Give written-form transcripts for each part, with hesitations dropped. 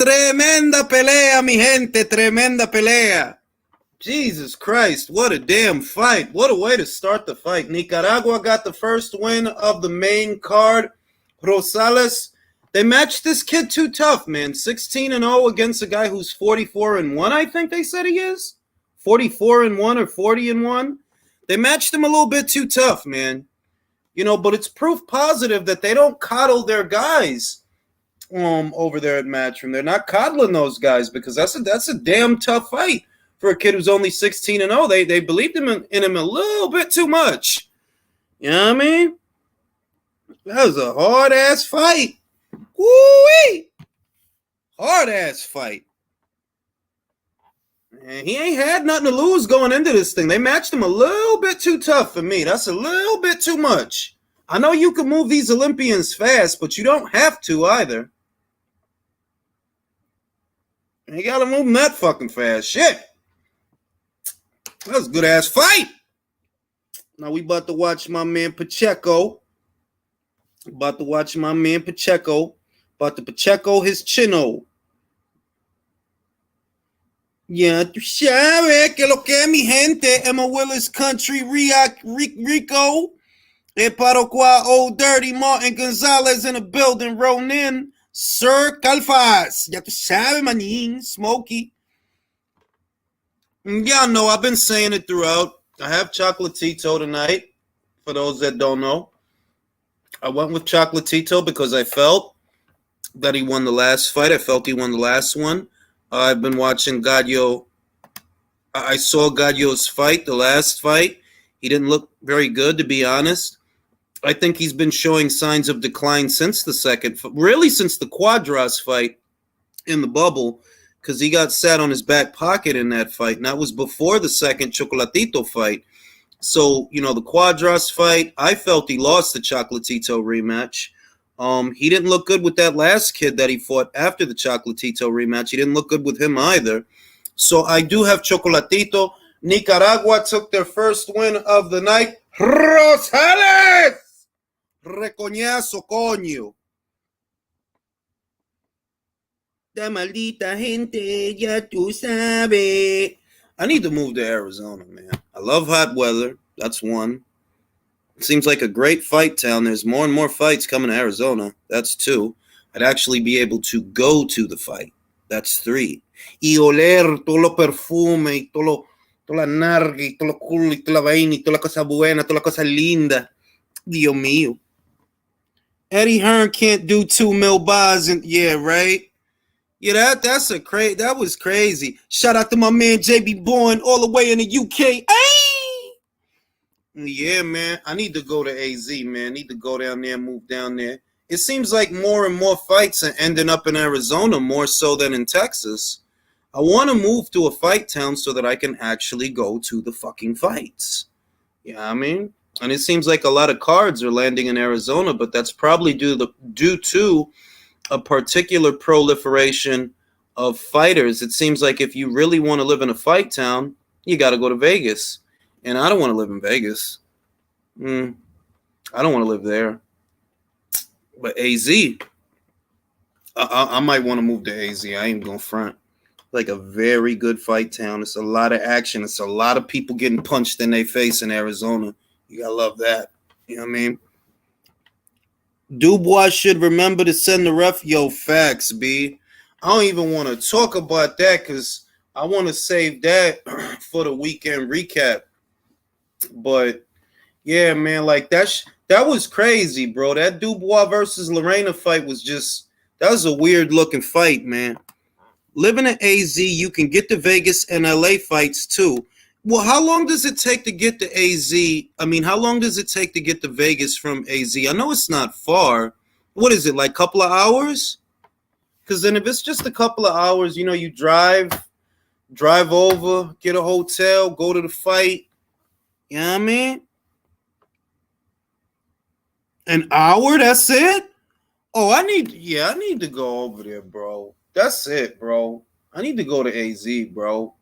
Tremenda pelea, mi gente. Tremenda pelea. Jesus Christ, what a damn fight. What a way to start the fight. Nicaragua got the first win of the main card. Rosales, they matched this kid too tough, man. 16-0 against a guy who's 44-1, I think they said he is. 44-1 or 40-1. They matched him a little bit too tough, man. You know, but it's proof positive that they don't coddle their guys over there at Matchroom. They're not coddling those guys because that's a damn tough fight for a kid who's only 16-0. They believed in him a little bit too much. You know what I mean? That was a hard-ass fight. Woo-wee! Hard-ass fight. And he ain't had nothing to lose going into this thing. They matched him a little bit too tough for me. That's a little bit too much. I know you can move these Olympians fast, but you don't have to either. You got to move them that fucking fast. Shit. That was a good-ass fight. Now we about to watch my man Pacheco. About to Pacheco his chino. Ya tú sabes que lo que es mi gente. Emma Willis Country, Rico. Eparocua, Old Dirty, Martin Gonzalez in the building. Ronin, Sir Calfas. Ya tú sabes, manín. Smokey. Y'all know I've been saying it throughout. I have Chocolatito tonight, for those that don't know. I went with Chocolatito because I felt that he won the last fight. I felt he won the last one. I've been watching Gallo. I saw Gallo's fight, the last fight. He didn't look very good, to be honest. I think he's been showing signs of decline since the second, really since the Quadras fight in the bubble, because he got sat on his back pocket in that fight, and that was before the second Chocolatito fight. So, you know, the Quadras fight, I felt he lost the Chocolatito rematch. He didn't look good with that last kid that he fought after the Chocolatito rematch. He didn't look good with him either. So I do have Chocolatito. Nicaragua took their first win of the night. Rosales! Recoñazo, coño. Da maldita gente, ya tú sabes. I need to move to Arizona, man. I love hot weather. That's one. It seems like a great fight town. There's more and more fights coming to Arizona. That's two. I'd actually be able to go to the fight. That's three. Y oler todo lo perfume, y toda la narga, y todo lo cool, y toda la vaina, y toda la cosa buena, toda la cosa linda. Dios mío. Eddie Hearn can't do 2 mil bars. Yeah, right? Yeah, that was crazy. Shout out to my man JB Bourne all the way in the UK. Hey! Yeah, man. I need to go to AZ, man. I need to go down there, move down there. It seems like more and more fights are ending up in Arizona, more so than in Texas. I want to move to a fight town so that I can actually go to the fucking fights. You know what I mean? And it seems like a lot of cards are landing in Arizona, but that's probably due to a particular proliferation of fighters. It seems like if you really want to live in a fight town, you got to go to Vegas. And I don't want to live in Vegas. I don't want to live there. But AZ, I might want to move to AZ. I ain't going to front. Like a very good fight town. It's a lot of action. It's a lot of people getting punched in their face in Arizona. You got to love that. You know what I mean? Dubois should remember to send the ref. Yo, facts, B. I don't even want to talk about that because I want to save that for the weekend recap. But, yeah, man, like that was crazy, bro. That Dubois versus Lorena fight was that was a weird-looking fight, man. Living in AZ, you can get the Vegas and LA fights, too. Well, how long does it take to get to AZ? I mean, how long does it take to get to Vegas from AZ? I know it's not far. What is it, like a couple of hours? Because then if it's just a couple of hours, you know, you drive over, get a hotel, go to the fight. You know what I mean? An hour, that's it? Oh, I need to go over there, bro. That's it, bro. I need to go to AZ, bro.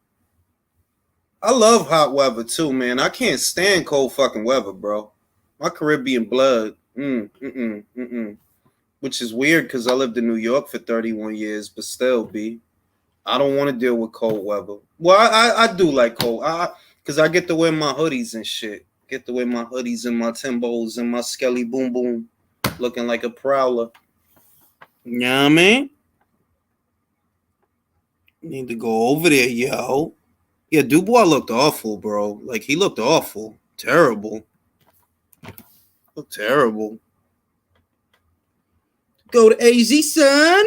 I love hot weather too, man. I can't stand cold fucking weather, bro. My Caribbean blood. which is weird because I lived in New York for 31 years, but still, B. I don't want to deal with cold weather. Well, I do like cold, because I get to wear my hoodies and shit. Get to wear my hoodies and my Timbos and my Skelly Boom Boom, looking like a prowler. You know what I mean? Need to go over there, yo. Yeah, Dubois looked awful, bro. Like, he looked awful. Terrible. Looked terrible. Go to AZ, son.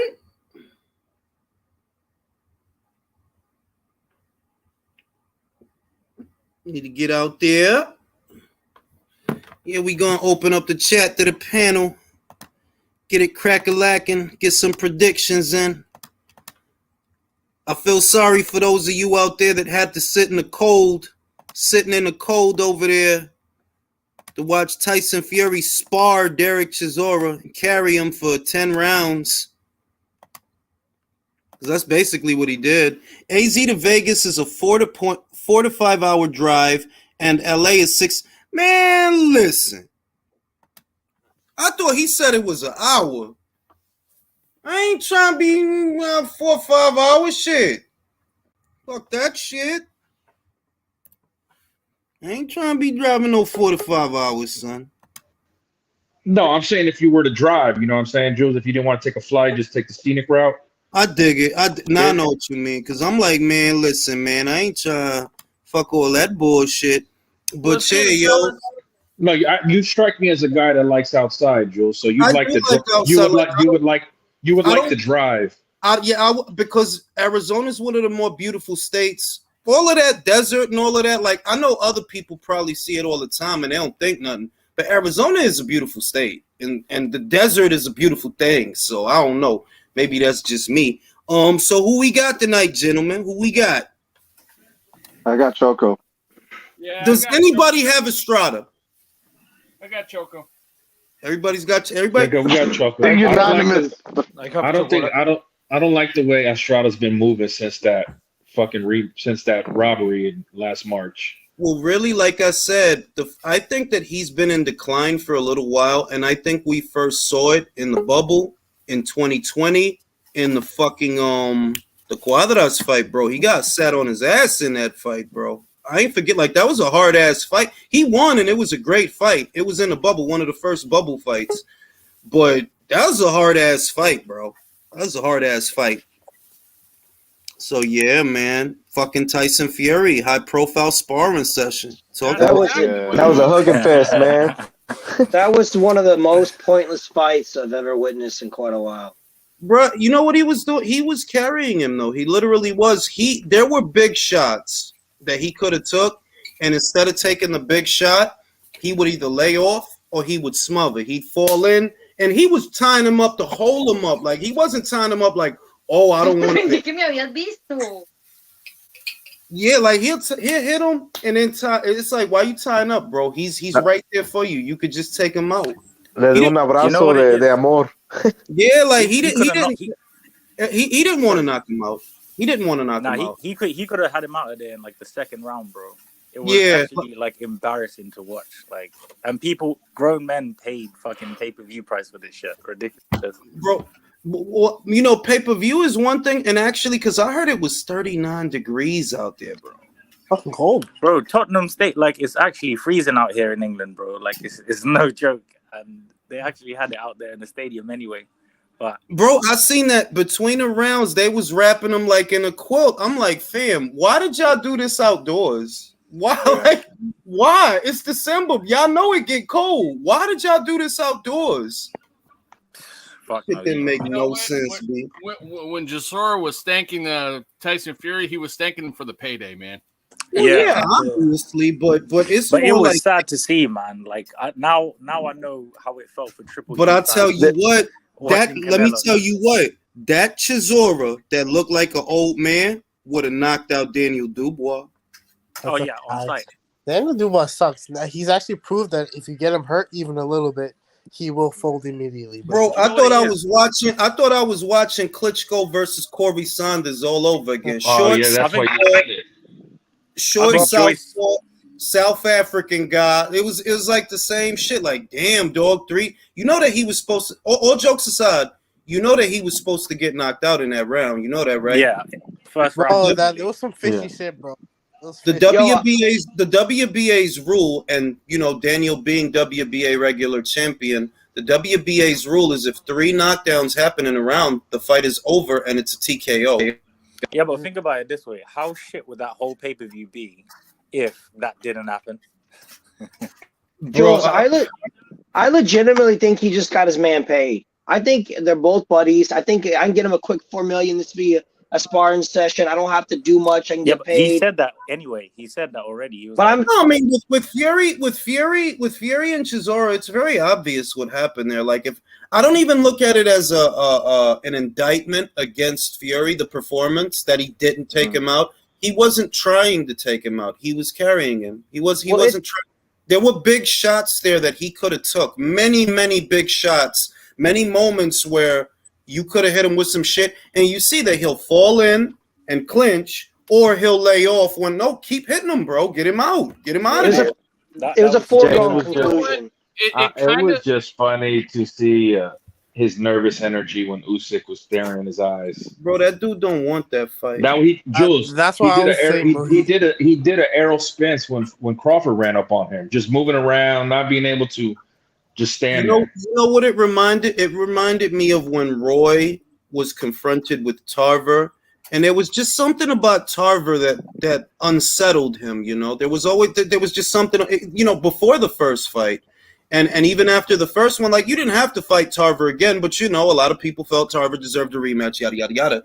Need to get out there. Yeah, we gonna open up the chat to the panel. Get it crack-a-lacking. Get some predictions in. I feel sorry for those of you out there that had to sit in the cold, sitting in the cold over there to watch Tyson Fury spar Derek Chisora and carry him for 10 rounds. Because that's basically what he did. AZ to Vegas is a 4 to 5 hour drive, and LA is 6. Man, listen. I thought he said it was an hour. I ain't trying to be 4 or 5 hours. Shit. Fuck that shit. I ain't trying to be driving no 4 to 5 hours, son. No, I'm saying if you were to drive, you know what I'm saying, Jules? If you didn't want to take a flight, just take the scenic route. I dig it. I know what you mean. Because I'm like, man, listen, man, I ain't trying to fuck all that bullshit. But yeah, yo. No, you strike me as a guy that likes outside, Jules. So you'd like to to drive. Because Arizona's one of the more beautiful states. All of that desert and all of that, like, I know other people probably see it all the time and they don't think nothing. But Arizona is a beautiful state, and the desert is a beautiful thing. So I don't know. Maybe that's just me. So who we got tonight, gentlemen? Who we got? I got Choco. Yeah. Does anybody have Estrada? I got Choco. Everybody's got everybody. We got Choco. I don't like the way Estrada's been moving since that robbery last March. Well, really, like I said, I think that he's been in decline for a little while, and I think we first saw it in the bubble in 2020 in the fucking the Cuadras fight, bro. He got sat on his ass in that fight, bro. I ain't forget, like, that was a hard ass fight. He won, and it was a great fight. It was in the bubble, one of the first bubble fights. But that was a hard ass fight, bro. That was a hard ass fight. So yeah, man, fucking Tyson Fury, high profile sparring session. That was a hugging fest, man. That was one of the most pointless fights I've ever witnessed in quite a while. Bro, you know what he was doing? He was carrying him, though. He literally was. There were big shots that he could have took, and instead of taking the big shot, he would either lay off or he would smother. He'd fall in, and he was tying him up to hold him up. Like, he wasn't tying him up like, oh, I don't want to. Yeah, like he'll hit him and then tie. It's like, why you tying up, bro? He's right there for you. You could just take him out. Le doy un abrazo de amor. Yeah, like he didn't want to knock him out. He didn't want to knock him out. He could have had him out of there in like the second round, bro. It was actually like embarrassing to watch. Like, and grown men paid fucking pay-per-view price for this shit. Ridiculous, bro. Well, you know, pay-per-view is one thing, and actually, because I heard it was 39 degrees out there, bro. Fucking cold, bro. Tottenham State, like, it's actually freezing out here in England, bro. Like, it's no joke, and they actually had it out there in the stadium anyway. But bro, I seen that between the rounds, they was wrapping them like in a quilt. I'm like, fam, why did y'all do this outdoors? Why? Like, why? It's December. Y'all know it get cold. Why did y'all do this outdoors? It didn't make no sense, man. When Chisora was thanking Tyson Fury, he was thanking him for the payday, man. Yeah, obviously, but it was sad to see, man. Like, now I know how it felt for Triple. But I'll tell you what, let me tell you what, that Chisora that looked like an old man would have knocked out Daniel Dubois. Oh yeah, on site. Daniel Dubois sucks. Now, he's actually proved that if you get him hurt even a little bit, he will fold immediately. Bro, I thought I was watching Klitschko versus Corey Saunders all over again. Short, that's why you did it. Short South African guy. It was like the same shit. Like, damn, dog, 3. You know that he was supposed to. All jokes aside, you know that he was supposed to get knocked out in that round. You know that, right? Yeah, first round. Bro, there was some fishy shit, bro. The WBA's rule, and you know Daniel being WBA regular champion, the WBA's rule is if 3 knockdowns happen in a round, the fight is over and it's a TKO. Yeah, but think about it this way: how shit would that whole pay-per-view be if that didn't happen? Jules, I legitimately think he just got his man paid. I think they're both buddies. I think I can get him a quick $4 million. This be a sparring session. I don't have to do much. I can get paid. He said that anyway. He said that already. He was but like, I mean, with Fury and Chisora, it's very obvious what happened there. Like, if I don't even look at it as an indictment against Fury, the performance that he didn't take him out. He wasn't trying to take him out. He was carrying him. He wasn't trying. There were big shots there that he could have took. Many, many big shots. Many moments where you could have hit him with some shit, and you see that he'll fall in and clinch, or he'll lay off when no, keep hitting him, bro. Get him out. Get him out of there. It was a foregone conclusion. It was just funny to see his nervous energy when Usyk was staring in his eyes. Bro, that dude don't want that fight. Now Jules, that's why I was saying. He did an Errol Spence when Crawford ran up on him, just moving around, not being able to just stand there. You know what it reminded? It reminded me of when Roy was confronted with Tarver, and there was just something about Tarver that unsettled him. You know, there was just something. You know, before the first fight. And even after the first one, like, you didn't have to fight Tarver again, but, you know, a lot of people felt Tarver deserved a rematch, yada, yada, yada.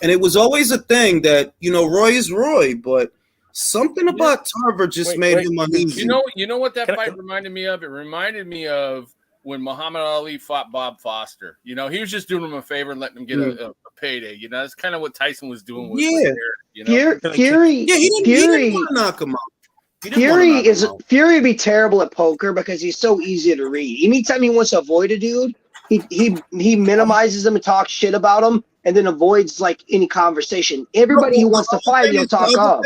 And it was always a thing that, you know, Roy is Roy, but something about Tarver just made him uneasy. You know what that fight reminded me of? It reminded me of when Muhammad Ali fought Bob Foster. You know, he was just doing him a favor and letting him get a payday. You know, that's kind of what Tyson was doing with Fury. You know? Fury he didn't want to knock him out. Fury would be terrible at poker because he's so easy to read. Anytime he wants to avoid a dude, he minimizes him and talks shit about him, and then avoids like any conversation. Everybody he wants to fight, he'll talk up.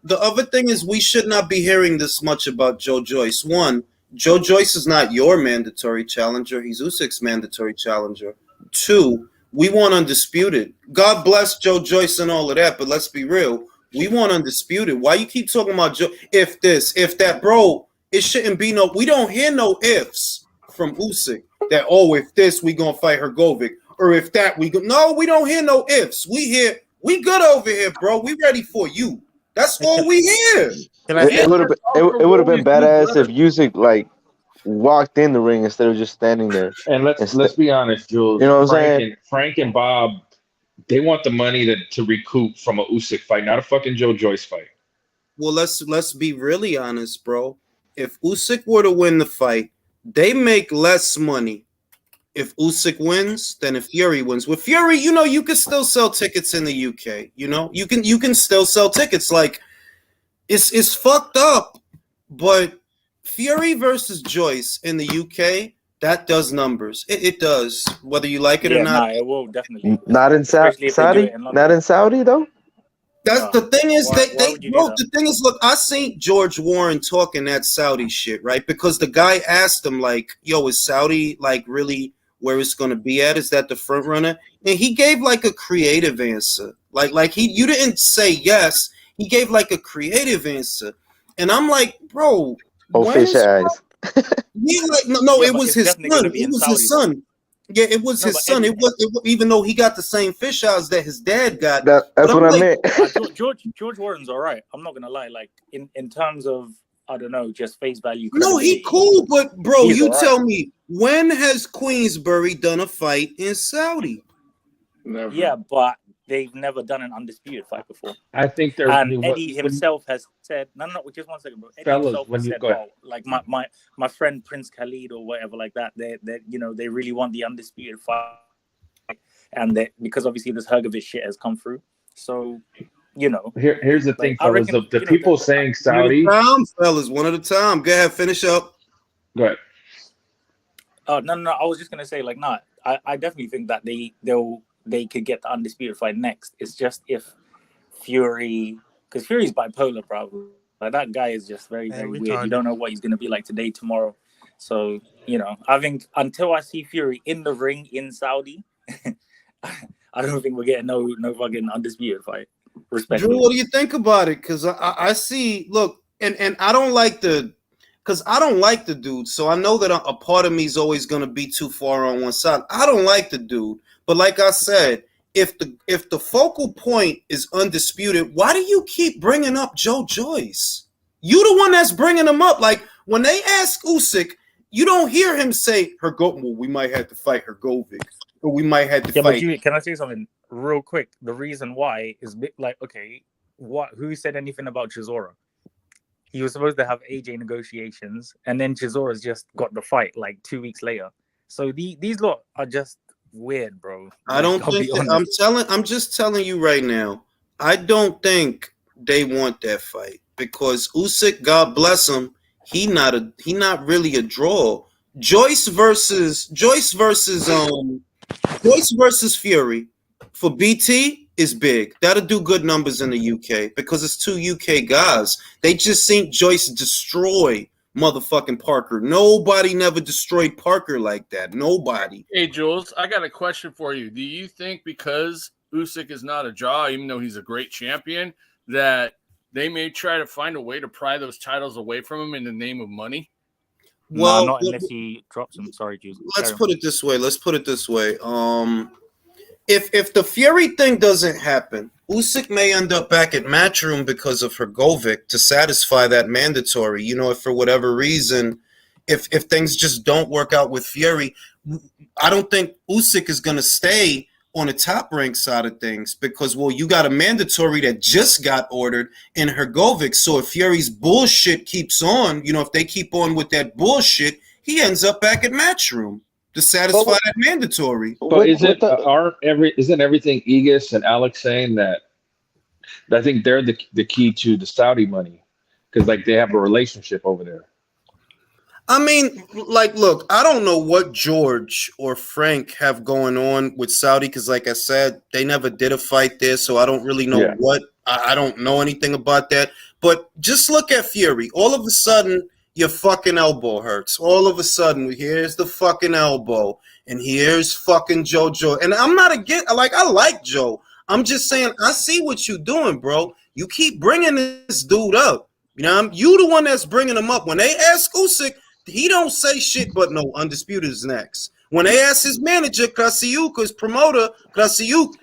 The other thing is we should not be hearing this much about Joe Joyce. One, Joe Joyce is not your mandatory challenger. He's Usyk's mandatory challenger. Two, we want Undisputed. God bless Joe Joyce and all of that, but let's be real. We want Undisputed. Why you keep talking about Joe? If this, if that, bro, it shouldn't be no. We don't hear no ifs from Usyk that, oh, if this, we gonna fight Hrgovic, or if that, we go. No, we don't hear no ifs. We hear, we good over here, bro. We ready for you. That's all we hear. It would have been badass if Usyk like walked in the ring instead of just standing there. And let's be honest, Jules. You know what I'm saying? Frank and Bob, they want the money to recoup from a Usyk fight, not a fucking Joe Joyce fight. Well, let's be really honest, bro. If Usyk were to win the fight, they make less money if Usyk wins than if Fury wins. With Fury, you know, you can still sell tickets in the UK. You know, you can still sell tickets. Like, it's fucked up, but Fury versus Joyce in the UK, that does numbers. It does, whether you like it or not. Nah, it will definitely. Not in Saudi. Not in Saudi though. That's the thing is the thing is, look, I seen George Warren talking that Saudi shit, right? Because the guy asked him, like, yo, is Saudi like really where it's gonna be at? Is that the front runner? And he gave like a creative answer. Like you didn't say yes, he gave like a creative answer. And I'm like, bro, fish eyes. It was his son. It was his son. Yeah, it was his son. It was even though he got the same fish eyes that his dad got. That's what I meant. George Warren's all right. I'm not gonna lie. Like in terms of, I don't know, just face value. No, he cool, but bro, you tell me, when has Queensbury done a fight in Saudi? Never. Yeah, but they've never done an undisputed fight before. I think they're. And Eddie himself has said, no, just 1 second, bro. Eddie himself has said, like my friend Prince Khalid or whatever like that. They really want the undisputed fight, and because obviously this Hrgovic shit has come through. So, you know. Here's the thing, fellas. The people saying Saudi. Fellas, one at a time. Go ahead, finish up. Go ahead. Oh no! I was just gonna say, like, I definitely think that they could get the undisputed fight next. It's just if Fury, because Fury's bipolar, bro. Like that guy is just very, very weird. You retarded. don't know what he's gonna be like today, tomorrow. So, I think until I see Fury in the ring in Saudi, I don't think we're getting no fucking undisputed fight. Respectfully. Drew, what do you think about it? Because I see, look, and I don't like the dude. So I know that a part of me is always going to be too far on one side. I don't like the dude. But like I said, if the focal point is Undisputed, why do you keep bringing up Joe Joyce? You the one that's bringing him up. Like when they ask Usyk, you don't hear him say, well, we might have to fight Hrgovic. Or we might have to fight. But can I say something real quick? The reason why is like, okay, who said anything about Chisora? He was supposed to have AJ negotiations, and then Chisora's just got the fight like 2 weeks later. So these lot are just weird, bro. I don't think I'm just telling you right now. I don't think they want that fight because Usyk, God bless him, he not really a draw. Joyce versus Fury for BT is big. That'll do good numbers in the UK because it's two UK guys. They just seen Joyce destroy motherfucking Parker. Nobody never destroyed Parker like that. Nobody. Hey, Jules, I got a question for you. Do you think because Usyk is not a draw, even though he's a great champion, that they may try to find a way to pry those titles away from him in the name of money? Well, not unless he drops him. Sorry, Jules. Let's put it this way. If the Fury thing doesn't happen, Usyk may end up back at Matchroom because of Hrgovic to satisfy that mandatory. If for whatever reason, if things just don't work out with Fury, I don't think Usyk is going to stay on the top rank side of things because, well, you got a mandatory that just got ordered in Hrgovic. So if Fury's bullshit keeps on, if they keep on with that bullshit, he ends up back at Matchroom to satisfy that mandatory. But isn't everything Aegis and Alex saying that I think they're the key to the Saudi money because like they have a relationship over there. I mean, like, look, I don't know what George or Frank have going on with Saudi because, like I said, they never did a fight there, so I don't really know what. I don't know anything about that. But just look at Fury. All of a sudden, your fucking elbow hurts. All of a sudden, here's the fucking elbow, and here's fucking JoJo. And I'm not against, I like Joe. I'm just saying, I see what you're doing, bro. You keep bringing this dude up. You the one that's bringing him up. When they ask Usyk, he don't say shit, but no, Undisputed is next. When they ask his manager, Krasiuk, his promoter, Krasiuk,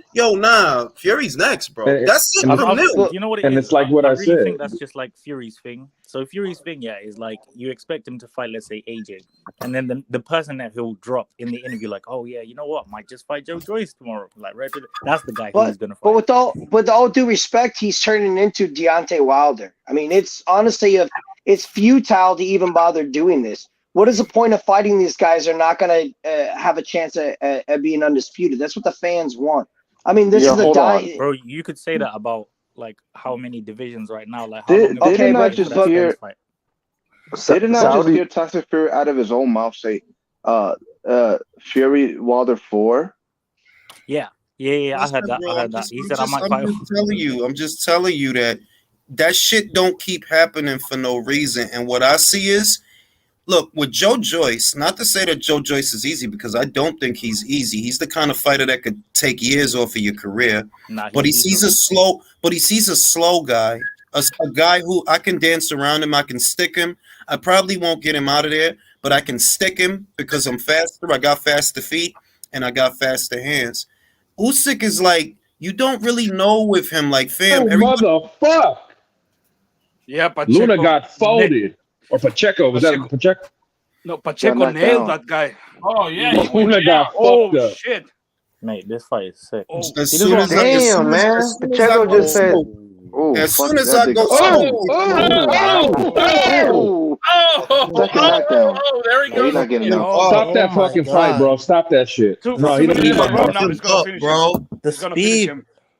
Fury's next, bro. That's it from them. You know what it is? It's like what I really said. Think that's just like Fury's thing. So Fury's thing, is like you expect him to fight, let's say, AJ. And then the person that he'll drop in the interview, like, oh, yeah, you know what? Might just fight Joe Joyce tomorrow. Like, right? That's the guy who's going to fight. But with all due respect, he's turning into Deontay Wilder. I mean, it's honestly, it's futile to even bother doing this. What is the point of fighting these guys? They're not going to have a chance at being undisputed. That's what the fans want. I mean, this is a bro. You could say that about like how many divisions right now. Like, did not just hear Tyson Fury out of his own mouth say, Fury Wilder 4? Yeah. I heard that. He said, "I might fight." I'm just telling you that shit don't keep happening for no reason. And what I see is, look, with Joe Joyce, not to say that Joe Joyce is easy because I don't think he's easy. He's the kind of fighter that could take years off of your career. But he sees a slow guy, a guy who I can dance around him, I can stick him. I probably won't get him out of there, but I can stick him because I'm faster. I got faster feet and I got faster hands. Usyk is like, you don't really know with him, like, fam. Motherfucker. Yeah, Pacheco. Luna got folded. Or Pacheco. Was that Pacheco? No, Pacheco nailed that guy. Oh, yeah. Luna got fucked up. Shit. Mate, this fight is sick. As soon as Pacheco just said, as soon as I go, there he goes. Stop that fucking fight, bro. Stop that shit. No, he doesn't up, bro. The speed,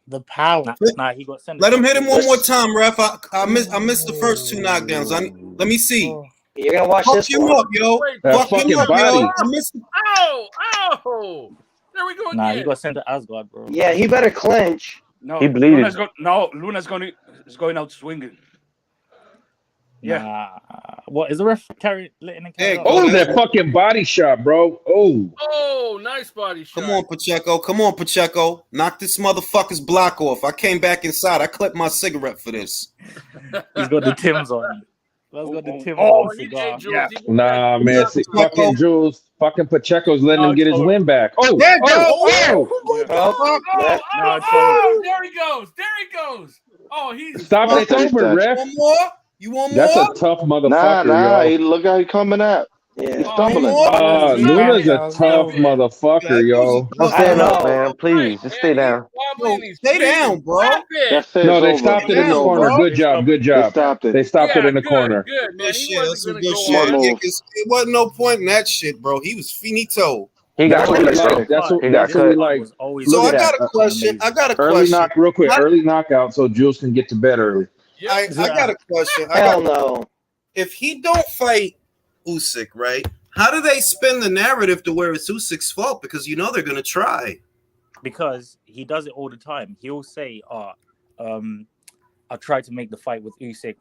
the power. He got sent. Let him hit him one more time, ref. I missed the first two knockdowns. Let me see. You're gonna watch this one. Fuck him up, yo. That fucking body. I missed. Ow! There we go again. He got sent to Asgard, bro. Yeah, he better clinch. No, he bleeding. Luna's going out swinging. Yeah. What is the ref letting it carry on? Oh, that fucking body shot, bro. Oh, nice body shot. Come on, Pacheco. Come on, Pacheco. Knock this motherfucker's block off. I came back inside. I clipped my cigarette for this. He's got the Timbs on. That's got the Timbs on cigar. Yeah. Nah, man. See, fucking Jules. Fucking Pacheco's letting him get his win back. Oh, there it goes. There he goes. There he goes. Oh, he's stop it. It's over, ref. One more? You want more? That's a tough motherfucker, Nah. Look how he's coming up. Yeah. He's stumbling. Luna's a tough motherfucker, yo. Don't stand up, man. Please, just stay down. Stay down, bro. No, they stopped it in the corner. Good job. Good job. They stopped it in the corner. Good, man. Shit, that's some good shit. Yeah, it wasn't no point in that shit, bro. He was finito. He got cut. That's what we like. So I got a question. Early knock, real quick. Early knockout, so Jules can get to bed early. I got a question. Hell no. If he don't fight Usyk, right? How do they spin the narrative to where it's Usyk's fault? Because you know they're gonna try. Because he does it all the time. He'll say, I tried to make the fight with Usyk,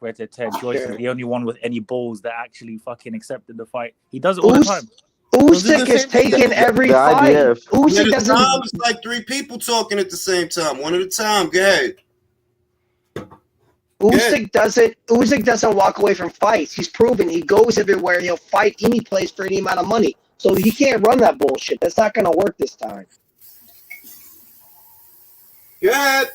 Joyce is the only one with any balls that actually fucking accepted the fight. He does it all the time. Usyk is taking every fight. Usyk doesn't. It's like three people talking at the same time, one at a time. Go ahead. Usyk doesn't walk away from fights. He's proven he goes everywhere. He'll fight any place for any amount of money. So he can't run that bullshit. That's not going to work this time. Go ahead.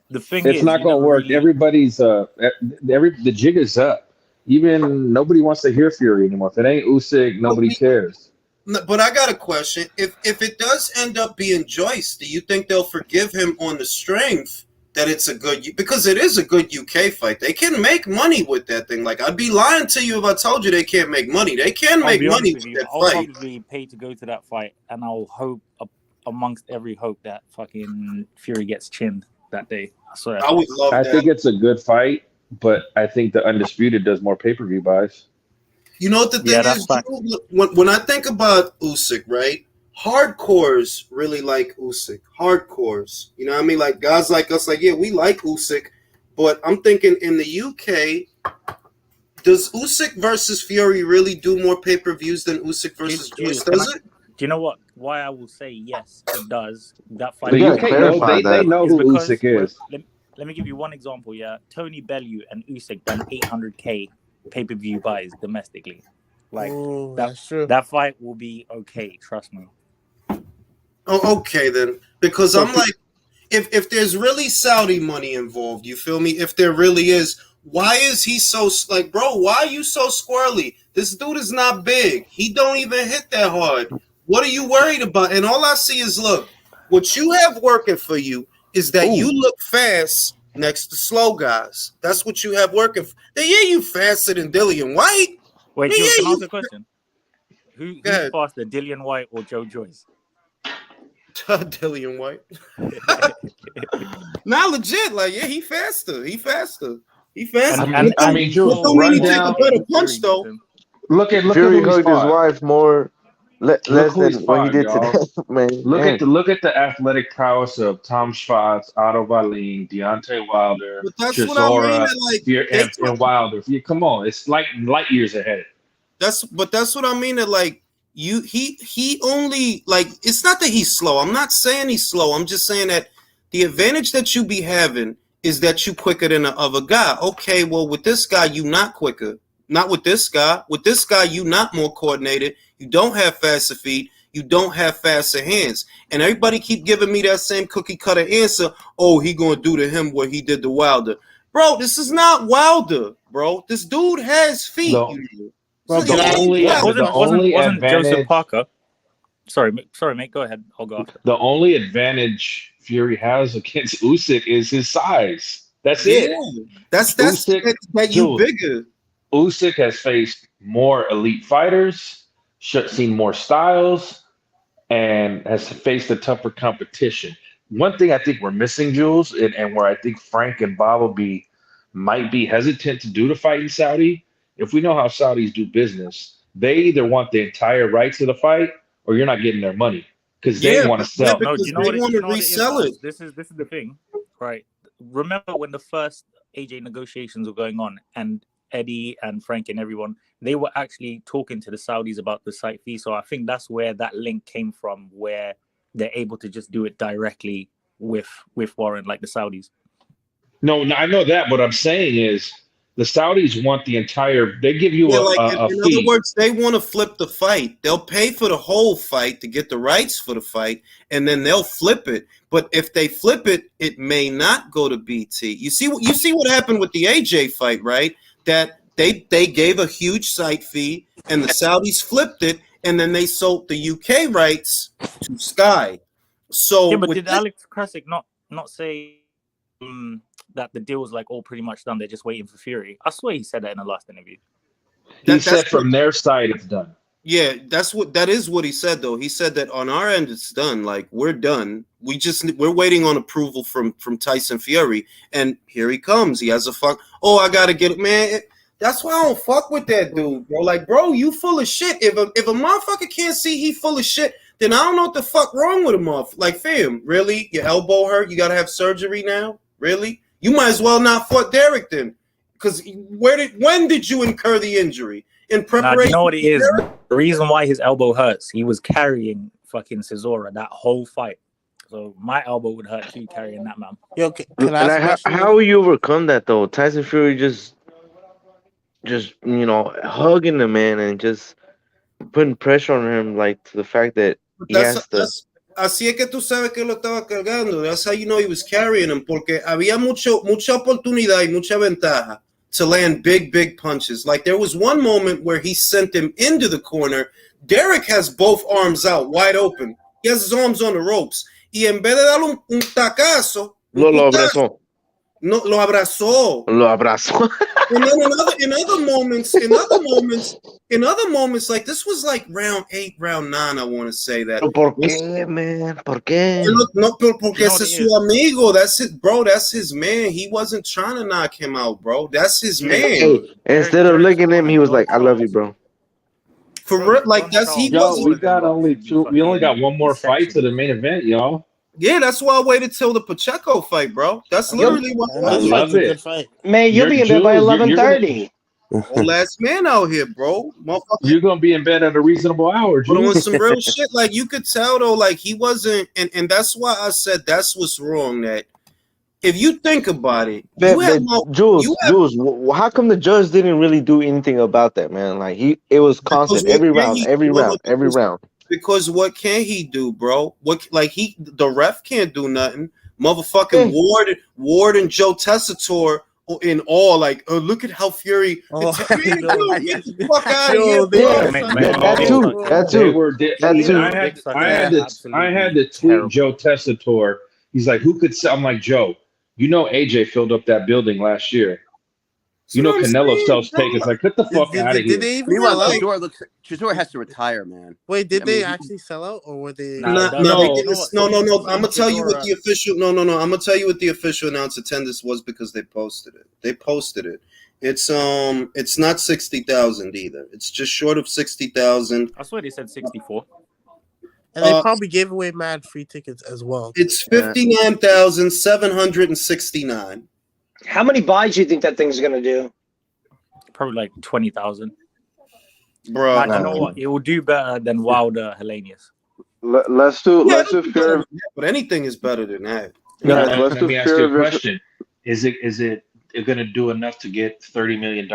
The thing it's not going to work. Really... Everybody's the jig is up. Even nobody wants to hear Fury anymore. If it ain't Usyk, nobody cares. But I got a question. If it does end up being Joyce, do you think they'll forgive him on the strength that it's a good, because it is a good UK fight. They can make money with that thing. Like, I'd be lying to you if I told you they can't make money. They can make money with that I'll fight. I'll probably pay to go to that fight, and I'll hope, amongst every hope, that fucking Fury gets chinned that day. I swear. I would love that. I think it's a good fight, but I think the Undisputed does more pay-per-view buys. You know what the thing is? When I think about Usyk, right? Hardcores really like Usyk. Hardcores. You know what I mean? Like, guys like us, like, yeah, we like Usyk. But I'm thinking in the UK, does Usyk versus Fury really do more pay-per-views than Usyk versus Joyce? Does it? Do you know what? Why I will say yes, it does. That fight. The UK, they know who Usyk is. Let me give you one example. Yeah, Tony Bellew and Usyk done 800K pay-per-view buys domestically. Like, that's true. That fight will be okay. Trust me. Oh, okay then. Because I'm like, if there's really Saudi money involved, you feel me? If there really is, why is he so, like, bro, why are you so squirrely? This dude is not big. He don't even hit that hard. What are you worried about? And all I see is, look, what you have working for you is that you look fast next to slow guys. That's what you have working for. Yeah, you faster than Dillian White. Wait, can I ask a question? Who's faster, Dillian White or Joe Joyce? Dillian White. Not legit. Like, yeah, he faster. He faster. And I mean, Jules, he take a better punch though. Look at Fury hugged his wife more less than what he did today. Man, look at the athletic prowess of Tom Schwartz, Otto Wallin, Deontay Wilder, Chisora, and Wilder. Come on, it's like light years ahead. That's what I mean. That like. He only, like, it's not that he's slow. I'm not saying he's slow. I'm just saying that the advantage that you be having is that you quicker than the other guy. Okay, well, with this guy, you not quicker. Not with this guy. With this guy, you not more coordinated. You don't have faster feet. You don't have faster hands. And everybody keep giving me that same cookie cutter answer. Oh, he gonna do to him what he did to Wilder. Bro, this is not Wilder, bro. This dude has feet. Well, the only wasn't Joseph Parker. Sorry, mate. Go ahead. I'll go after. The only advantage Fury has against Usyk is his size. That's it. That's Usyk, that you bigger. Usyk has faced more elite fighters, seen more styles, and has faced a tougher competition. One thing I think we're missing, Jules, and where I think Frank and Bob might be hesitant to do the fight in Saudi. If we know how Saudis do business, they either want the entire rights of the fight or you're not getting their money because they want to sell. No, do you know what? They want to resell it. This is the thing, right? Remember when the first AJ negotiations were going on, and Eddie and Frank and everyone, they were actually talking to the Saudis about the site fee. So I think that's where that link came from, where they're able to just do it directly with Warren, like the Saudis. No, I know that. What I'm saying is the Saudis want the entire. They give you a in fee. other words, they want to flip the fight. They'll pay for the whole fight to get the rights for the fight, and then they'll flip it. But if they flip it, it may not go to BT. You see what happened with the AJ fight, right? That they gave a huge site fee, and the Saudis flipped it, and then they sold the UK rights to Sky. So, yeah, but did Alex Krasik not say that the deal was like all pretty much done? They're just waiting for Fury. I swear he said that in the last interview. He said from their side it's done. Yeah, that is what he said though. He said that on our end it's done. Like we're done. We're waiting on approval from Tyson Fury, and here he comes. He has a fuck. Oh, I gotta get it, man. That's why I don't fuck with that dude, bro. Like, bro, you full of shit. If a motherfucker can't see he full of shit, then I don't know what the fuck wrong with him. Like, fam, really? Your elbow hurt? You gotta have surgery now? Really? You might as well not fought Derek then, because when did you incur the injury? In preparation. You know what it is? The reason why his elbow hurts, he was carrying fucking Chisora that whole fight. So my elbow would hurt too carrying that, man. Yo, can I ask how will you overcome that though? Tyson Fury just hugging the man and just putting pressure on him, like to the fact that he has to. Así es que tú sabes que lo estaba cargando. That's how you know he was carrying him, porque había mucha oportunidad y mucha ventaja to land big punches. Like there was one moment where he sent him into the corner. Derek has both arms out, wide open. He has his arms on the ropes. Y en vez de darle un tacazo, lo abrazó. No, lo abrazó. And then in other moments, like this was like round 8, round 9, I want to say that. ¿Por qué, man? ¿Por qué? No, porque ese es su amigo. That's it, bro. That's his man. He wasn't trying to knock him out, bro. That's his man. Hey, instead of licking him, he was like, "I love you, bro." For real, like that's he. Yo, we only got one more fight to the main event, y'all. Yeah, that's why I waited till the Pacheco fight, bro. That's literally what I love it. Man, you'll be in bed by 11:30. Last man out here, bro. You're gonna be in bed at a reasonable hour, but on some real shit. Like you could tell though, like he wasn't, and that's why I said that's what's wrong. That if you think about it, Jules, how come the judge didn't really do anything about that, man? Like it was constant every round. Because what can he do, bro? The ref can't do nothing. Motherfucking Ward and Joe Tessitore in all, like, oh, look at how Fury. Get the fuck out of here, That too. I had to tweet Joe Tessitore. He's like, who could say? I'm like, Joe, you know AJ filled up that building last year. You know Canelo sells take. It's like, get the fuck out of here. Chisora has to retire, man. Wait, did they actually sell out, or were they? No. I'm gonna tell you what the official. No. I'm gonna tell you what the official announced attendance was because they posted it. It's not 60,000 either. It's just short of 60,000. I swear they said 64. And they probably gave away mad free tickets as well. It's 59,769. How many buys do you think that thing's gonna do? Probably like 20,000. Bro, you know what? It will do better than Wilder Hellenius. Let's do fair. But anything is better than that. Let me ask you a question: Is it going to do enough to get $30 million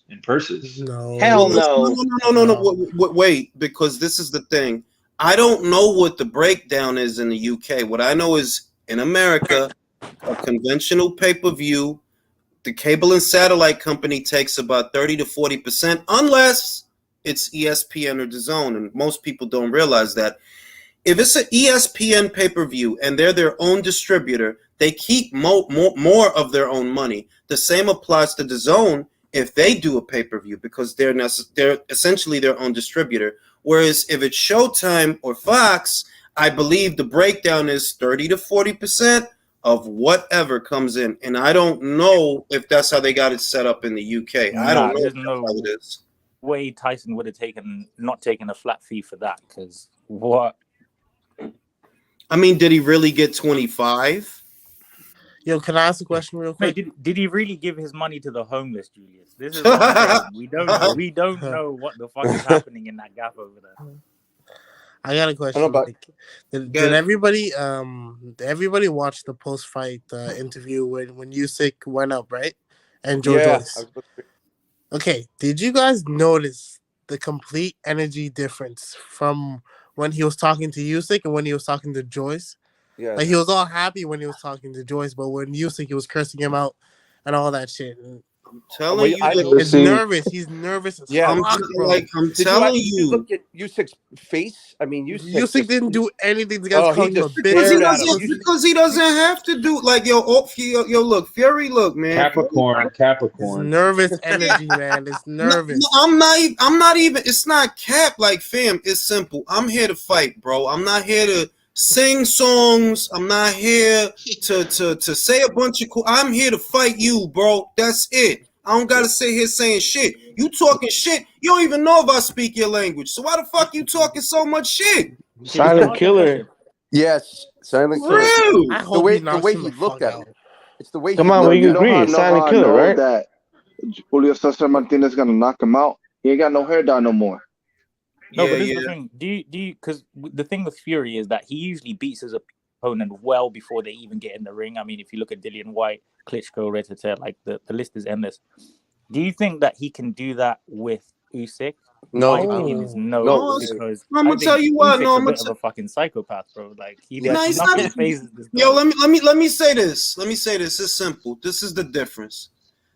in purses? No. Hell no. No. Wait, because this is the thing. I don't know what the breakdown is in the UK. What I know is in America, a conventional pay-per-view, the cable and satellite company takes about 30 to 40%, unless it's ESPN or DAZN, and most people don't realize that. If it's an ESPN pay-per-view and they're their own distributor, they keep more of their own money. The same applies to DAZN if they do a pay-per-view because they're essentially their own distributor. Whereas if it's Showtime or Fox, I believe the breakdown is 30 to 40% of whatever comes in. And I don't know if that's how they got it set up in the UK. I don't know if that's how it is. Way Tyson would have not taken a flat fee for that, because what? I mean, did he really get 25? Yo, can I ask a question real quick? Mate, did he really give his money to the homeless, Julius? This is what I'm saying. We don't know what the fuck is happening in that gap over there. I got a question. Did everybody watch the post fight interview when Usyk went up, right? And Joe Joyce. Okay, did you guys notice the complete energy difference from when he was talking to Usyk and when he was talking to Joyce? Yeah. Like he was all happy when he was talking to Joyce, but when Usyk, he was cursing him out and all that shit. And I'm telling you, he's nervous. He's nervous as fuck, bro. I'm telling you. Look at Usyk's face. I mean, Usyk didn't do anything. The guy's calling him a bitch. Because he doesn't have to do like yo. Look, Fury. Look, man. Capricorn. It's nervous energy, man. It's nervous. No, I'm not even. It's not cap. Like, fam. It's simple. I'm here to fight, bro. I'm not here to sing songs. I'm not here to say a bunch of cool. I'm here to fight you, bro. That's it. I don't gotta sit here saying shit. You talking shit. You don't even know if I speak your language. So why the fuck you talking so much shit? Silent killer. Yes, silent killer. I hope the way he looked at him. It's the way. Come on, we agree. Silent killer, right? That Julio Cesar Martinez gonna knock him out. He ain't got no hair down no more. No, but this is the thing. Do you? Because the thing with Fury is that he usually beats his opponent well before they even get in the ring. I mean, if you look at Dillian White, Klitschko, Redditor, like the list is endless. Do you think that he can do that with Usyk? No. My opinion is no, because I'm gonna tell you what. No, I'm a bit of a fucking psychopath, bro. Like he's not. Yo, let me say this. It's simple. This is the difference.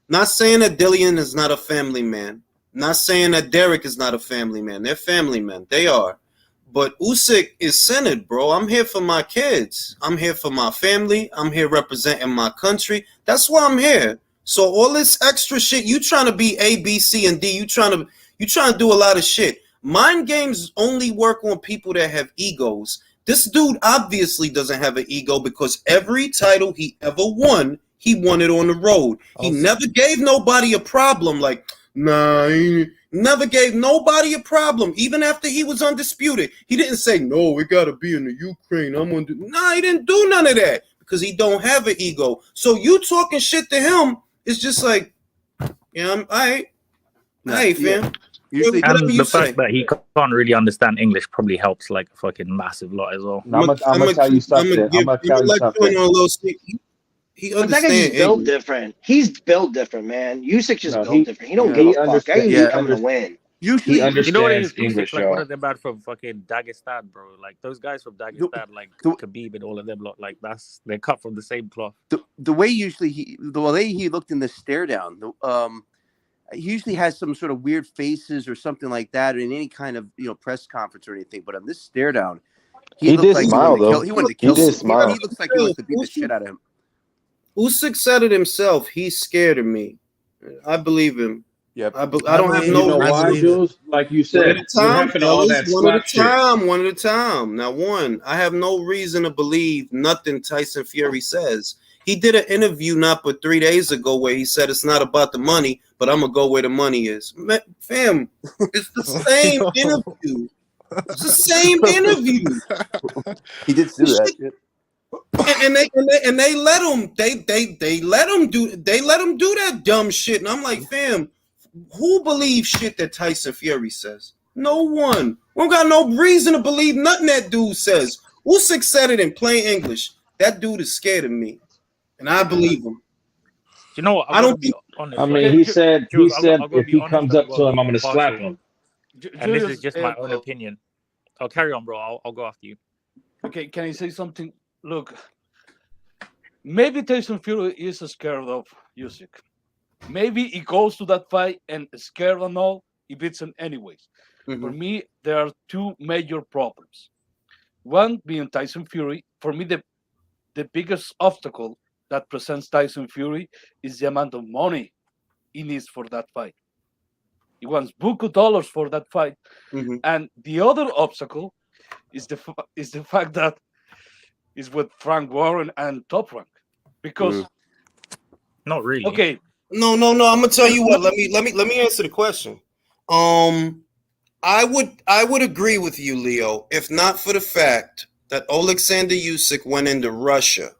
Not saying that Dillian is not a family man. Not saying that Derek is not a family man. They're family men. They are. But Usyk is centered, bro. I'm here for my kids. I'm here for my family. I'm here representing my country. That's why I'm here. So all this extra shit, you trying to be A, B, C, and D. You trying to do a lot of shit. Mind games only work on people that have egos. This dude obviously doesn't have an ego because every title he ever won, he won it on the road. He never gave nobody a problem. Like, nah, he never gave nobody a problem. Even after he was undisputed, he didn't say, no, we got to be in the Ukraine. Nah, he didn't do none of that because he don't have an ego. So you talking shit to him is just like, yeah, all right. Hey, fam. Usually, and the fact that he can't really understand English probably helps like a fucking massive lot as well. I'm gonna tell you something. He understands. He's built different. He's built different, man. Usyk's just built different. He don't give a fuck. He's coming to win. Usually, he understands you know what it is? English, like one of them bad from fucking Dagestan, bro. Like those guys from Dagestan, like Khabib and all of them lot. Like they're cut from the same cloth. The way the way he looked in the stare down, he usually has some sort of weird faces or something like that in any kind of press conference or anything. But on this stare down, he did smile though. He wanted to kill. He did smile. He looks like he wants to beat the shit out of him. Usyk said it himself. He's scared of me. I believe him. Yep. I don't have no why, Jules? Like you said, one at a time. Now, I have no reason to believe nothing Tyson Fury says. He did an interview not but 3 days ago where he said it's not about the money, but I'm gonna go where the money is. Man, fam, it's the same interview. It's the same interview. He did do that. And they let him. They let him do that dumb shit. And I'm like, fam, who believes shit that Tyson Fury says? No one. We don't got no reason to believe nothing that dude says. Usyk said it in plain English. That dude is scared of me, and I believe him. You know what? I don't think. Honest. I mean, he said if he comes up to him, I'm gonna slap him. And this is just my own opinion. I'll carry on, bro. I'll go after you. Okay, can I say something? Look, maybe Tyson Fury is scared of Usyk. Maybe he goes to that fight and scared and all, he beats him anyways. Mm-hmm. For me, there are two major problems. One being Tyson Fury. For me, the biggest obstacle that presents Tyson Fury is the amount of money he needs for that fight. He wants book of dollars for that fight. Mm-hmm. And the other obstacle is the fact that is with Frank Warren and Top Rank, because not really. Okay, no. I'm gonna tell you what. Let me answer the question. I would agree with you, Leo, if not for the fact that Alexander Usyk went into Russia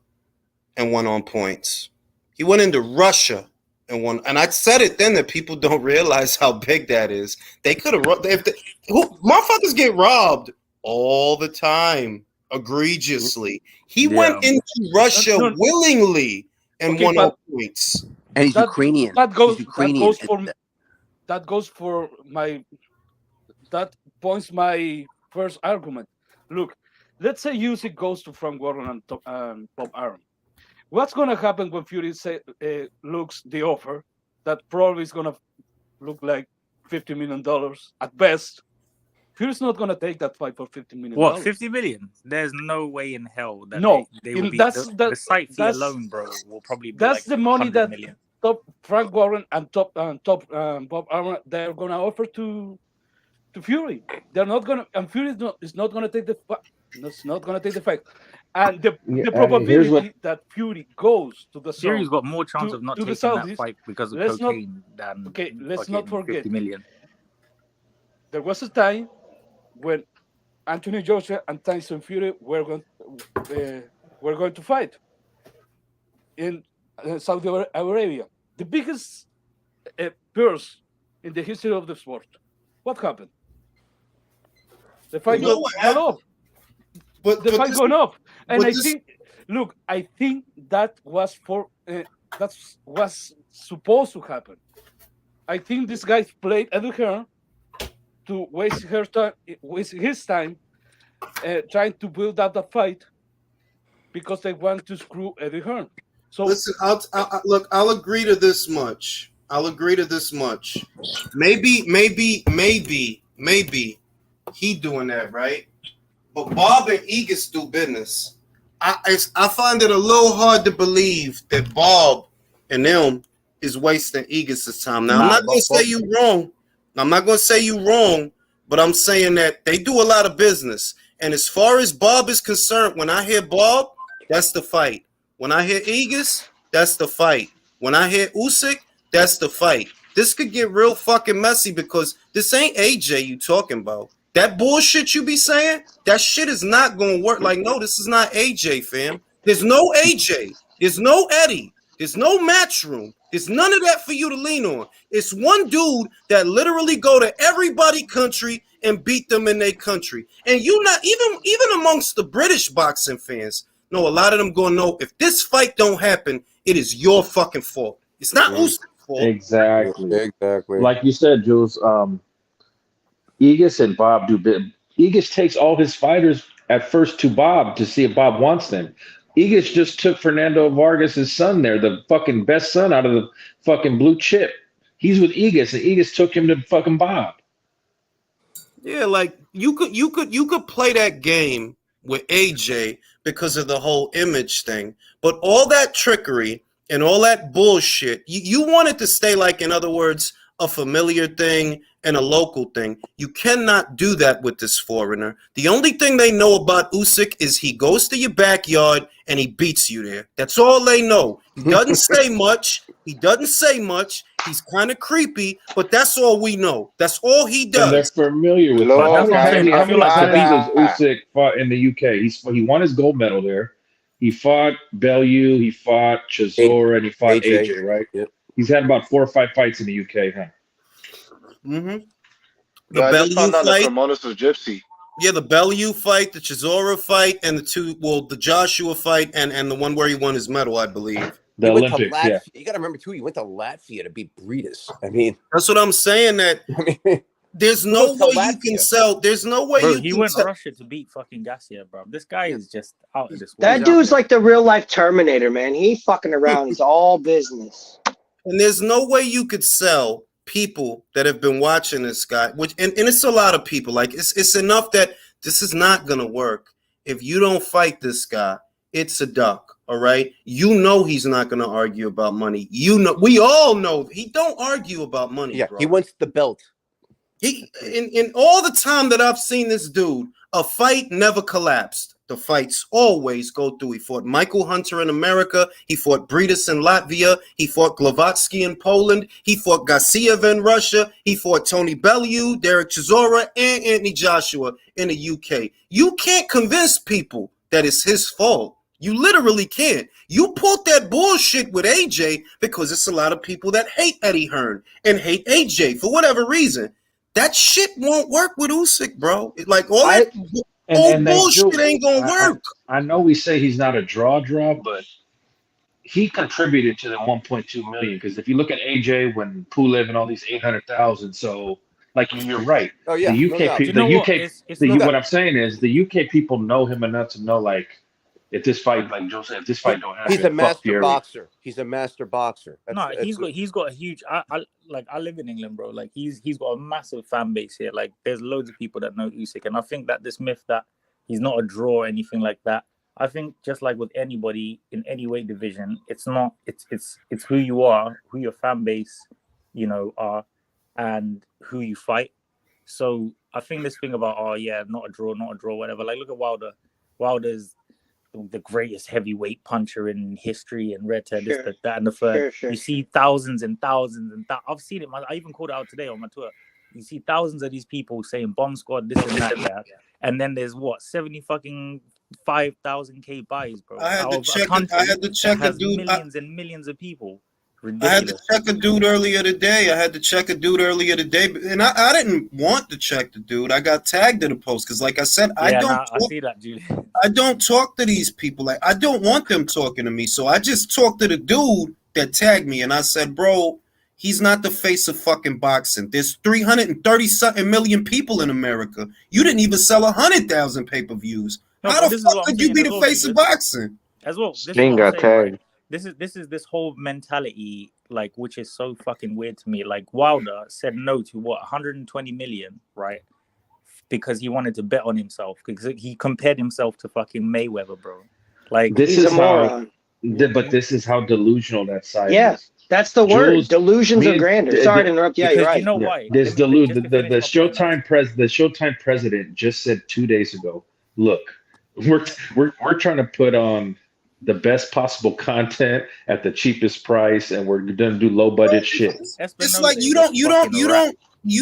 and won on points. He went into Russia and won. And I said it then that people don't realize how big that is. They could have. Motherfuckers get robbed all the time, egregiously. He went into Russia willingly and won on points. And he's Ukrainian. That goes first argument. Look, let's say Usyk goes to Frank Warren and Bob Arum. What's going to happen when Fury looks the offer? That probably is going to look like $50 million at best. Fury's not going to take that fight for $50 million. What, 50 million? There's no way in hell that they will be. The site fee alone, bro, will probably be that's like the money that million. top Frank Warren and top Bob Arum, they're going to offer to Fury. They're not going to, and Fury is not going to take the fight. It's not going to take the fight. And the probability that Fury goes to the zone. Fury's got more chance of not taking that fight because of cocaine than let's not forget 50 million. There was a time when Anthony Joshua and Tyson Fury were going to fight in Saudi Arabia, the biggest purse in the history of the sport. What happened? The fight got off. But the fight going up, and I think that was supposed to happen. I think this guy played Eddie Hearn to waste his time trying to build up the fight because they want to screw Eddie Hearn. So listen, I'll agree to this much. Maybe he doing that, right? But Bob and Egas do business. I find it a little hard to believe that Bob and them is wasting Egas' time. Now, I'm not going to say you wrong. But I'm saying that they do a lot of business. And as far as Bob is concerned, when I hear Bob, that's the fight. When I hear Egas, that's the fight. When I hear Usyk, that's the fight. This could get real fucking messy because this ain't AJ you talking about. That bullshit you be saying, that shit is not going to work. Like, no, this is not AJ, fam. There's no AJ. There's no Eddie. There's no Matchroom. There's none of that for you to lean on. It's one dude that literally go to everybody country and beat them in their country. And you not even amongst the British boxing fans, no, a lot of them going to know if this fight don't happen, it is your fucking fault. It's not Usyk's fault. Exactly. Like you said, Jules, Egas and Bob do bit. Egas takes all his fighters at first to Bob to see if Bob wants them. Egas just took Fernando Vargas' son there, the fucking best son out of the fucking blue chip. He's with Egas, and Egas took him to fucking Bob. Yeah, like you could play that game with AJ because of the whole image thing, but all that trickery and all that bullshit, you want it to stay like, in other words, a familiar thing and a local thing. You cannot do that with this foreigner. The only thing they know about Usyk is he goes to your backyard and he beats you there. That's all they know. He doesn't say much. He's kind of creepy, but that's all we know. That's all he does. And they're familiar with him. I feel like Usyk fought in the UK. He won his gold medal there. He fought Bellew, he fought Chisora, and he fought AJ, right? Yep. He's had about 4 or 5 fights in the UK, huh? Mm-hmm. I just found out that Ramones was Gypsy. Yeah, the Bellew fight, the Chisora fight, and the Joshua fight, and the one where he won his medal, I believe. The Olympics, yeah. You got to remember, too, he went to Latvia to beat Britas. I mean... That's what I'm saying, that there's no way you can sell... There's no way he went to Russia to beat fucking Garcia, bro. This guy is just out of this world. That dude's like the real-life Terminator, man. He ain't fucking around. He's all business. And there's no way you could sell people that have been watching this guy, and it's a lot of people. Like, it's enough that this is not going to work. If you don't fight this guy, it's a duck. All right, you know he's not going to argue about money. You know, we all know he don't argue about money. Yeah, bro. He wants the belt. He in all the time that I've seen this dude, a fight never collapsed. The fights always go through. He fought Michael Hunter in America. He fought Britas in Latvia. He fought Glavatsky in Poland. He fought Gassiev in Russia. He fought Tony Bellew, Derek Chisora, and Anthony Joshua in the UK. You can't convince people that it's his fault. You literally can't. You pulled that bullshit with AJ because it's a lot of people that hate Eddie Hearn and hate AJ for whatever reason. That shit won't work with Usyk, bro. Like all that old bullshit ain't gonna work. I know we say he's not a draw, but he contributed to the 1.2 million because if you look at AJ when Pulev and all these 800,000, so like you're right. Oh yeah, the UK people, what I'm saying is the UK people know him enough to know like if this fight, like Joe said, if this fight don't happen, he's a master boxer. He's a master boxer. He's got a huge. I live in England, bro. Like he's got a massive fan base here. Like there's loads of people that know Usyk, and I think that this myth that he's not a draw or anything like that. I think just like with anybody in any weight division, it's not. It's who you are, who your fan base, are, and who you fight. So I think this thing about not a draw, whatever. Like look at Wilder. Wilder's the greatest heavyweight puncher in history and red hair, this, that, and the third. You see thousands and thousands and I've seen it. I even called it out today on my Twitter. You see thousands of these people saying bomb squad, this and that, and then there's 75,000 K buys, bro. I had to check a dude. Millions and millions of people. Ridiculous. I had to check a dude earlier today, and I didn't want to check the dude. I got tagged in a post because, like I said, I see that, dude. I don't talk to these people. Like I don't want them talking to me, so I just talked to the dude that tagged me, and I said, "Bro, he's not the face of fucking boxing. There's 330-something million people in America. You didn't even sell 100,000 pay-per-views. How the fuck could you be the face of boxing?" As well, got tagged. This is this whole mentality, like, which is so fucking weird to me. Like Wilder said no to 120 million, right? Because he wanted to bet on himself because he compared himself to fucking Mayweather, bro. Like this is how, but this is how delusional that side is. That's the word. Delusions are grandeur. Sorry to interrupt. Yeah, you're right. You know why? This delusion. The Showtime president just said 2 days ago, "Look, we're trying to put on the best possible content at the cheapest price, and we're gonna do low budget shit." It's like you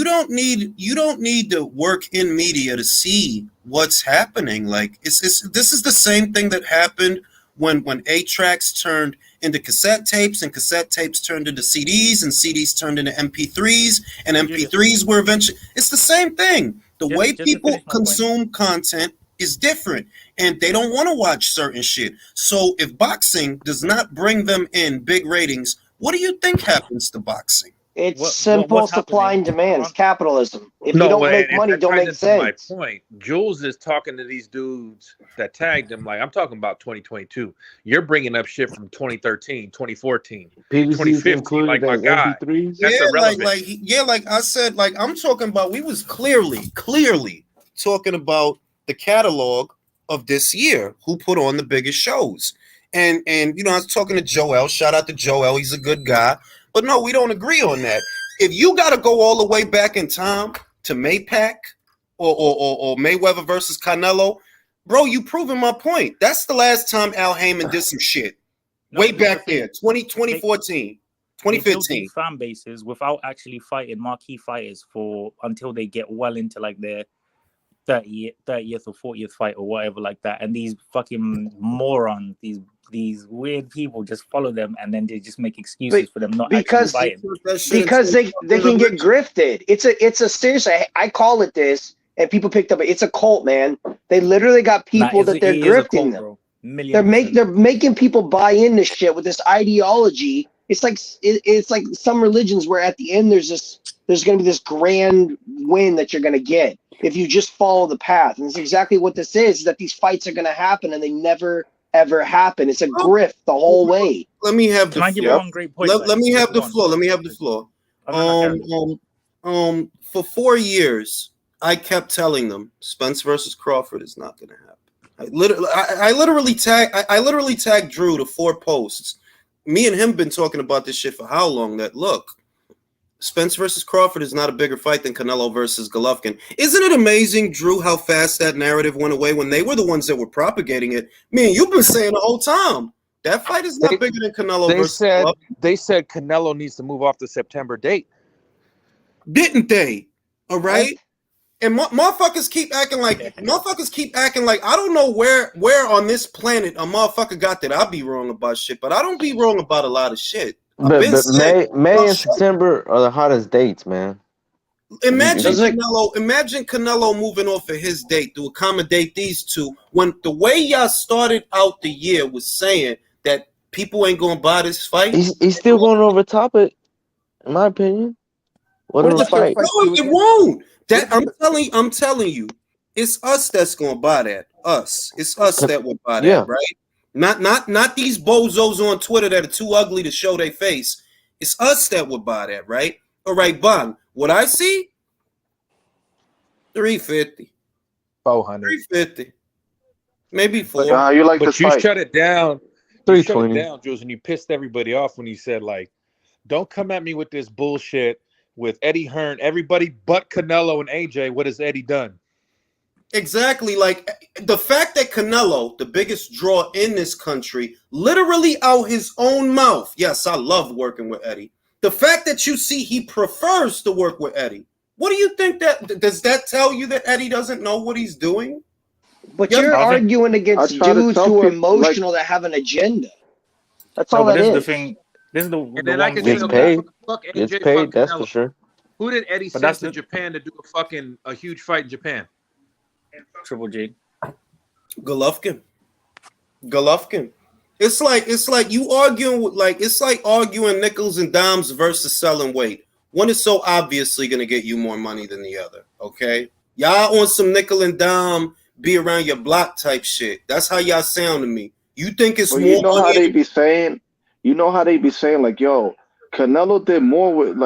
don't need to work in media to see what's happening. Like this is the same thing that happened when 8-tracks turned into cassette tapes and cassette tapes turned into CDs and CDs turned into MP3s and MP3s were eventually. It's the same thing. The way people consume content is different, and they don't want to watch certain shit. So if boxing does not bring them in big ratings, what do you think happens to boxing? It's simple supply and demand. It's capitalism. If you don't make money, don't make sense. My point. Jules is talking to these dudes that tagged him. Like I'm talking about 2022. You're bringing up shit from 2013, 2014, 2015. Like my God, that's irrelevant. Like I said, like I'm talking about. We was clearly talking about the catalog of this year, who put on the biggest shows. And I was talking to Joel. Shout out to Joel. He's a good guy. But no, we don't agree on that. If you got to go all the way back in time to Maypac or Mayweather versus Canelo, bro, you proving my point. That's the last time Al Heyman did some shit. Way back there, 2014, 2015. Fan bases without actually fighting marquee fighters until they get well into like their 30th or 40th fight or whatever like that, and these fucking morons, these weird people just follow them, and then they just make excuses for them not actually fighting. Because they can get grifted. It's a seriously, I call it this, and people picked up. It's a cult, man. They literally got people that they're grifting them. They're making people buy into shit with this ideology. It's like some religions where at the end there's going to be this grand win that you're going to get if you just follow the path. And it's exactly what this is, that these fights are going to happen and they never, ever happen. It's a grift the whole way. Let me have the floor. Can I give one great point? Let me have the floor. For 4 years, I kept telling them Spence versus Crawford is not going to happen. I literally tagged Drew to 4 posts. Me and him been talking about this shit for how long? That look, Spence versus Crawford is not a bigger fight than Canelo versus Golovkin. Isn't it amazing, Drew, how fast that narrative went away when they were the ones that were propagating it? Man, you've been saying the whole time that fight is not bigger than Canelo versus Golovkin. They said Canelo needs to move off the September date. Didn't they? All right. And motherfuckers keep acting like I don't know where on this planet a motherfucker got that I be wrong about shit, but I don't be wrong about a lot of shit. But May and September are the hottest dates, man. Imagine Canelo moving off of his date to accommodate these two when the way y'all started out the year was saying that people ain't gonna buy this fight. He's still going over top it, in my opinion. What is the fight? No, it won't. That I'm telling you, it's us that's gonna buy that. It's us that will buy that, right? Not these bozos on Twitter that are too ugly to show their face. It's us that would buy that, right? All right, Bond. What I see? 350. 400. 350. Maybe 4. You like but you fight. Shut it down. 320. You shut it down, Jules, and you pissed everybody off when you said, like, don't come at me with this bullshit with Eddie Hearn, everybody but Canelo and AJ. What has Eddie done? Exactly. Like the fact that Canelo, the biggest draw in this country, literally out his own mouth. Yes, I love working with Eddie. The fact that you see he prefers to work with Eddie. What do you think does that tell you that Eddie doesn't know what he's doing? But you're arguing against dudes who are emotional that have an agenda. That's all that is. The thing. This is the then I can gets paid. Gets paid, that's for sure. Who did Eddie send to Japan to do a huge fight in Japan? Triple G. Golovkin. It's like you arguing with it's like arguing nickels and dimes versus selling weight. One is so obviously gonna get you more money than the other. Okay, y'all on some nickel and dime, be around your block type shit. That's how y'all sound to me. You think it's more? You know how they be saying. Like, yo, Canelo did more with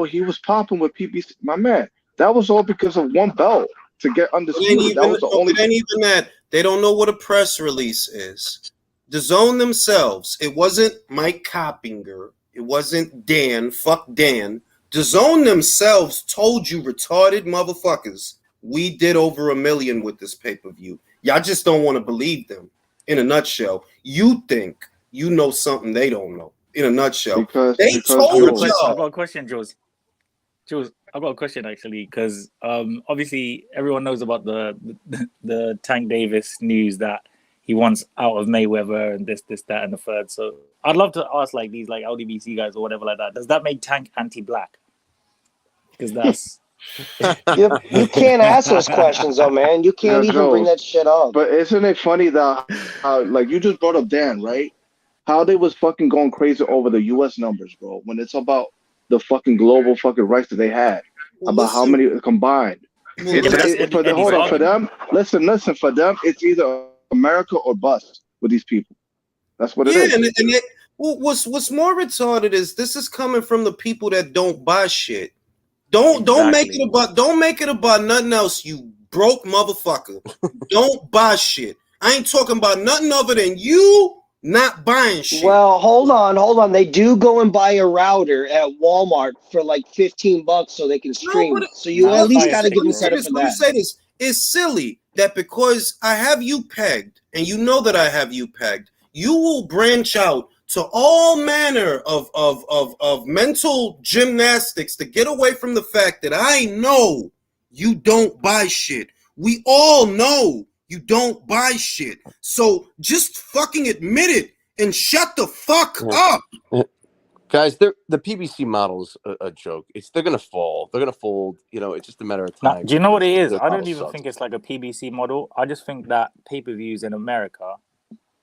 he was popping with PBC. My man, that was all because of one belt to get undisputed. That was the only. It ain't even that. They don't know what a press release is. The Zone themselves. It wasn't Mike Coppinger. It wasn't Dan. Fuck Dan. The Zone themselves told you retarded motherfuckers. We did over 1 million with this pay-per-view. Y'all just don't want to believe them. In a nutshell, you think you know something they don't know. In a nutshell, they told y'all. I've got a question, Jules. I've got a question actually, because obviously everyone knows about the Tank Davis news that he wants out of Mayweather and this, that, and the third. So I'd love to ask these LDBC guys or whatever like that. Does that make Tank anti-black? Because that's you can't ask those questions, though, man. You can't even bring that shit up. But isn't it funny that you just brought up Dan, right? How they was fucking going crazy over the U.S. numbers, bro, when it's about the fucking global fucking rights that they had, about how many combined. For them, listen, for them, it's either America or bust with these people. That's what it is. What's more retarded is this is coming from the people that don't buy shit. Don't make it about nothing else, you broke motherfucker. Don't buy shit. I ain't talking about nothing other than you not buying shit. Well, hold on. They do go and buy a router at Walmart for like $15 so they can stream. So you at least got to give them credit for that. Let me say this. It's silly that because I have you pegged, and you know that I have you pegged, you will branch out to all manner of mental gymnastics to get away from the fact that I know you don't buy shit. We all know you don't buy shit. So just fucking admit it and shut the fuck up. Guys, the PBC model's a joke. They're gonna fall. They're gonna fold. It's just a matter of time. Do you know what it is? I don't even think it's like a PBC model. I just think that pay-per-views in America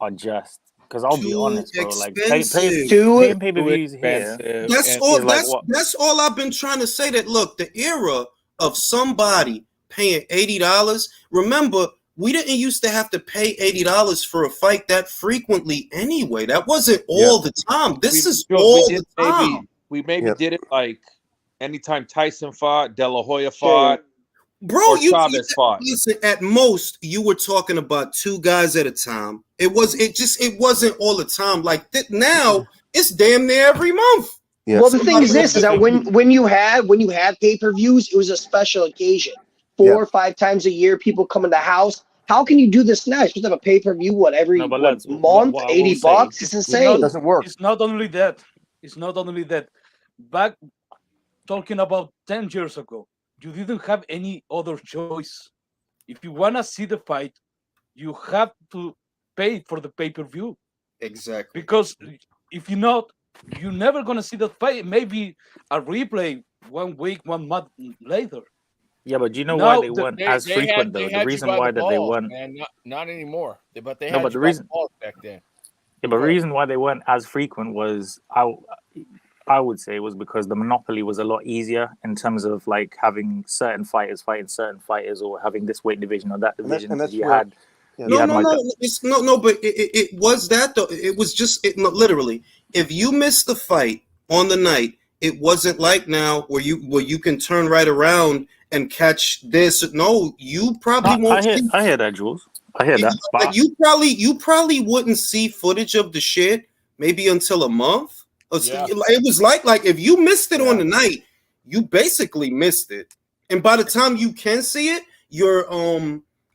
are just, because I'll be honest, bro. Like pay-per-views here. That's all I've been trying to say. That look, the era of somebody paying $80. Remember, we didn't used to have to pay $80 for a fight that frequently anyway. That wasn't all the time. This is all the time. We maybe did it like anytime Tyson fought, De La Hoya fought, bro. Chavez fought. Listen, at most you were talking about 2 guys at a time. It wasn't all the time like that. Now it's damn near every month. Yeah. Well, the thing is this: is that when you had pay-per-views, it was a special occasion. 4 or 5 times a year, people come in the house. How can you do this now? You're supposed to have a pay-per-view every month, $80. It's insane. It doesn't work. It's not only that. Back talking about 10 years ago, you didn't have any other choice. If you want to see the fight, you have to pay for the pay-per-view. Exactly. Because if you're not, you're never going to see the fight. Maybe a replay 1 week, 1 month later. Yeah, but do you know why they weren't as frequent, though? The reason why that they weren't... Man, not anymore. But they No, had but you the by the reason... balls back then. Yeah, but the reason why they weren't as frequent was... I would say was because the monopoly was a lot easier in terms of like having certain fighters fighting certain fighters, or having this weight division or that division. And that's you where, had, no, but it was that though. It was just literally. If you missed the fight on the night, it wasn't like now where you can turn right around and catch this. No, you probably won't. I hear that, Jules. I hear that. Like you probably wouldn't see footage of the shit maybe until a month. Yeah. It was like if you missed it on the night, you basically missed it. And by the time you can see it, your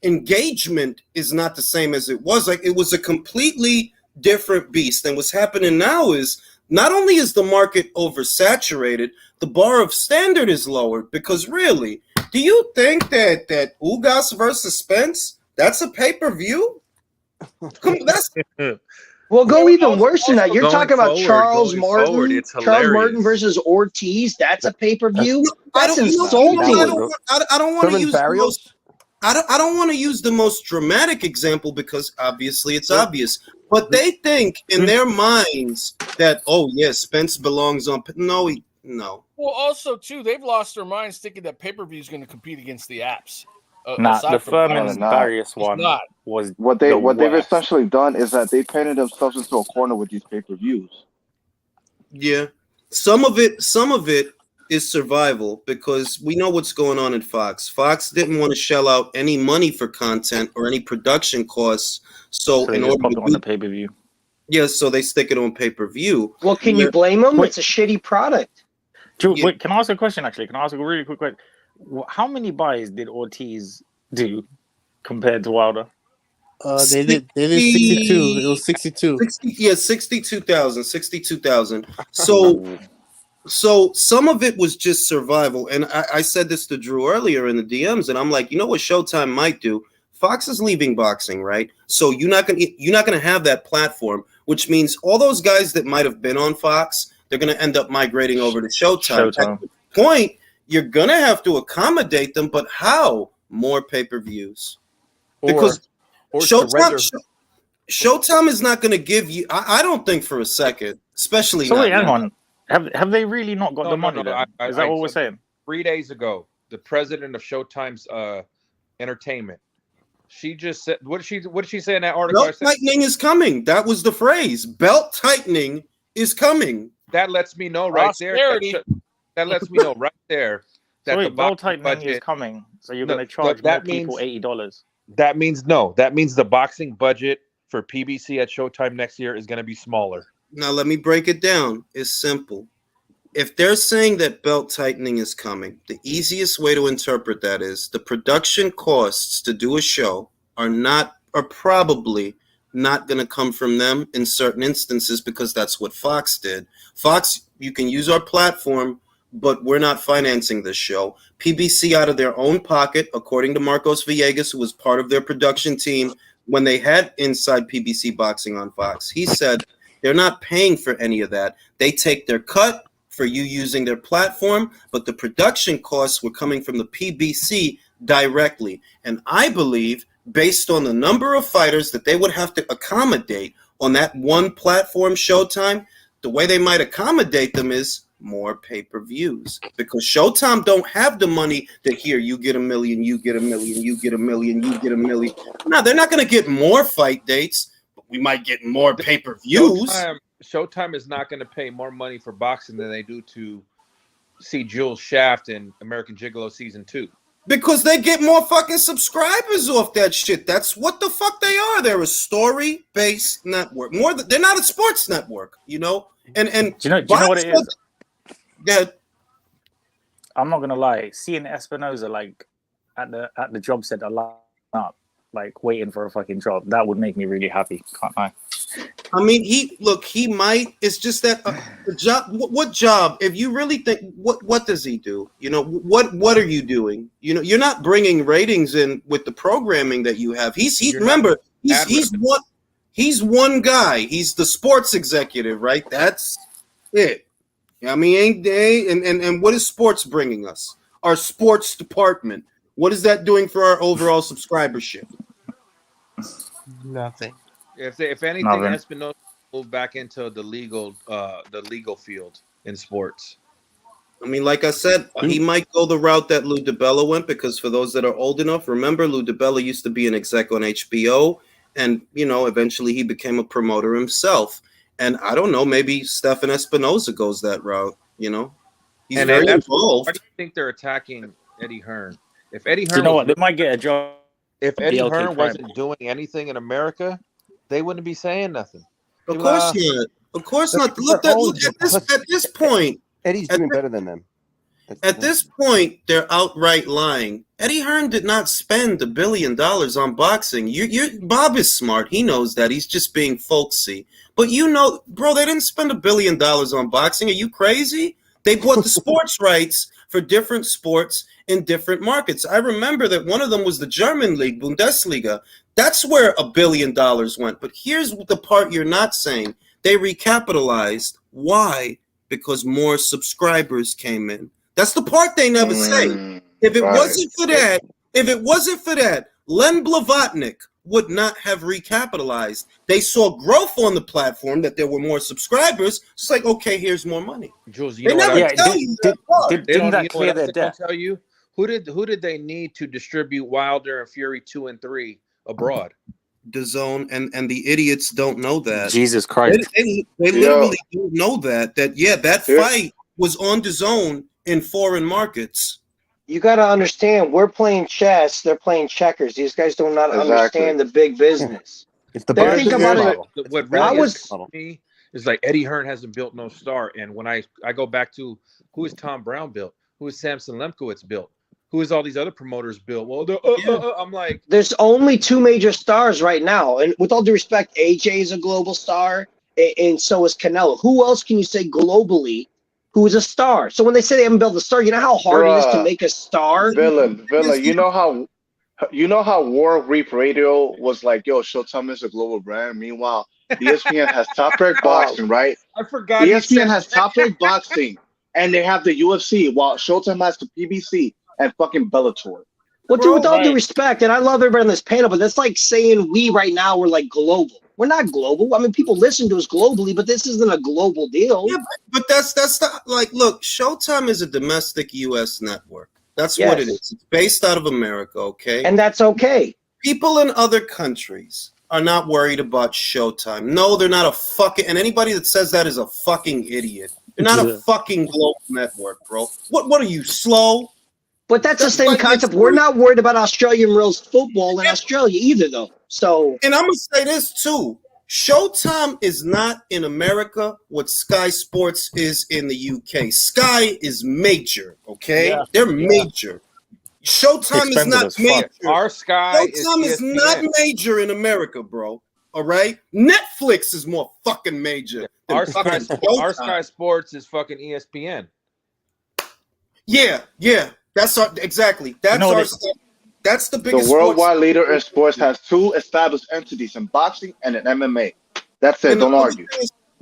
engagement is not the same as it was. Like it was a completely different beast. And what's happening now is not only is the market oversaturated, the bar of standard is lowered. Because really, do you think that Ugas versus Spence, that's a pay-per-view? Well, go even worse than that. You're talking about Charles Martin. It's Charles Martin versus Ortiz. That's a pay-per-view. That's insulting. I don't want to use the most. I don't want to use the most dramatic example because obviously it's obvious. But they think in their minds that Spence belongs on. No. Well, also too, they've lost their minds thinking that pay-per-view is going to compete against the apps. The Furman Barrios one was what they've essentially done is that they painted themselves into a corner with these pay-per-views. Yeah, some of it is survival because we know what's going on in Fox. Fox didn't want to shell out any money for content or any production costs, so in order to put it on the pay-per-view. Yeah, so they stick it on pay-per-view. Well, can you blame them? It's a shitty product. Jules, wait, can I ask a question? Actually, can I ask a really quick question? How many buys did Ortiz do compared to Wilder? They did 62. It was 62. 62,000. So some of it was just survival. And I said this to Drew earlier in the DMs, and I'm like, you know what Showtime might do? Fox is leaving boxing, right? So you're not gonna have that platform, which means all those guys that might have been on Fox, they're gonna end up migrating over to Showtime. At the point, you're gonna have to accommodate them, but how? More pay-per-views. Because Showtime is not gonna give you. I don't think for a second, especially. So wait, hang on. Have they really not got the money? Is that what we're saying? 3 days ago, the president of Showtime's entertainment, she just said, what did she say in that article? Belt tightening is coming. That was the phrase. Belt tightening is coming. That lets me know right there. That lets me know right there that the belt tightening is coming. So you're going to charge more people $80. That means the boxing budget for PBC at Showtime next year is going to be smaller. Now let me break it down. It's simple. If they're saying that belt tightening is coming, the easiest way to interpret that is the production costs to do a show are probably not going to come from them in certain instances because that's what Fox did. Fox, you can use our platform, but we're not financing this show. PBC out of their own pocket, according to Marcos Villegas, who was part of their production team when they had Inside PBC Boxing on Fox, he said they're not paying for any of that. They take their cut for you using their platform, but the production costs were coming from the PBC directly. And I believe, based on the number of fighters that they would have to accommodate on that one platform, Showtime, the way they might accommodate them is more pay-per-views. Because Showtime don't have the money to here, you get 1 million, you get 1 million, you get 1 million, you get 1 million. No, they're not going to get more fight dates, but we might get more pay-per-views. Showtime is not going to pay more money for boxing than they do to see Jules Shaft in American Gigolo Season 2. Because they get more fucking subscribers off that shit. That's what the fuck they are. They're a story-based network. They're not a sports network, you know? And do you know what it is? Yeah. I'm not gonna lie. Seeing Espinoza like at the job center line up, like waiting for a fucking job, that would make me really happy. Can't lie. I mean, he might. It's just that the job. What job? If you really think, what does he do? You know, what are you doing? You know, you're not bringing ratings in with the programming that you have. Remember, he's one guy. He's the sports executive, right? That's it. I mean, ain't they? And what is sports bringing us? Our sports department. What is that doing for our overall subscribership? Nothing. If anything, Espinosa moved back into the legal field in sports. I mean, like I said, he might go the route that Lou DiBella went, because for those that are old enough, remember Lou DiBella used to be an exec on HBO, and eventually he became a promoter himself. And I don't know, maybe Stefan Espinosa goes that route. He's very involved. Why do you think they're attacking Eddie Hearn? If Eddie Hearn, they might get a job. If Eddie Hearn wasn't doing anything in America, they wouldn't be saying nothing. Of course not. Of course not. Look at this point. Eddie's doing better than them. At this point, they're outright lying. Eddie Hearn did not spend $1 billion on boxing. Bob is smart. He knows that. He's just being folksy. But bro, they didn't spend $1 billion on boxing. Are you crazy? They bought the sports rights for different sports in different markets. I remember that one of them was the German league, Bundesliga. That's where $1 billion went. But here's the part you're not saying. They recapitalized. Why? Because more subscribers came in. That's the part they never say. If it wasn't for that, Len Blavatnik would not have recapitalized. They saw growth on the platform, that there were more subscribers. It's like, okay, here's more money. Jules, Didn't that clear their debt? Tell you who did they need to distribute Wilder and Fury 2 and 3 abroad? DAZN, and the idiots don't know that. Jesus Christ, they literally don't know that fight was on DAZN in foreign markets. You got to understand, we're playing chess, they're playing checkers. These guys do not understand the big business. It's the think about it. What really me is like Eddie Hearn hasn't built no star, and when I go back to who is Tom Brown built, who is Samson Lemkowitz built, who is all these other promoters built? Well, I'm like, there's only two major stars right now, and with all due respect, AJ is a global star, and so is Canelo. Who else can you say globally who is a star? So when they say they haven't built a star, you know how hard it is to make a star? Villain, you know how War Reap Radio was like, yo, Showtime is a global brand. Meanwhile, ESPN has Top Rank Boxing, right? I forgot. ESPN has Top Rank Boxing, and they have the UFC, while Showtime has the PBC and fucking Bellator. Well, dude, with all due respect, and I love everybody on this panel, but that's like saying we right now we're like global. We're not global. I mean, people listen to us globally, but this isn't a global deal. Yeah, but that's not like, look, Showtime is a domestic U.S. network. That's what it is. It's based out of America, okay? And that's okay. People in other countries are not worried about Showtime. No, they're not and anybody that says that is a fucking idiot. They're not a fucking global network, bro. What are you, slow? But that's the same concept. We're not worried about Australian rules football in Australia either, though. So, and I'm gonna say this too: Showtime is not in America what Sky Sports is in the UK. Sky is major, okay? They're major. Showtime is not major. Our Sky Showtime is not major in America, bro. All right, Netflix is more fucking major. Our Sky Sports is fucking ESPN. Yeah. That's exactly. That's the biggest. The worldwide leader in sports has two established entities in boxing and in MMA. That's it. Don't argue.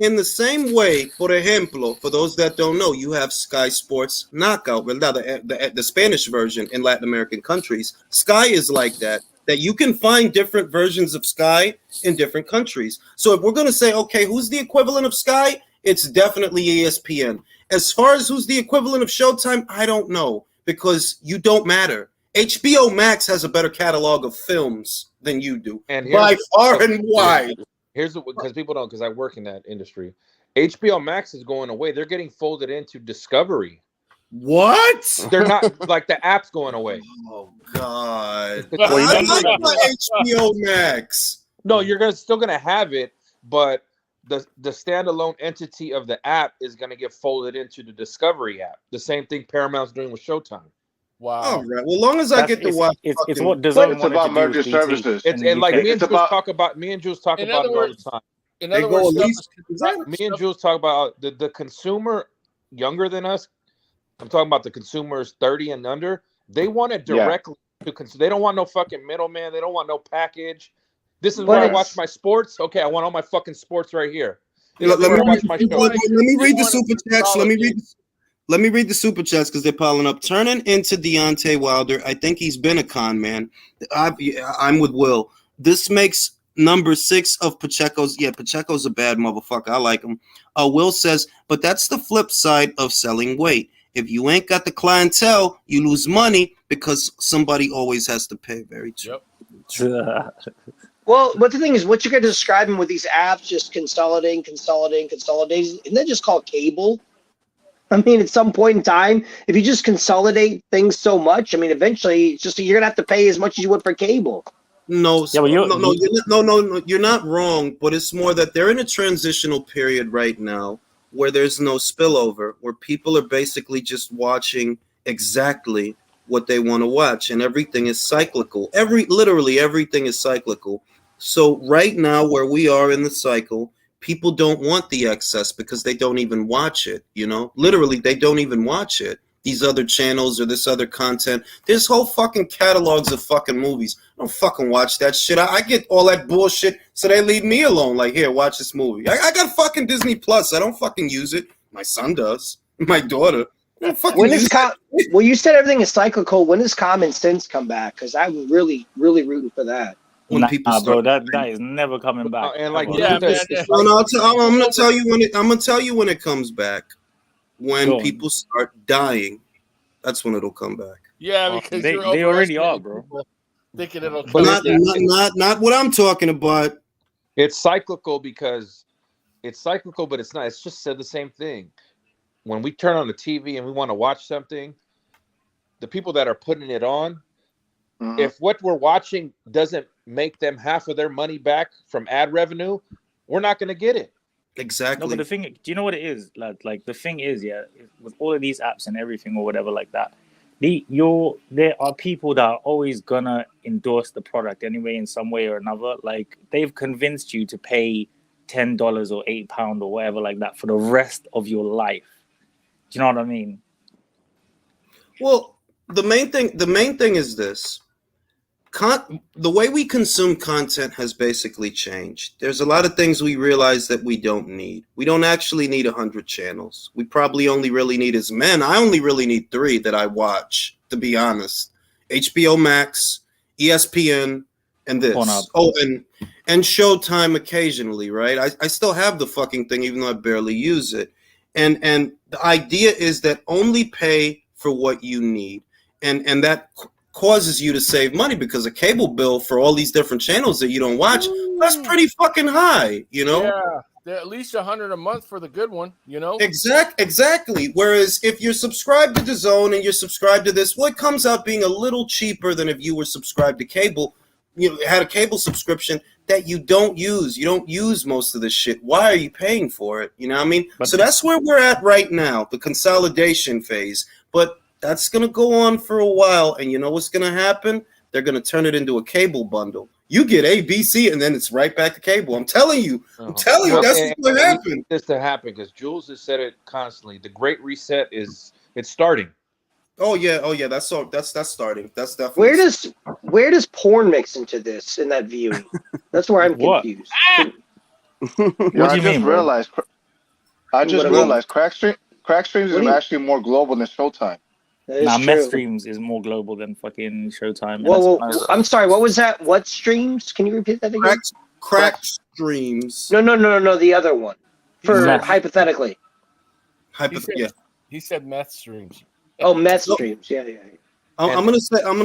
In the same way, por ejemplo, for those that don't know, you have Sky Sports Knockout, the Spanish version in Latin American countries. Sky is like that you can find different versions of Sky in different countries. So if we're going to say, okay, who's the equivalent of Sky? It's definitely ESPN. As far as who's the equivalent of Showtime, I don't know, because you don't matter. HBO Max has a better catalog of films than you do, and by far and wide. Because people don't, because I work in that industry. HBO Max is going away. They're getting folded into Discovery. What? They're not, like, the app's going away. Oh God! I like my HBO Max. No, you're still gonna have it, but the standalone entity of the app is gonna get folded into the Discovery app. The same thing Paramount's doing with Showtime. Wow. All right. Well, as long as I get to watch, it's what DAZN it's about merger services. It's and like me and Jules talk about it all the time. In other words, me and Jules talk about the consumer younger than us. I'm talking about the consumers 30 and under. They want it directly to they don't want no fucking middleman. They don't want no package. This is where I watch my sports. Okay, I want all my fucking sports right here. Let me read the super chats. Let me read the super chats because they're piling up. Turning into Deontay Wilder, I think he's been a con man. I'm with Will. This makes number 6 of Pacheco's. Yeah, Pacheco's a bad motherfucker. I like him. Will says, but that's the flip side of selling weight. If you ain't got the clientele, you lose money because somebody always has to pay. Very true. Yep. Well, but the thing is, what you're describing with these apps, just consolidating. Isn't that just called cable? I mean, at some point in time, if you just consolidate things so much, I mean, eventually, it's just you're gonna have to pay as much as you would for cable. No, you're not wrong, but it's more that they're in a transitional period right now where there's no spillover, where people are basically just watching exactly what they want to watch, and everything is cyclical. Literally everything is cyclical. So right now, where we are in the cycle, people don't want the excess because they don't even watch it. You know, literally, they don't even watch it. These other channels or this other content. There's whole fucking catalogs of fucking movies. I don't fucking watch that shit. I get all that bullshit, so they leave me alone. Like, here, watch this movie. I got fucking Disney Plus. I don't fucking use it. My son does. My daughter. Well, you said everything is cyclical. When does common sense come back? Because I'm really, really rooting for that. When people start, bro, that is never coming back. And like, I'm gonna tell you when it comes back. When people start dying, that's when it'll come back. Yeah, because they already are, bro. Thinking it'll come back. Not what I'm talking about. It's cyclical because it's cyclical, but it's not. It's just said the same thing. When we turn on the TV and we want to watch something, the people that are putting it on, if what we're watching doesn't make them half of their money back from ad revenue, we're not going to get it. Exactly. No, but the thing, do you know what it is? Like the thing is, with all of these apps and everything or whatever like that, there are people that are always gonna endorse the product anyway in some way or another. Like they've convinced you to pay $10 or £8 or whatever like that for the rest of your life. Do you know what I mean? Well, the main thing is this. The way we consume content has basically changed. There's a lot of things we realize that we don't need. We don't actually need 100 channels. We probably only really need, as men, I only really need 3 that I watch, to be honest. HBO Max, ESPN, and this. And Showtime occasionally, right? I still have the fucking thing, even though I barely use it. And the idea is that only pay for what you need. And that causes you to save money because a cable bill for all these different channels that you don't watch, that's pretty fucking high, you know? Yeah, at least $100 a month for the good one, you know? Exactly. Whereas if you're subscribed to DAZN and you're subscribed to this, well, it comes out being a little cheaper than if you were subscribed to cable. You had a cable subscription that you don't use. You don't use most of this shit. Why are you paying for it? You know what I mean? So that's where we're at right now, the consolidation phase. But that's going to go on for a while, and you know what's going to happen? They're going to turn it into a cable bundle. You get A, B, C, and then it's right back to cable. I'm telling you. That's what's going to happen. This to happen because Jules has said it constantly. The Great Reset it's starting. Oh yeah. That's starting. That's definitely. Where does porn mix into this in that viewing? That's where I'm confused. I just realized crack streams is actually more global than Showtime. Meth Streams is more global than fucking Showtime. Well, I'm sorry. What was that? What streams? Can you repeat that again? Crack streams. No. The other one. Hypothetically. He said meth streams. Oh, meth streams. Yeah. I'm gonna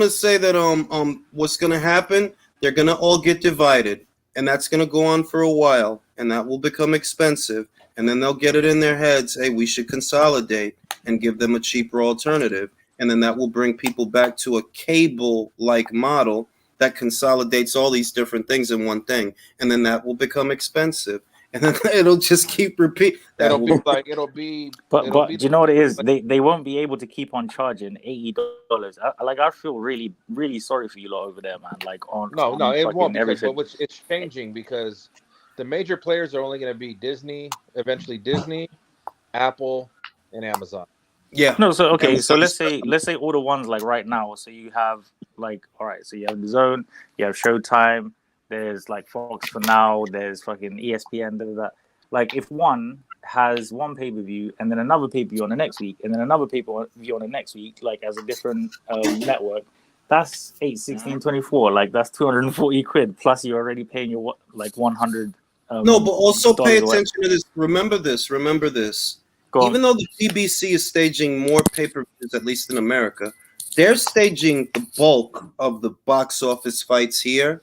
say that what's gonna happen? They're gonna all get divided, and that's gonna go on for a while, and that will become expensive. And then they'll get it in their heads, hey, we should consolidate and give them a cheaper alternative. And then that will bring people back to a cable-like model that consolidates all these different things in one thing. And then that will become expensive. And then it'll just keep repeating. But do you know what it is? They won't be able to keep on charging $80. I feel really, really sorry for you lot over there, man. Like it won't. But it's changing because the major players are only going to be Disney, eventually Disney, Apple, and Amazon. Yeah. No, so okay, so Amazon's let's say all the ones like right now. So you have like, all right, so you have the Zone, you have Showtime, there's like Fox for now, there's fucking ESPN, like if one has one pay-per-view and then another pay-per-view on the next week and then another pay-per-view on the next week, like as a different network, that's 8, 16, 24. Like that's 240 quid plus you're already paying your like 100. No, but also pay dollars attention to this. Remember this. Even though the PBC is staging more pay-per-views, at least in America, they're staging the bulk of the box office fights here.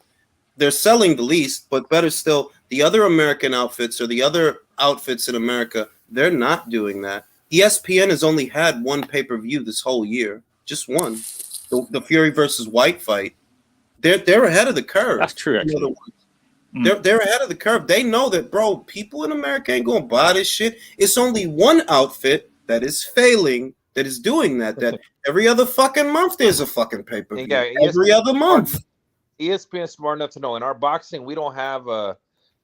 They're selling the least, but better still, the other American outfits or the other outfits in America, they're not doing that. ESPN has only had one pay-per-view this whole year, just one, the Fury versus White fight. They're ahead of the curve. That's true, actually. They're ahead of the curve. They know that, bro, people in America ain't gonna buy this shit. It's only one outfit that is failing, that is doing that. That every other fucking month there's a fucking pay-per-view. Yeah, every other month. ESPN is smart enough to know. In our boxing, we don't have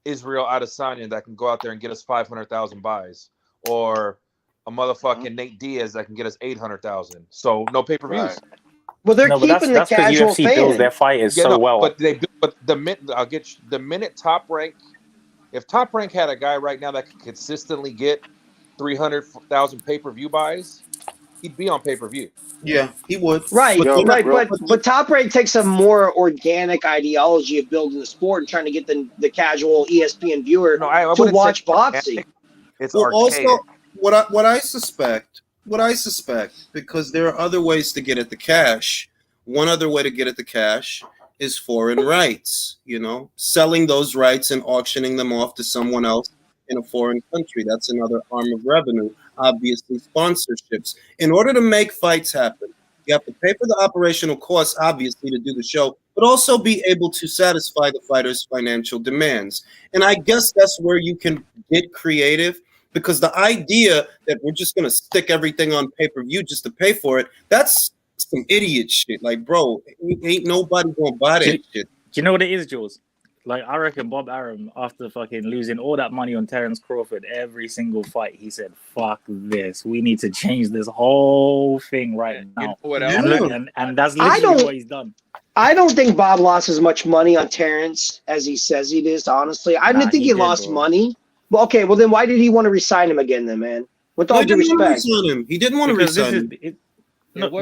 Israel Adesanya that can go out there and get us 500,000 buys, or a motherfucking Nate Diaz that can get us 800,000. So no pay-per-views. Right. Well, they're keeping the casual UFC fan. builds their fighters so well. But the minute Top Rank, if Top Rank had a guy right now that could consistently get 300,000 pay-per-view buys, he'd be on pay-per-view. Yeah, he would. Right, but Top Rank takes a more organic ideology of building the sport and trying to get the casual ESPN viewer to watch boxing. It's archaic. Also, what I suspect, because there are other ways to get at the cash. One other way to get at the cash is foreign rights, selling those rights and auctioning them off to someone else in a foreign country. That's another arm of revenue. Obviously, sponsorships. In order to make fights happen, you have to pay for the operational costs, obviously, to do the show, but also be able to satisfy the fighters' financial demands. And I guess that's where you can get creative, because the idea that we're just going to stick everything on pay-per-view just to pay for it, that's some idiot shit. Like, bro, ain't nobody going to buy that shit. Do you know what it is, Jules? Like, I reckon Bob Arum, after fucking losing all that money on Terence Crawford every single fight, he said, fuck this. We need to change this whole thing right now. You know what else? And that's literally what he's done. I don't think Bob lost as much money on Terence as he says he did, honestly. I didn't think he lost money. Well, okay, well, then why did he want to resign him again then, man? With all due respect. He didn't want to resign him. Let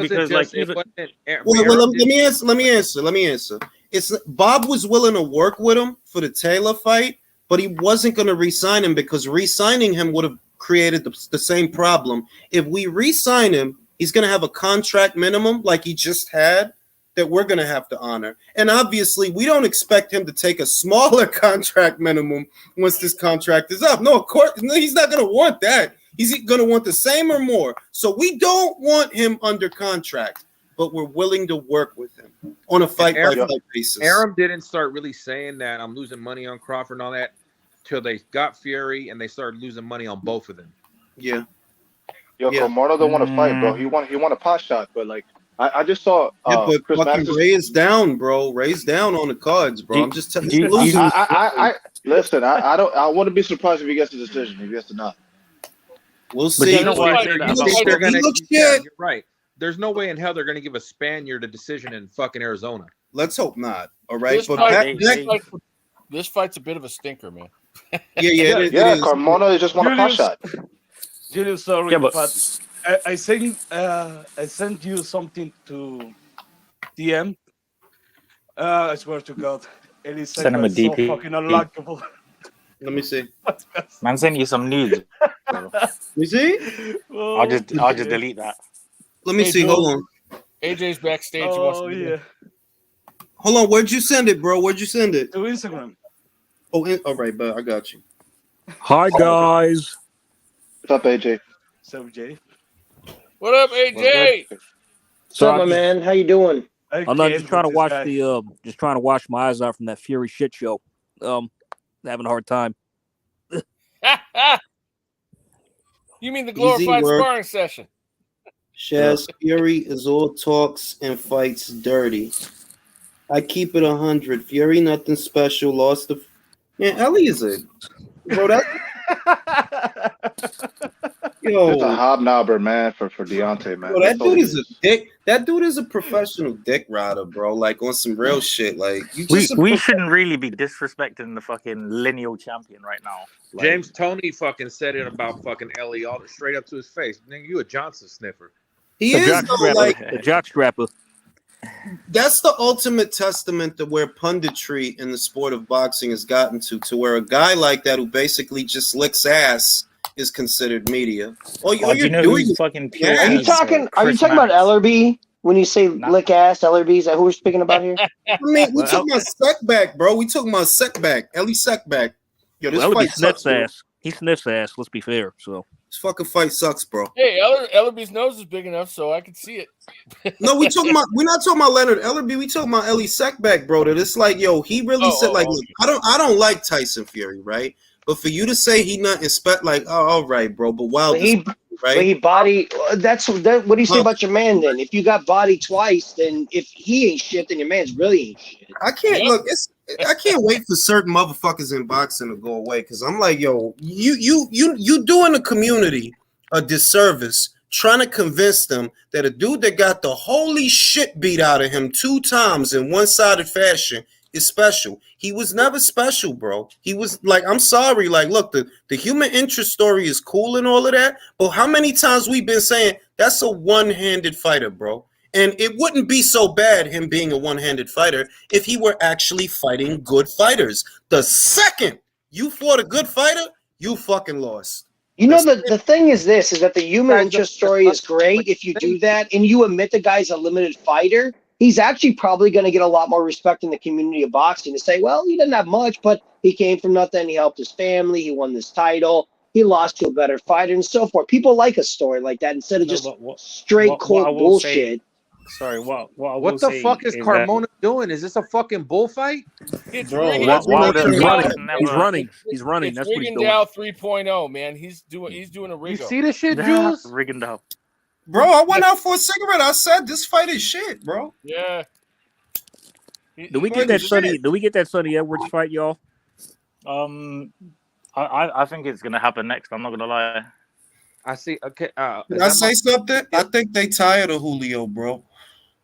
me answer. It's Bob was willing to work with him for the Taylor fight, but he wasn't going to re-sign him because re-signing him would have created the same problem. If we re-sign him, he's going to have a contract minimum like he just had that we're going to have to honor. And obviously, we don't expect him to take a smaller contract minimum once this contract is up. No, of course, he's not going to want that. He's going to want the same or more. So we don't want him under contract, but we're willing to work with him on a fight-by-fight basis. Arum didn't start really saying that I'm losing money on Crawford and all that till they got Fury and they started losing money on both of them. Yeah. Carmona don't want to fight, bro. He want a pot shot, but like I just saw. But Chris fucking Masters. Ray is down, bro. Ray's down on the cards, bro. I'm just telling you. Listen. I wouldn't be surprised if he gets a decision. If he gets to not. We'll see. You're right. There's no way in hell they're going to give a Spaniard a decision in fucking Arizona. Let's hope not. All right, this fight's a bit of a stinker, man. Yeah. Carmona just want a pot shot. Julius, sorry, but I sent you something to DM. I swear to God, it is send him a DP. So fucking unlockable. Let me see. Man, send you some nudes. You see? I'll just delete that. Let me see. Hold on. AJ's backstage. Oh yeah. Hold on. Where'd you send it, bro? Where'd you send it? To Instagram. Oh, all right, but I got you. Hi guys. What's up, AJ? What's up, Jay? What up, AJ? What's up, my man? How you doing? I'm not just trying to watch just trying to wash my eyes out from that Fury shit show. Having a hard time. You mean the glorified sparring session? Shaz, Fury is all talks and fights dirty. I keep it 100. Fury, nothing special. Lost Man, Ellie is a bro. That yo, it's a hobnobber, man, for Deontay, man. bro, that dude is a is. dick. That dude is a professional dick rider, bro. Like on some real shit. Like you just we shouldn't really be disrespecting the fucking lineal champion right now. Like, James Toney fucking said it about fucking Ellie all straight up to his face. Nigga, you a Johnson sniffer. He is though, like a jockstrapper. That's the ultimate testament to where punditry in the sport of boxing has gotten to where a guy like that who basically just licks ass is considered media. Do you know who's fucking pure? Are you talking about Ellerby? When you say lick ass, Ellerby, is that who we're speaking about here? I mean, we took my Sekback, bro. We took my Sekback. Ellie Sekback. Yo, this fight sniffs ass. He sniffs ass. Let's be fair. So this fucking fight sucks, bro. Hey, Ellerby's nose is big enough so I can see it. No, we're not talking about Leonard Ellerby. We talking about Ellie Sekback, bro. That it's like, yo, he really said like, look, I don't like Tyson Fury, right? But for you to say he not expect like, oh, all right, bro. But wow, right? But he body. What do you say about your man then? If you got body twice, then if he ain't shit, then your man's really ain't shit. I can't look. I can't wait for certain motherfuckers in boxing to go away because I'm like, yo, you doing the community a disservice trying to convince them that a dude that got the holy shit beat out of him 2 times in one-sided fashion is special. He was never special, bro. He was like, I'm sorry, like, look, the human interest story is cool and all of that, but how many times we've been saying that's a one-handed fighter, bro? And it wouldn't be so bad him being a one-handed fighter if he were actually fighting good fighters. The second you fought a good fighter, you fucking lost. You know, the thing is this, is that the human interest story is great if you do that and you admit the guy's a limited fighter. He's actually probably going to get a lot more respect in the community of boxing to say, well, he didn't have much, but he came from nothing. He helped his family. He won this title. He lost to a better fighter and so forth. People like a story like that instead of straight cold bullshit. What the fuck is Carmona doing? Is this a fucking bullfight? It's He's running. That's what he's doing. Rigondeaux 3.0, man. He's doing a Rigo. You see this shit, Jules? Rigondeaux. Bro, I went out for a cigarette. I said this fight is shit, bro. Yeah. Do we get that Sonny Edwards fight, y'all? I think it's gonna happen next. I'm not gonna lie. I see. Okay. Can I say something? I think they tired of Julio, bro.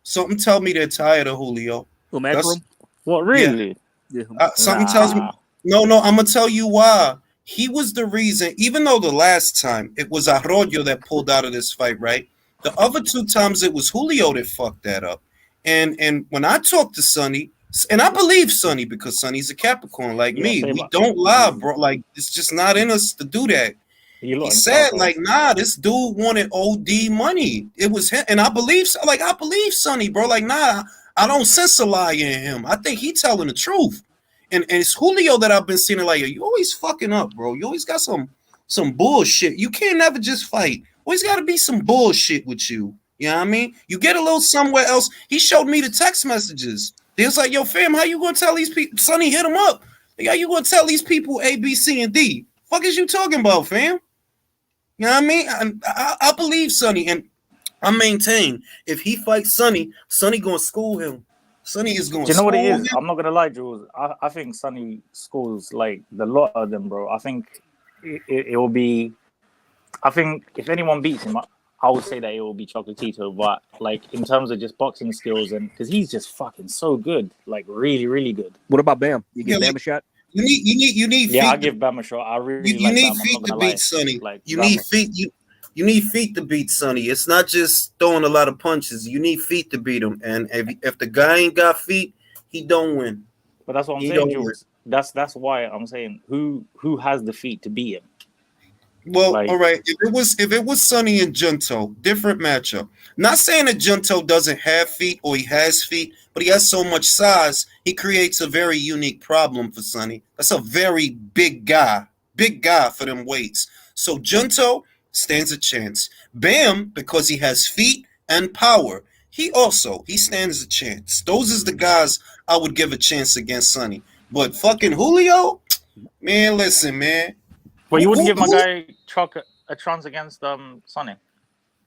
Something tell me they're tired of Julio. What, really? Yeah. Something tells me. No, I'm gonna tell you why. He was the reason, even though the last time it was Arroyo that pulled out of this fight, right? The other 2 times it was Julio that fucked that up. And when I talked to Sonny, and I believe Sonny because Sonny's a Capricorn like me. We don't lie, bro. Like, it's just not in us to do that. He said, like, nah, this dude wanted OD money. It was him. And I believe Sonny, bro. Like, nah, I don't sense a lie in him. I think he telling the truth. And it's Julio that I've been seeing like, you always fucking up, bro. You always got some bullshit. You can't never just fight. Always got to be some bullshit with you. You know what I mean? You get a little somewhere else. He showed me the text messages. He was like, yo, fam, how you going to tell these people? Sonny hit him up. Like, how you going to tell these people A, B, C, and D? Fuck is you talking about, fam? You know what I mean? I believe Sonny, and I maintain if he fights Sonny going to school him. Sonny is going to school him. Do you know what it is? I'm not going to lie, Jules. I think Sonny schools, like, the lot of them, bro. I think it will be... I think if anyone beats him, I would say that it will be Chocolatito. But, like, in terms of just boxing skills, and because he's just fucking so good. Like, really, really good. What about Bam? You give Bam a shot? You need yeah, I'll give Bam a shot. I really you like need Bam. feet to beat Sonny. Like, you need feet. You need feet to beat Sonny. It's not just throwing a lot of punches. You need feet to beat him. And if the guy ain't got feet, he don't win. But that's what I'm saying, Jules. That's why I'm saying who has the feet to beat him. Well, like, all right. If it was Sonny and Junto, different matchup. Not saying that Junto doesn't have feet or he has feet, but he has so much size, he creates a very unique problem for Sonny. That's a very big guy for them weights. So Junto stands a chance. Bam, because he has feet and power, he stands a chance. Those is the guys I would give a chance against Sonny. But fucking Julio, man, listen, man. Well, you wouldn't give my guy Choc a chance against Sonny.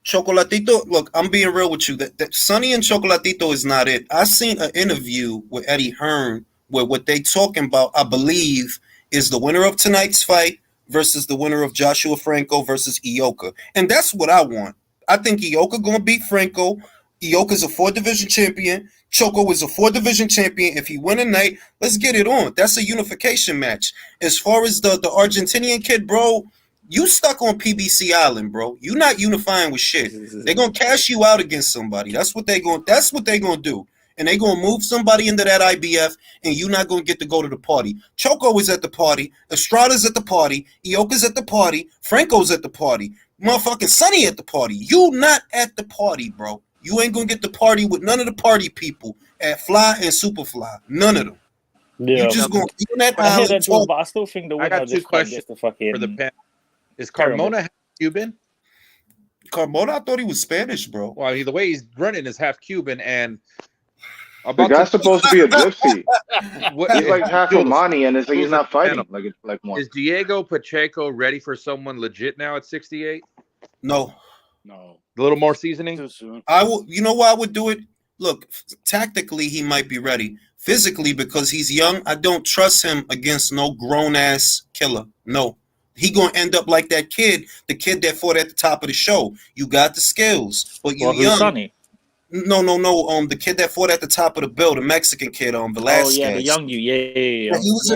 Chocolatito, look, I'm being real with you. That Sonny and Chocolatito is not it. I seen an interview with Eddie Hearn where what they talking about, I believe, is the winner of tonight's fight versus the winner of Joshua Franco versus Ioka. And that's what I want. I think Ioka going to beat Franco. Ioka's a 4-division champion. Choco is a 4-division champion. If he win tonight, let's get it on. That's a unification match. As far as the Argentinian kid, bro, you stuck on PBC Island, bro. You not unifying with shit. They're going to cash you out against somebody. That's what they're going to do. And they're going to move somebody into that IBF, and you're not going to get to go to the party. Choco is at the party. Estrada's at the party. Ioka's at the party. Franco's at the party. Motherfucking Sonny at the party. You not at the party, bro. You ain't going to get the party with none of the party people at Fly and Superfly. None of them. Yeah. You just going to be on that I hear island that too, but I still think the I winner got of two this fight questions gets the fucking... for the pen. Is Terrible. Carmona half Cuban? Carmona, I thought he was Spanish, bro. Well, the way he's running is half Cuban, and the guy's supposed to be a gypsy. He's like half Jules, Omani, and he's Jules, not fighting like one. Is Diego Pacheco ready for someone legit now at 68? No. A little more seasoning? Too soon. I will. You know why I would do it? Look, tactically he might be ready. Physically, because he's young, I don't trust him against no grown ass killer. No, he gonna end up like that kid, the kid that fought at the top of the show. You got the skills, but you young. Sonny? No. The kid that fought at the top of the bill, the Mexican kid, Velasquez. Oh yeah, the young you. Yeah. He was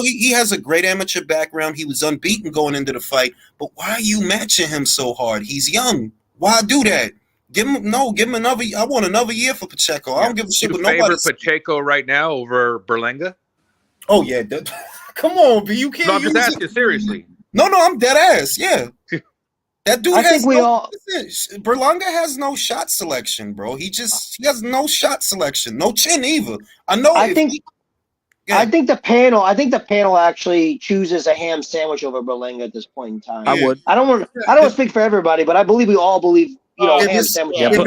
he has a great amateur background. He was unbeaten going into the fight. But why are you matching him so hard? He's young. Why do that? Give him another. I want another year for Pacheco. I don't give a shit. You With favor nobody. Pacheco right now over Berlanga? Oh yeah, come on, B. You can't. No, I'm just asking seriously. No, I'm dead ass. Yeah, that dude I has think we all. Berlanga has no shot selection, bro. He has no shot selection, no chin either. I know. I think the panel actually chooses a ham sandwich over Berlanga at this point in time. I would. I don't want to speak for everybody, but I believe we all believe ham sandwich. Yeah, no,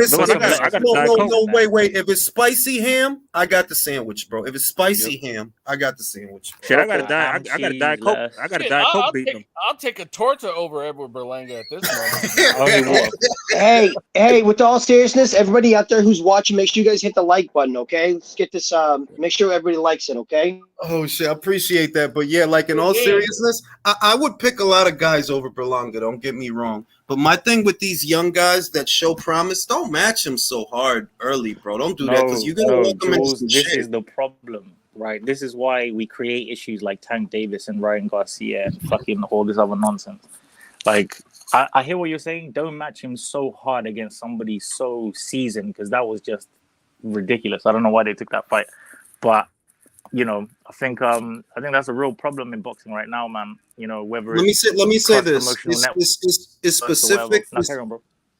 wait. wait. If it's spicy ham, I got the sandwich, bro. If it's spicy ham, I got the sandwich. Bro. Shit, I got a diet coke. I got a diet coke beating him. I'll take a torta over Edward Berlanga at this moment. Hey, with all seriousness, everybody out there who's watching, make sure you guys hit the like button, okay? Let's get this. Make sure everybody likes it, okay? Oh shit, I appreciate that, but yeah, like in all seriousness, I would pick a lot of guys over Berlanga. Don't get me wrong. But my thing with these young guys that show promise, don't match them so hard early, bro. Don't do that because you're gonna walk them into some This shit. is the problem, right? This is why we create issues like Tank Davis and Ryan Garcia and fucking all this other nonsense. Like, I hear what you're saying. Don't match him so hard against somebody so seasoned because that was just ridiculous. I don't know why they took that fight, but I think that's a real problem in boxing right now, man. Whether let me say this. It's specific.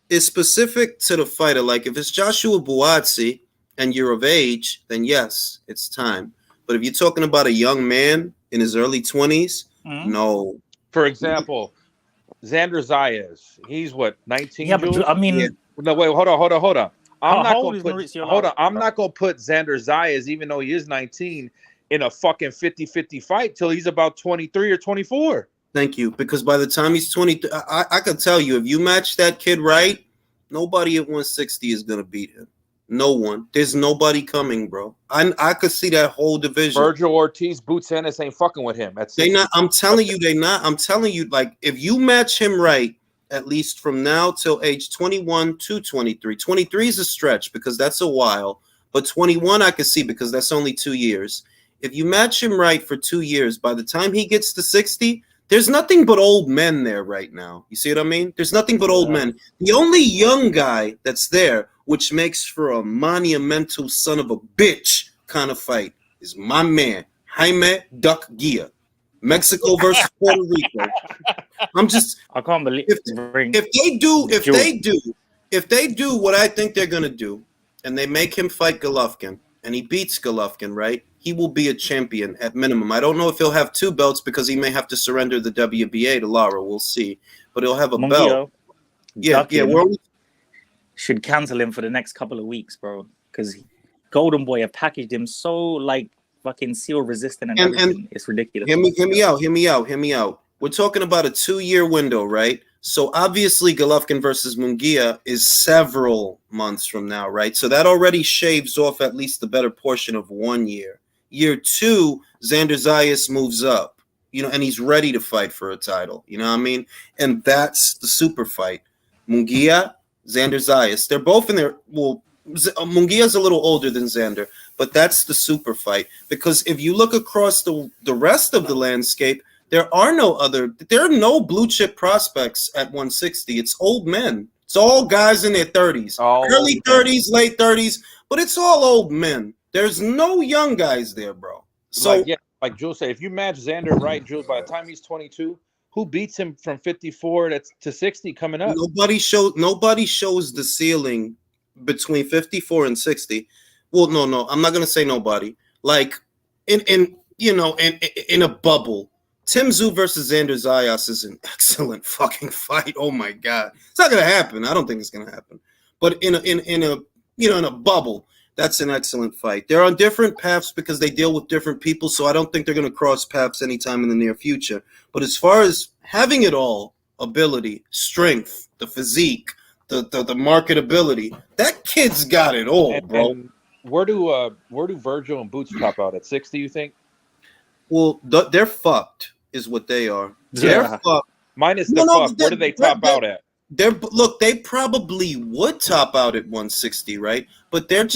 It's specific to the fighter. Like if it's Joshua Buatsi and you're of age, then yes, it's time. But if you're talking about a young man in his early 20s, no. For example, Xander Zayas, he's what, 19? Yeah, but I mean, no, wait, hold on. I'm not gonna put Xander Zayas, even though he is 19, in a fucking 50-50 fight till he's about 23 or 24. Thank you. Because by the time he's 20, I can tell you, if you match that kid right, nobody at 160 is gonna beat him. No one. There's nobody coming, bro. I could see that whole division. Virgil Ortiz, Boots Ennis ain't fucking with him. They not. I'm telling you, they not. I'm telling you, like if you match him right, at least from now till age 21 to 23. 23 is a stretch because that's a while, but 21 I can see because that's only 2 years. If you match him right for 2 years, by the time he gets to 60, there's nothing but old men there right now. You see what I mean? There's nothing but old men. The only young guy that's there, which makes for a monumental son of a bitch kind of fight, is my man, Jaime Duck Gia. Mexico versus Puerto Rico. I can't believe if they do what I think they're gonna do, and they make him fight Golovkin, and he beats Golovkin, right? He will be a champion at minimum. I don't know if he'll have 2 belts because he may have to surrender the WBA to Lara. We'll see, but he'll have a belt. Should cancel him for the next couple of weeks, bro, because Golden Boy have packaged him so like fucking seal resistant and everything. It's ridiculous. Hear me out. We're talking about a 2-year window, right? So obviously Golovkin versus Munguia is several months from now, right? So that already shaves off at least the better portion of 1 year. Year 2, Xander Zayas moves up. and he's ready to fight for a title. You know what I mean? And that's the super fight. Munguia, Xander Zayas. They're both in there. Well, Munguia's a little older than Xander, but that's the super fight. Because if you look across the rest of the landscape, there are no blue chip prospects at 160. It's old men. It's all guys in their 30s, early 30s, late 30s, but it's all old men. There's no young guys there, bro. So like Jules said, if you match Xander right, Jules, by the time he's 22, who beats him from 54 to 60 coming up? Nobody shows the ceiling between 54 and 60. Well, no, I'm not gonna say nobody. Like in a bubble. Tim Tszyu versus Xander Zayas is an excellent fucking fight. Oh my god, it's not gonna happen. I don't think it's gonna happen. But in a bubble, that's an excellent fight. They're on different paths because they deal with different people. So I don't think they're gonna cross paths anytime in the near future. But as far as having it all, ability, strength, the physique, the marketability, that kid's got it all, bro. And where do Virgil and Boots top out at 60? You think? Well, they're fucked. Is what they are. They're fucked. Minus the fuck. Where do they top out at? They probably would top out at 160, right? But they're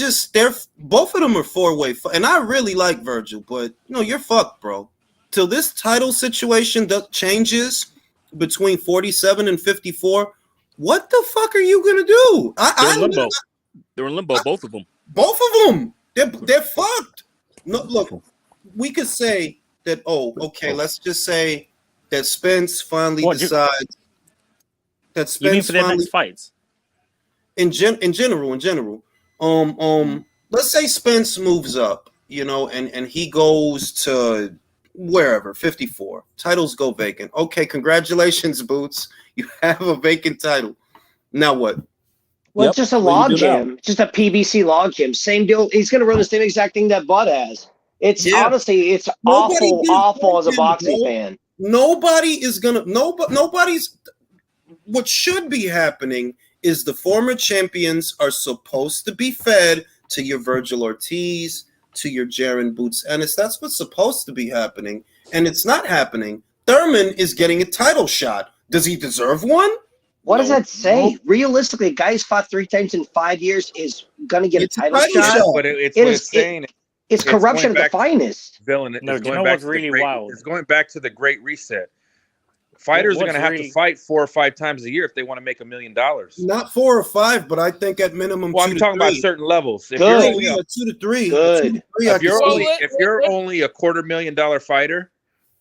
both of them are four-way. And I really like Virgil, but you're fucked, bro. Till this title situation changes between 47 and 54, what the fuck are you gonna do? They're in limbo, both of them. Both of them. They're fucked. No, look, we could say that, let's just say that Spence finally decides that Spence you mean for their next fights? In general. Let's say Spence moves up, and he goes to wherever, 54. Titles go vacant. Okay, congratulations, Boots. You have a vacant title. Now what? Well, it's just a log jam. It's just a PBC log jam. Same deal. He's going to run the same exact thing that Bud has. Honestly, it's awful as a boxing fan. Nobody's. What should be happening is the former champions are supposed to be fed to your Virgil Ortiz, to your Jaron Boots Ennis. That's what's supposed to be happening, and it's not happening. Thurman is getting a title shot. Does he deserve one? What does that say? Realistically, a guy who's fought 3 times in 5 years is going to get a title shot. But it's saying it's corruption at the finest. Villain. No, do you know what's really wild? It's going back to the Great Reset. Fighters are going to have to fight 4 or 5 times a year if they want to make $1 million. Not 4 or 5, but I think at minimum. Well, I'm talking about certain levels. If you're only 2 to 3, good. If you're only a $250,000 fighter,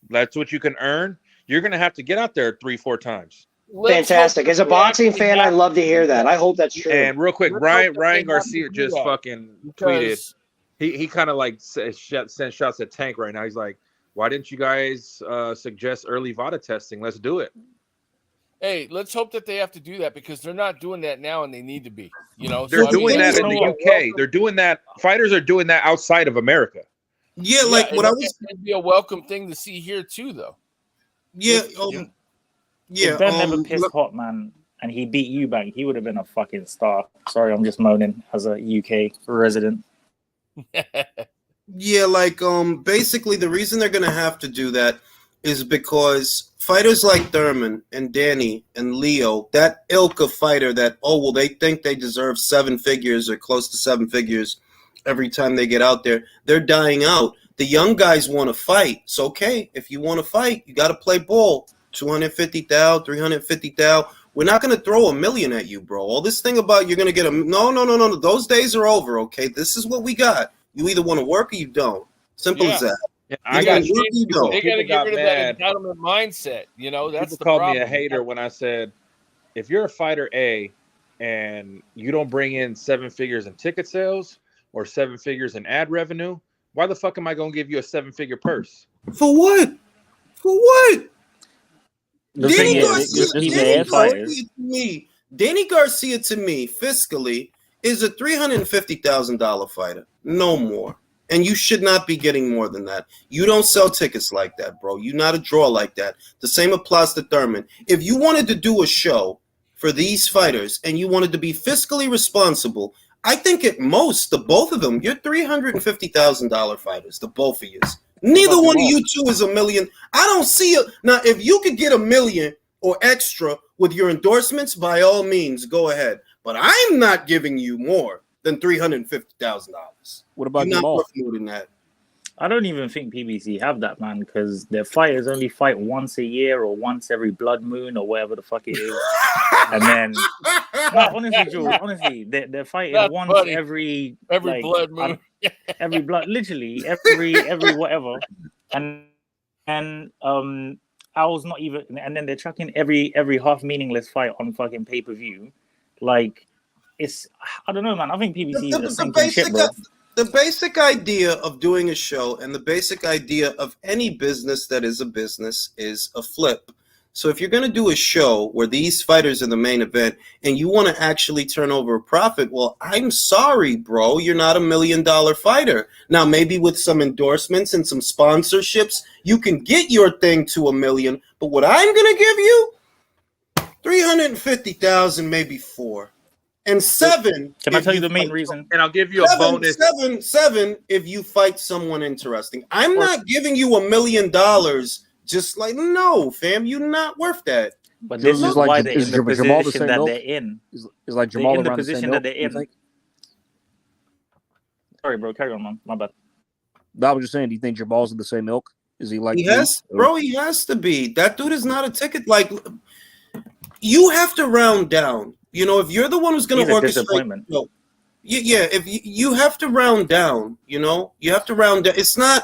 that's what you can earn. You're going to have to get out there 3-4 times. Fantastic. As a boxing fan, I love to hear that. I hope that's true. And real quick, Ryan Garcia just fucking tweeted. He kind of like sent shots at Tank right now. He's like, why didn't you guys suggest early VADA testing? Let's do it. Hey, let's hope that they have to do that because they're not doing that now and they need to be. They're doing that in the UK. They're doing that. Fighters are doing that outside of America. Yeah, like what I was. It'd be a welcome thing to see here too, though. Yeah. If Ben never pissed hot, man, and he beat Eubank, he would have been a fucking star. Sorry, I'm just moaning as a UK resident. Yeah, like basically the reason they're gonna have to do that is because fighters like Thurman and Danny and Leo, that ilk of fighter that they think they deserve 7 figures or close to 7 figures every time they get out there, they're dying out. The young guys want to fight. So okay, if you want to fight, you got to play ball. 250,000, 350,000. We're not going to throw $1 million at you, bro. All this thing about you're going to get no. Those days are over. Okay, this is what we got. You either want to work or you don't. Simple as that. Yeah, they got to get rid of that entitlement mindset. That's people the called me a hater when I said, if you're a fighter A and you don't bring in 7 figures in ticket sales or 7 figures in ad revenue, why the fuck am I going to give you a 7-figure purse? For what? Danny Garcia to me, fiscally, is a $350,000 fighter. No more. And you should not be getting more than that. You don't sell tickets like that, bro. You're not a draw like that. The same applies to Thurman. If you wanted to do a show for these fighters and you wanted to be fiscally responsible, I think at most, the both of them, you're $350,000 fighters, the both of you. Neither one of you two is $1 million. I don't see it. Now, if you could get $1 million or extra with your endorsements, by all means, go ahead. But I'm not giving you more than $350,000. What about You're Jamal? not worth more than that. I don't even think PBC have that, man, because their fighters only fight once a year or once every blood moon or whatever the fuck it is. And then, no, honestly, Jules, honestly, they're fighting That's once funny. every blood moon, every blood, literally every whatever, and I was not even, and then they're chucking every half meaningless fight on fucking pay-per-view, like it's, I don't know, man. I think PBC is sinking shit, bro. The basic idea of doing a show and the basic idea of any business that is a business is a flip. So if you're going to do a show where these fighters are the main event and you want to actually turn over a profit, well, I'm sorry, bro. You're not $1 million fighter. Now, maybe with some endorsements and some sponsorships, you can get your thing to $1 million. But what I'm going to give you, $350,000, maybe $4 million. And $7. Can I tell you the main reason? And I'll give you a bonus. $7 if you fight someone interesting. I'm not giving you $1 million. Just like, no, fam, you're not worth that. But this is why they're in the position that they're in. Is like Jamal in the around position the that they're in. Sorry, bro. Carry on, man. My bad. I was just saying, do you think Jamal's in the same milk? Is he like? He has, bro. He has to be. That dude is not a ticket. Like, you have to round down. You know, if you're the one who's going to orchestrate, if you have to round down. You know, you have to round down. It's not.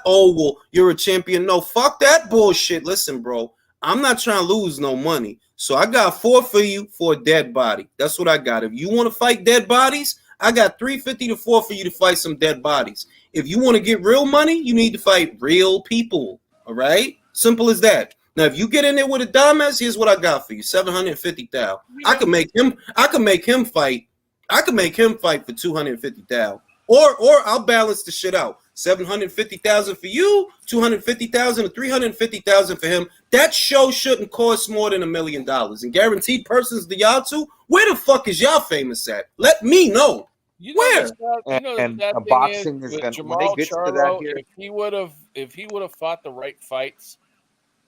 Oh, well, you're a champion. No, fuck that bullshit. Listen, bro. I'm not trying to lose no money. So I got $4 for you for a dead body. That's what I got. If you want to fight dead bodies, I got $350 to $4 for you to fight some dead bodies. If you want to get real money, you need to fight real people. All right? Simple as that. Now, if you get in there with a dumbass, here's what I got for you: $750,000. I can make him fight. I can make him fight for $250,000. Or I'll balance the shit out. $750,000 for you, $250,000 or $350,000 for him. That show shouldn't cost more than $1 million. And guaranteed persons to y'all two, where the fuck is y'all famous at? Let me know. Where? And boxing is going to, when they get to that here, if he would have fought the right fights,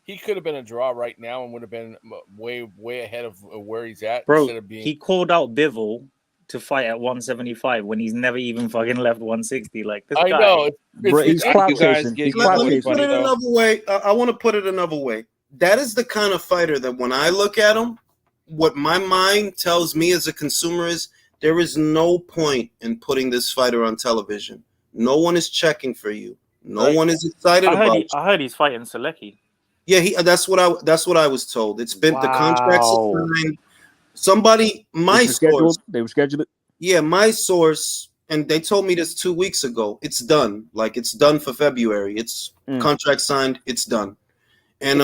he could have been a draw right now and would have been way ahead of where he's at. Bro, instead of being... he called out Bivol to fight at 175 when he's never even fucking left 160. Like this I guy. know. He's clout chasing. Let me put it another way. I want to put it another way. That is the kind of fighter that when I look at him, what my mind tells me as a consumer is there is no point in putting this fighter on television. No one is checking for you. No one is excited about you. I heard he's fighting Selecki. Yeah, that's what I was told. It's been the contract's signed. Somebody, my source, they were scheduled. Yeah, my source, and they told me this 2 weeks ago. It's done. Like, it's done for February. It's contract signed. It's done. And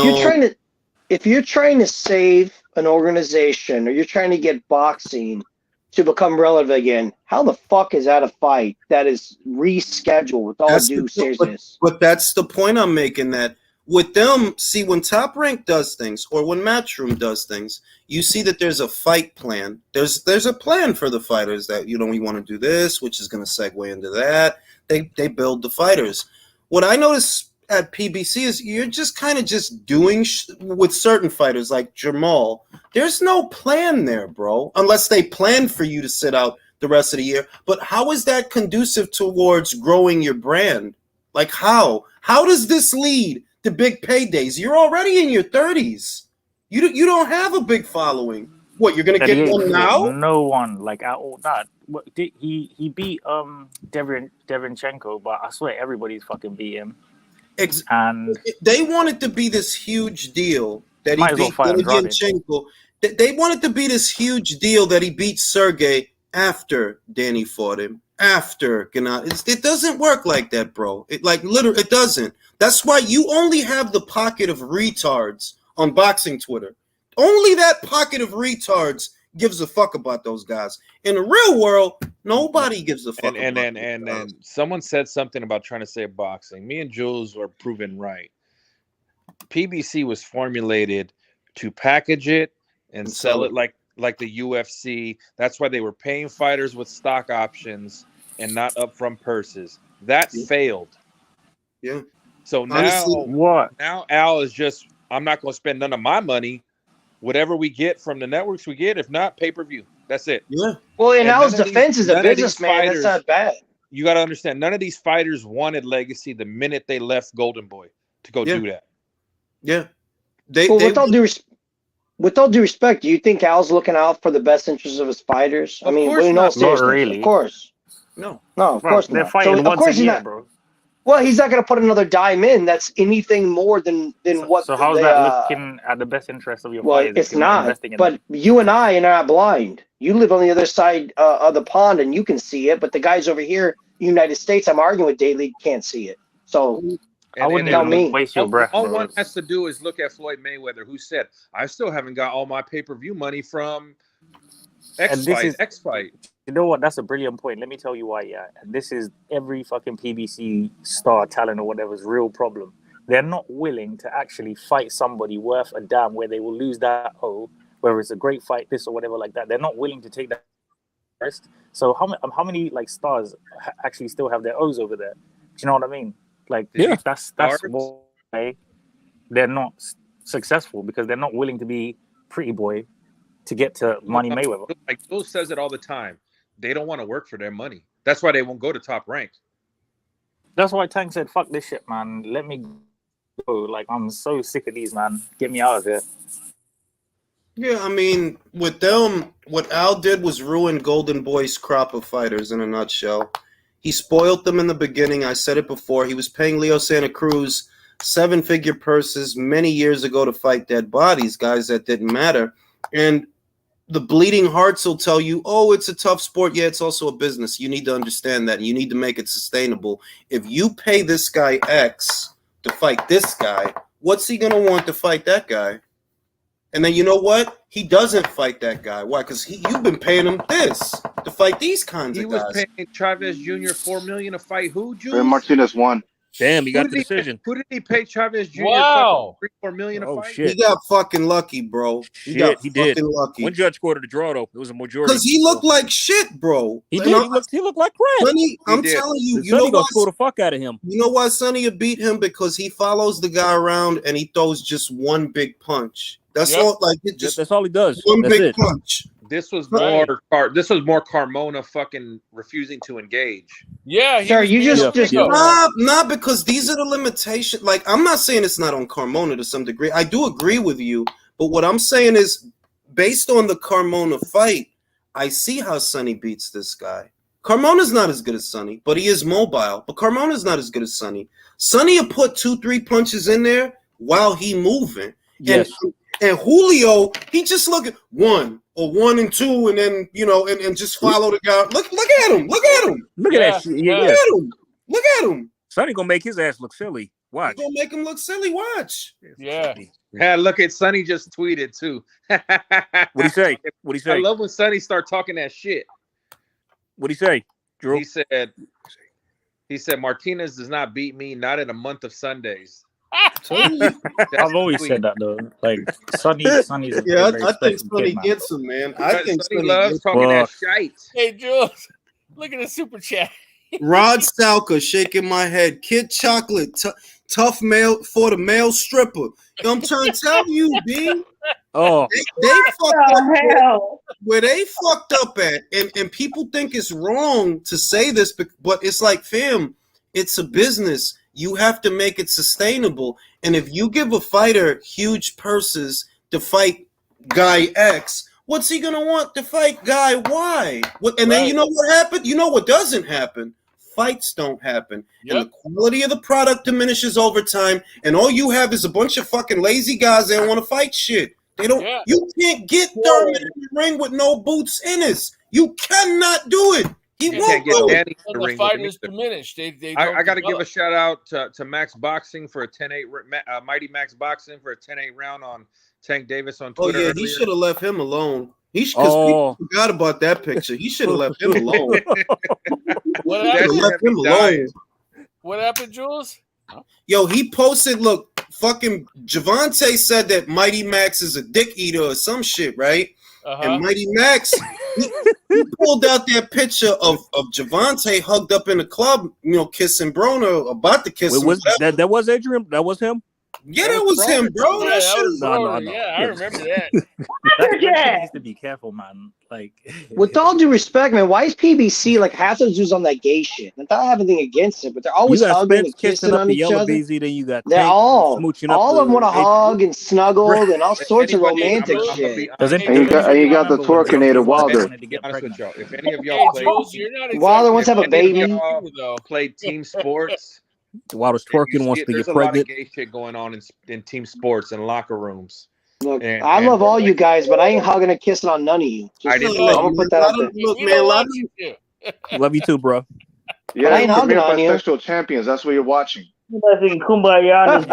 if you're trying to save an organization or you're trying to get boxing to become relevant again, how the fuck is that a fight that is rescheduled with all due seriousness? But that's the point I'm making, that with them, see, when Top Rank does things or when Matchroom does things, you see that there's a fight plan. There's a plan for the fighters that, you know, we want to do this, which is going to segue into that. They build the fighters. What I notice at PBC is you're just kind of just doing with certain fighters like Jamal. There's no plan there, bro, unless they plan for you to sit out the rest of the year. But how is that conducive towards growing your brand? Like, how does this lead to big paydays? You're already in your 30s. You don't have a big following. What, you're gonna get one now? No one, like at all. That he beat Derenchenko, but I swear everybody's fucking beat him. And they wanted to be this huge deal that he beat Derenchenko. They wanted to be this huge deal that he beat Sergey after Danny fought him. After Gennady. It doesn't work like that, bro. It doesn't. That's why you only have the pocket of retards on boxing Twitter. Only that pocket of retards gives a fuck about those guys. In the real world, nobody gives a fuck. And someone said something about trying to say boxing. Me and Jules were proven right. PBC was formulated to package it and sell it like the UFC. That's why they were paying fighters with stock options and not upfront purses. That failed. Yeah. So now, Honestly, now Al is just, I'm not going to spend none of my money. Whatever we get from the networks, we get. If not, pay-per-view. That's it. Yeah. Well, in And Al's defense, as a businessman, that's not bad. You got to understand, none of these fighters wanted legacy the minute they left Golden Boy to go do that. Yeah. With all due respect, do you think Al's looking out for the best interests of his fighters? Of course not. Not really. Of course. No, of course they're not. fighting So, once of course a year, not, bro. Well, he's not going to put another dime in. That's anything more than what. So how's that looking at the best interest of your fighters? It's not. But you and I are not blind. You live on the other side of the pond, and you can see it. But the guys over here, United States, I'm arguing with daily, can't see it. So I wouldn't tell me. Waste your breath. All one has to do is look at Floyd Mayweather, who said, "I still haven't got all my pay-per-view money from X fight." You know what? That's a brilliant point. Let me tell you why. Yeah, this is every fucking PBC star talent or whatever's real problem. They're not willing to actually fight somebody worth a damn where they will lose that whether it's a great fight, this or whatever like that. They're not willing to take that risk. So how many like stars actually still have their O's over there? Do you know what I mean? Like, that's why they're not successful, because they're not willing to be pretty boy to get to Money Mayweather. Like Bill says it all the time. They don't want to work for their money. That's why they won't go to Top Rank. That's why Tank said, "Fuck this shit, man. Let me go. Like, I'm so sick of these, man. Get me out of here." Yeah, I mean, with them, what Al did was ruin Golden Boy's crop of fighters in a nutshell. He spoiled them in the beginning. I said it before. He was paying Leo Santa Cruz 7-figure purses many years ago to fight dead bodies, guys that didn't matter. And the bleeding hearts will tell you, oh, it's a tough sport. Yeah, it's also a business. You need to understand that. And you need to make it sustainable. If you pay this guy X to fight this guy, what's he going to want to fight that guy? And then you know what? He doesn't fight that guy. Why? Because you've been paying him this to fight these kinds of guys. He was paying Chavez Jr. $4 million to fight who, Jules? And Martinez won. Damn, he got the decision. Who did he pay Chavez Jr. Wow. $3-4 million to fight? Shit. He got fucking lucky, bro. He did. Lucky. One judge scored a draw, though. It was a majority. Because he looked like shit, bro. He did. He looked like crap. Sonny, I'm telling you, you know gonna score the fuck out of him. You know why Sonny beat him? Because he follows the guy around and he throws just one big punch. That's all. Like that's all he does. One big punch. This was more Carmona fucking refusing to engage. Yeah, sir, you just not because these are the limitations. Like, I'm not saying it's not on Carmona to some degree. I do agree with you, but what I'm saying is, based on the Carmona fight, I see how Sonny beats this guy. Carmona's not as good as Sonny, but he is mobile. But Carmona's not as good as Sonny. Sonny will put 2-3 punches in there while he moving. Yes. And Julio, he just look at 1 or 1 and 2, and then and just follow the guy. Look at him! Look at him! Look at that shit! Look at him! Look at him! Sonny gonna make his ass look silly. Watch. He's gonna make him look silly. Watch. Yeah. Yeah, look at Sonny just tweeted too. What'd he say? What'd he say? I love when Sonny start talking that shit. What'd he say, Drew? He said Martinez does not beat me, not in a month of Sundays. I've always said that though. Like Sonny's I think Sonny gets him, man. I think Sonny loves talking that shite. Hey, Jules, look at the super chat. Rod Stalker shaking my head. Kid Chocolate, tough male for the male stripper. I'm trying to tell you, B. Oh, they fucked up where they fucked up at, and people think it's wrong to say this, but it's like, fam, it's a business. You have to make it sustainable. And if you give a fighter huge purses to fight guy X, what's he going to want to fight guy Y? And then you know what happened? You know what doesn't happen? Fights don't happen. Yep. And the quality of the product diminishes over time. And all you have is a bunch of fucking lazy guys that don't want to fight shit. They don't. Yeah. You can't get Thurman in the ring with no boots in us. You cannot do it. He won't get Danny in the ring. The fight is diminished. I got to give a shout out to Max Boxing for a 10-8 Mighty Max Boxing for a 10-8 round on Tank Davis on Twitter. Oh yeah, he should have left him alone. People forgot about that picture. He should have left him alone. What happened? What happened, Jules? Yo, he posted. Look, fucking Javante said that Mighty Max is a dick eater or some shit, right? And Mighty Max, he pulled out that picture of Javante hugged up in the club, kissing Broner, about to kiss him. That was Adrian? That was him? Yeah, that was him, bro. Yeah, that was No. Yeah, I remember that. That kid needs to be careful, man. Like, with all due respect, man, why is PBC like half those dudes on that gay shit? I don't have anything against it, but they're always hugging and kissing on each other. Beezy, then you got they're all smooching all up of them want to hug and snuggle and all sorts of romantic shit. And you got the Twerkinator Wilder. Be honest with y'all. If any of y'all Wilder wants to have a baby. Played team sports. Wilder's twerking, wants to get pregnant. There's a lot of gay shit going on in team sports and locker rooms. Look, I love all you guys, but I ain't hugging and kissing on none of you. I'm gonna put that out there. Look, man, love you too, bro. Yeah, I ain't hugging on you. Bisexual champions. That's what you're watching. Kumbaya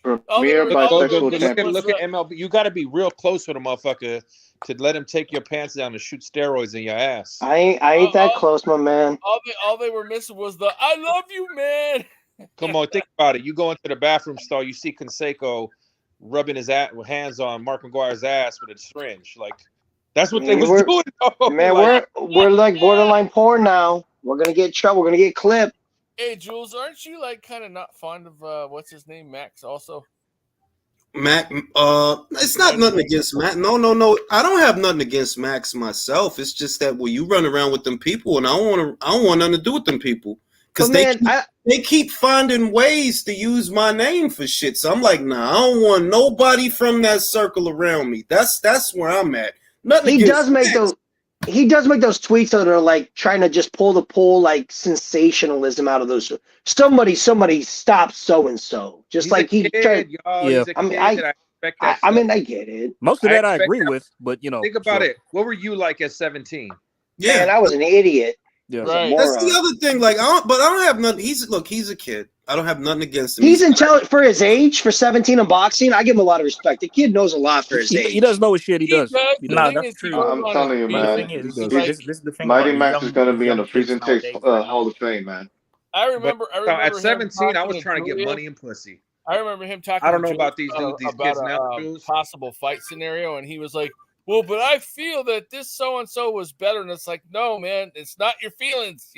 Premier bisexual champions. Look at MLB. You got to be real close with a motherfucker to let him take your pants down and shoot steroids in your ass. I ain't that close, my man. All they were missing was the "I love you, man." Come on, think about it. You go into the bathroom stall, you see Canseco rubbing his hands on Mark McGuire's ass with a syringe. Like, that's what they was doing. Though. Man, we're like borderline porn now. We're gonna get in trouble. We're gonna get clipped. Hey, Jules, aren't you like kind of not fond of what's his name, Max? Also, Mac. It's not nothing against Mac. No. I don't have nothing against Max myself. It's just that you run around with them people, and I don't want nothing to do with them people because they keep finding ways to use my name for shit. So I'm like, nah, I don't want nobody from that circle around me. That's where I'm at. Nothing. He does make those tweets that are like trying to just pull like sensationalism out of those. Somebody stop so and so. Just He's like he tried. Yeah. I mean, I get it. Most of that I agree with, but think about it. What were you like at 17? Yeah, man, I was an idiot. Yeah, right. That's the other thing. Like, I don't have nothing. He's a kid. I don't have nothing against him. He's intelligent for his age. For 17 in boxing, I give him a lot of respect. The kid knows a lot for his age. He does know his shit. He does. No, that's true. I'm telling you, man. This is the thing. Mighty Max is going to be in the Freezing Takes Hall of Fame, man. I remember at 17, I was trying to get money and pussy. I remember him talking. I don't know about these dudes, these kids now. Possible fight scenario, and he was like, "Well, but I feel that this so and so was better," and it's like, "No, man, it's not your feelings."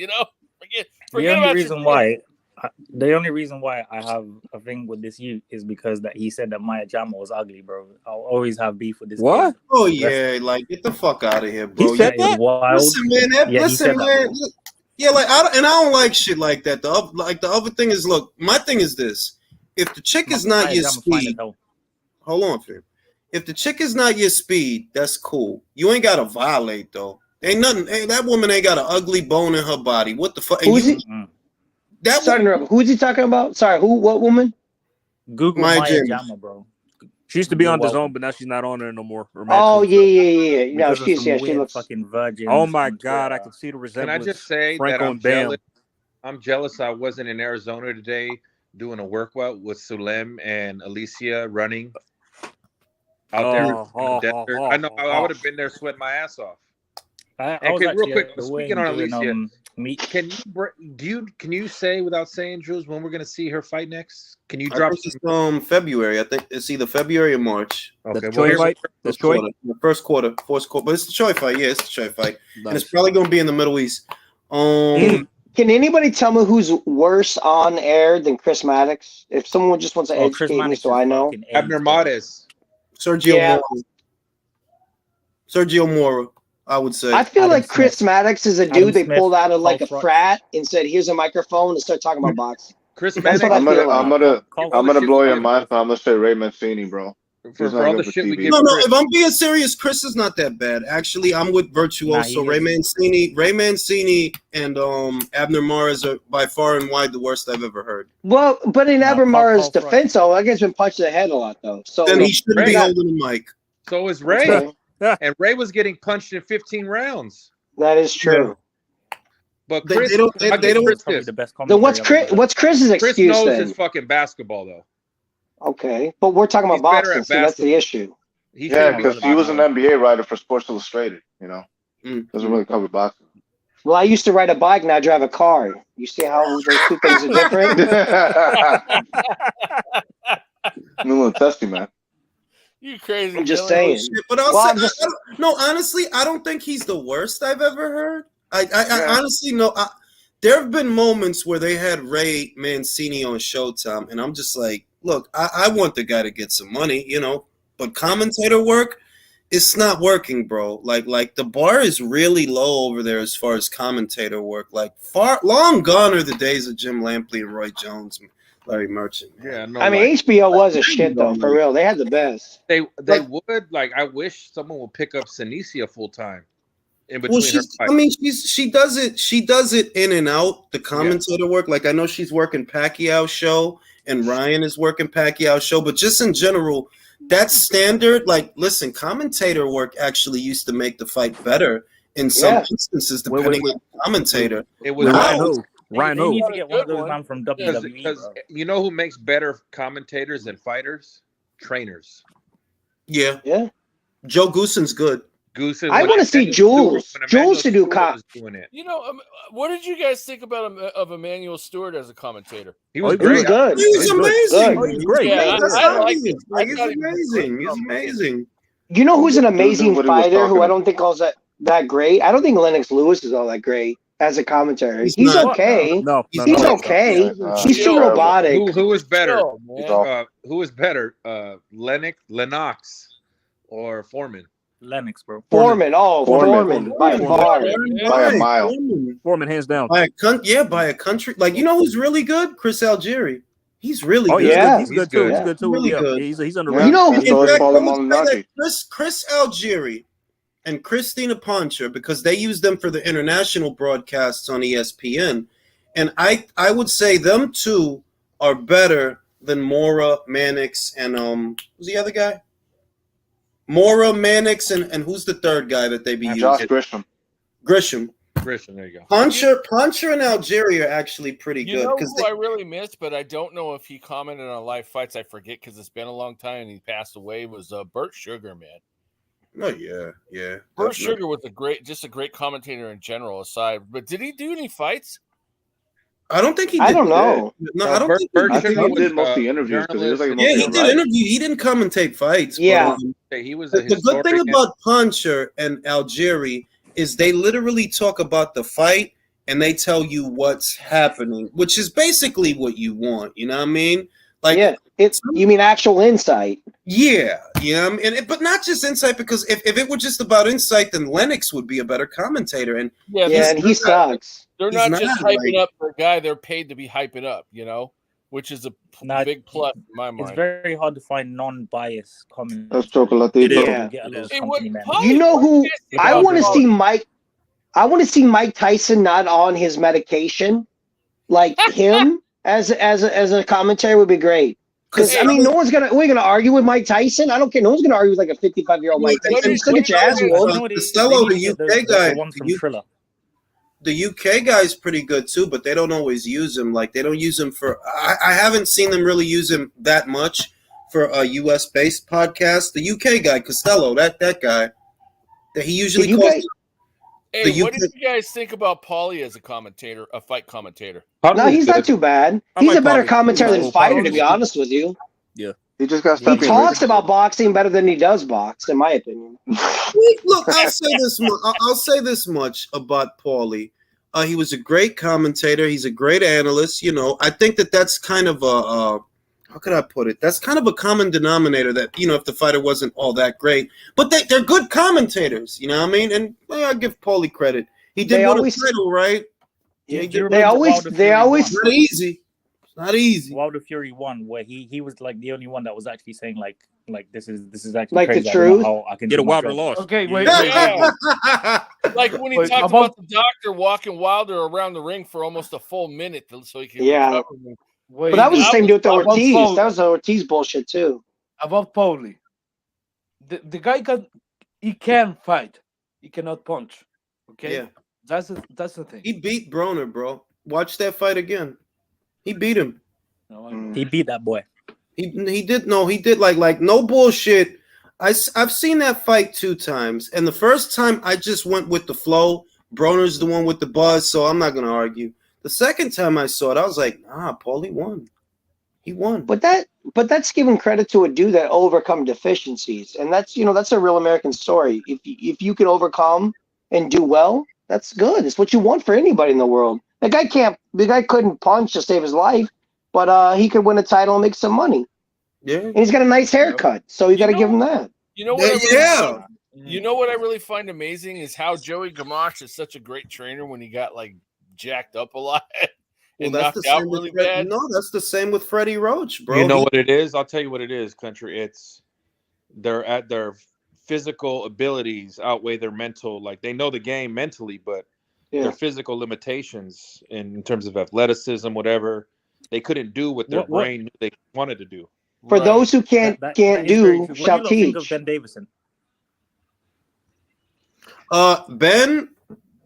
Forget the only reason why. The only reason why I have a thing with this youth is because that he said that Maya Jama was ugly, bro. I'll always have beef with this. What? Kid. Oh yeah, like get the fuck out of here, bro. He said that? Listen, man. Listen, man. Yeah, like I don't like shit like that. The other thing is, look, my thing is this: if the chick is not your speed, hold on, fam. If the chick is not your speed, that's cool. You ain't gotta violate though. Ain't nothing. Hey, that woman ain't got an ugly bone in her body. What the fuck? Who's he talking about? Sorry, who? What woman? Google Maya Jama, bro. She used to be on DAZN, but now she's not on there no more. Oh yeah. No, she looks fucking virgin. Oh my god, I can see the resemblance. Can I just say Franco that I'm jealous I wasn't in Arizona today doing a workout with Sulem and Alicia running out there in the desert. I know I would have been there sweating my ass off. Real quick, speaking on Alicia, can you say without saying, Jules, when we're gonna see her fight next? Can you drop some February? I think it's either February or March. Okay, Choi fight. That's Choi. Fourth quarter, but it's the Choi fight. Yeah, it's the Choi fight, and it's probably gonna be in the Middle East. Can anybody tell me who's worse on air than Maddox? If someone just wants to educate me, so I know. Abner Mares, Sergio Mora. I would say. I feel like Chris Maddox is a dude they pulled out of like a frat and said, "Here's a microphone," and start talking about boxing. Chris Maddox. I'm gonna blow your mind. I'm gonna say Ray Mancini, bro. For all the shit we give. No. If I'm being serious, Chris is not that bad. Actually, I'm with Virtuoso. Ray Mancini, and Abner Mares are by far and wide the worst I've ever heard. Well, but in Abner Mares' defense, though, I guess been punched in the head a lot, though. So then he shouldn't be holding the mic. So is Ray. Okay. And Ray was getting punched in 15 rounds. That is true. Yeah. But Chris, they don't the best. Then what's Chris's excuse? Chris knows then? his fucking basketball though. Okay, but we're talking about boxing. So that's the issue. Because he was an NBA writer for Sports Illustrated. Doesn't really cover boxing. Well, I used to ride a bike, now I drive a car. You see how those two things are different? I'm a little testy, man. You crazy? I'm just Dylan. saying. But I'll Well, say, I'm just- no, honestly, I don't think he's the worst I've ever heard. I honestly know. There have been moments where they had Ray Mancini on Showtime, and I'm just like, look, I want the guy to get some money, you know, but commentator work, it's not working, bro. Like the bar is really low over there as far as commentator work. Like long gone are the days of Jim Lampley and Roy Jones, Larry Merchant. Yeah, no. I mean, HBO was a shit though, for real. They had the best. They would like. I wish someone would pick up Sinicia full time. In between she does it in and out, the commentator work. Like I know she's working Pacquiao's show and Ryan is working Pacquiao's show, but just in general, that's standard. Like, listen, commentator work actually used to make the fight better in some instances, depending on the commentator. It was Ryan They need to get one of those man from WWE. Because you know who makes better commentators than fighters? Trainers. Yeah. Joe Goossen's good. I want to see Jules. Jules to do You know, what did you guys think about of Emmanuel Stewart as a commentator? He was great. Good. He was amazing. He was great. Yeah, I liked it. He's amazing. He's amazing. You know who's an amazing fighter who I don't think calls that great? I don't think Lennox Lewis is all that great as a commentator. He's okay. No, he's okay. He's too robotic. Who is better? Who is better? Lennox or Foreman? Lennox, bro. Foreman by far. By a mile. Foreman, hands down. By a country. Like, you know who's really good? Chris Algieri. He's really good. Yeah. He's good too. Yeah. He's good too. Really Yeah. good. He's underrated. You know, Chris Algieri and Christina Poncher, because they use them for the international broadcasts on ESPN, and I would say them two are better than Mora, Mannix, and who's the other guy? Mora, Mannix, and who's the third guy that they be using? Josh Grisham. Grisham, there you go. Poncher and Algeria are actually pretty good. You know who I really missed, but I don't know if he commented on live fights. I forget because it's been a long time and he passed away. Was Burt Sugar, man? Oh yeah. Burt Sugar was a great commentator in general. Aside, but did he do any fights? I don't think he did. I don't know. No, I don't think I think he did most of the interviews because he was like he did interview. He didn't commentate fights. Yeah. But, he was the good thing about Poncher and Algieri is they literally talk about the fight and they tell you what's happening, which is basically what you want. You know what I mean? Like, you mean actual insight? Yeah, but not just insight, because if it were just about insight, then Lennox would be a better commentator. And and he sucks. They're not just hyping up for a guy; they're paid to be hyping up. You know, which is a big plus in my mind. It's very hard to find non-biased comments. That's Chocolatito. You know who I want to see? I want to see Mike Tyson not on his medication, like him as a commentator would be great. Because I mean, we're gonna argue with Mike Tyson. I don't care. No one's gonna argue with like a 55-year-old Mike Tyson. Still get your ass whooped. Costello, the UK guy, the UK guy is pretty good too, but they don't always use him. Like they don't use him for. I haven't seen them really use him that much for a US based podcast. The UK guy, Costello, that guy, that he usually calls. Hey, what did you guys think about Paulie as a commentator, a fight commentator? No, he's not too bad. He's a better commentator than fighter, to be honest with you. Yeah. He just got He talks about boxing better than he does box, in my opinion. Look, I'll say this much about Paulie. He was a great commentator. He's a great analyst. You know, I think that's kind of a how could I put it? That's kind of a common denominator that, you know, if the fighter wasn't all that great, but they're good commentators. You know what I mean? And I give Paulie credit. He did win a title, right? Yeah, they always. It's not easy. It's not easy. Wilder Fury won, where he was like the only one that was actually saying like this is actually like crazy. The truth. I can get a Wilder loss. Okay, wait. Like when he talked about the doctor walking Wilder around the ring for almost a full minute so he could recover. But that was the same deal with Ortiz. That was the Ortiz bullshit too. About Paulie, the guy can fight. He cannot punch. Okay. Yeah. That's the thing. He beat Broner, bro. Watch that fight again. He beat him. He beat that boy. He did like no bullshit. I've seen that fight 2 times, and the first time I just went with the flow. Broner's the one with the buzz, so I'm not gonna argue. The second time I saw it, I was like, Paulie won. He won. But that But that's giving credit to a dude that overcome deficiencies, and that's that's a real American story. If you can overcome and do well, that's good. It's what you want for anybody in the world. The guy couldn't punch to save his life, but he could win a title and make some money. Yeah, and he's got a nice haircut, so you got to give him that. You know what? You know what I really find amazing is how Joey Gamache is such a great trainer when he got like jacked up a lot. Well, that's the same really bad. No, that's the same with Freddie Roach, bro. You know what it is? I'll tell you what it is, country. It's their physical abilities outweigh their mental. Like they know the game mentally, but their physical limitations in terms of athleticism, whatever, they couldn't do what their brain knew they wanted to do. For those who can't do, shall teach. Of Ben Davison?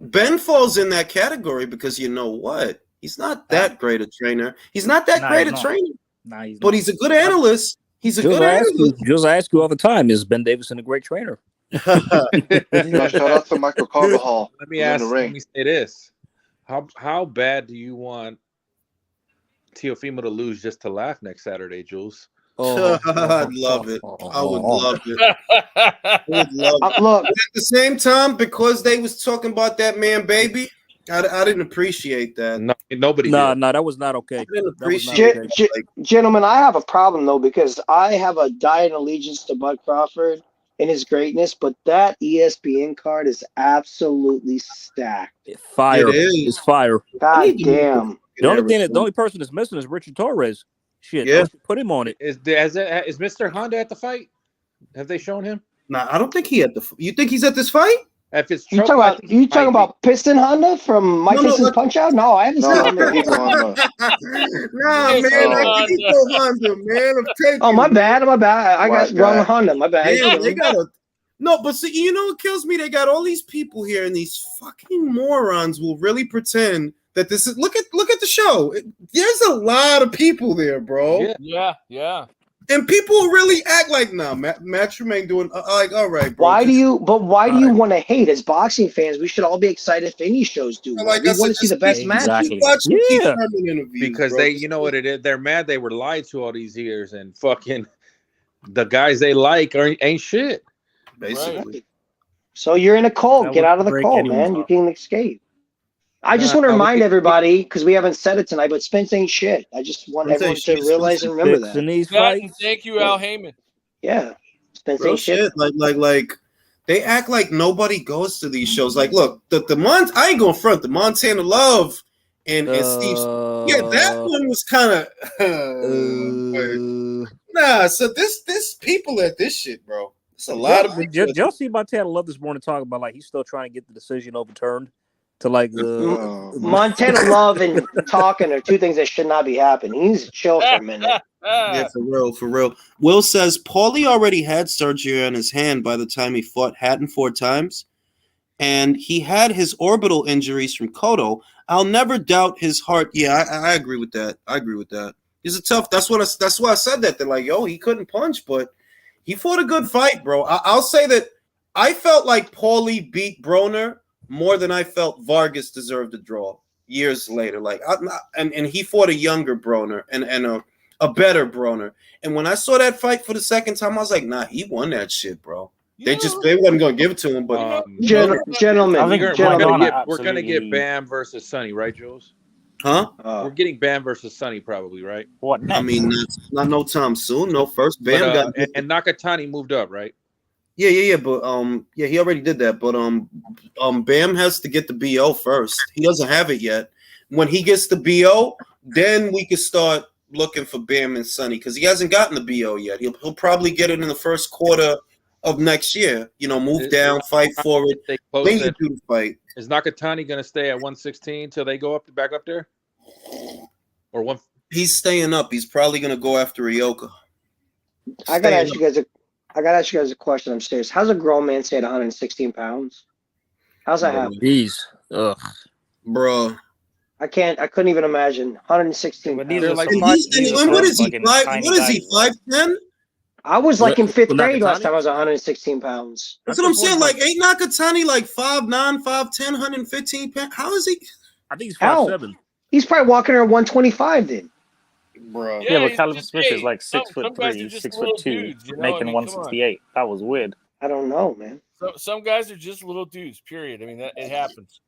Ben falls in that category because you know what? He's not that great a trainer. He's not that great a trainer. But he's a good analyst. He's a good analyst. Just ask you all the time, is Ben Davison a great trainer? Shout out to Michael Carvajal. Let me say this. How bad do you want Teofimo to lose just to laugh next Saturday, Jules? I'd love it. I would love it. I would love it. Look, but at the same time, because they was talking about that man, baby, I didn't appreciate that. No, nobody. No, that was not okay. I didn't appreciate it. Gentlemen, I have a problem though because I have a dying allegiance to Bud Crawford and his greatness, but that ESPN card is absolutely stacked. Fire. It's fire. God damn. The only person that's missing is Richard Torres. Shit, put him on it. Is Mr. Honda at the fight? Have they shown him? Nah, I don't think he at the. You think he's at this fight? If it's you talking about Piston Honda from Mike Tyson's Punch Out? No, I haven't seen Honda. Nah, man, Honda, man. Oh, my bad. I got wrong Honda. My bad. Yeah, they got a. No, but see, you know what kills me? They got all these people here, and these fucking morons will really pretend that this is. Look at the show. There's a lot of people there, bro. Yeah. And people really act like, nah, Matchroom ain't doing like, all right, bro. Why do you want to hate? As boxing fans, we should all be excited if any shows do. Like we want to see the best match. Because they, you know what it is? They're mad they were lied to all these years, and fucking the guys they like ain't shit. Basically. Right. So you're in a cult. Get out of the cult, man. You can escape. I just want to remind everybody, because we haven't said it tonight, but Spence ain't shit. I just want everyone to realize and remember that. Thank you, Al Heyman. Yeah. Spence ain't shit. Like they act like nobody goes to these shows. Like, look, I ain't going front. The Montana Love and Steve. Yeah, that one was kind of nah. So this people at this shit, bro. It's a lot of people. Y'all see Montana Love this morning talking about like he's still trying to get the decision overturned. To like Montana Love and talking are two things that should not be happening. He needs to chill for a minute. Yeah, for real. Will says Paulie already had surgery on his hand by the time he fought Hatton 4 times, and he had his orbital injuries from Cotto. I'll never doubt his heart. Yeah, I agree with that. He's a tough. That's why I said that. They're like, yo, he couldn't punch, but he fought a good fight, bro. I'll say that I felt like Paulie beat Broner more than I felt Vargas deserved a draw years later. Like, and he fought a younger Broner and a better Broner. And when I saw that fight for the second time, I was like, nah, he won that shit, bro. They wasn't gonna give it to him. But gentlemen, I think we're gonna get Bam versus Sonny, right, Jules? Huh? We're getting Bam versus Sonny, probably, right? What next? I mean, not no time soon. No, first Bam got and Nakatani moved up, right? Yeah, but he already did that. But Bam has to get the BO first. He doesn't have it yet. When he gets the BO, then we can start looking for Bam and Sonny because he hasn't gotten the BO yet. He'll probably get it in the first quarter of next year. You know, move down, fight for it. Then you do the fight. Is Nakatani going to stay at 116 till they go back up there? Or one? He's staying up. He's probably going to go after Ioka. I gotta ask you guys a question upstairs. How's a grown man stay at 116 pounds? How's that happen? Ugh. Bro. I couldn't even imagine. 116 pounds. What is he? 5'10"? I was like in 5th grade last time I was 116 pounds. That's what I'm saying. Like, ain't Nakatani like 5'9", 5'10", 115 pounds? How is he? I think he's 5'7". He's probably walking around 125 then. bro. Yeah, but Callum Smith is like 6'3", 6'2", dudes, making 168. That was weird. I don't know, man. So some guys are just little dudes. Period. I mean, it happens.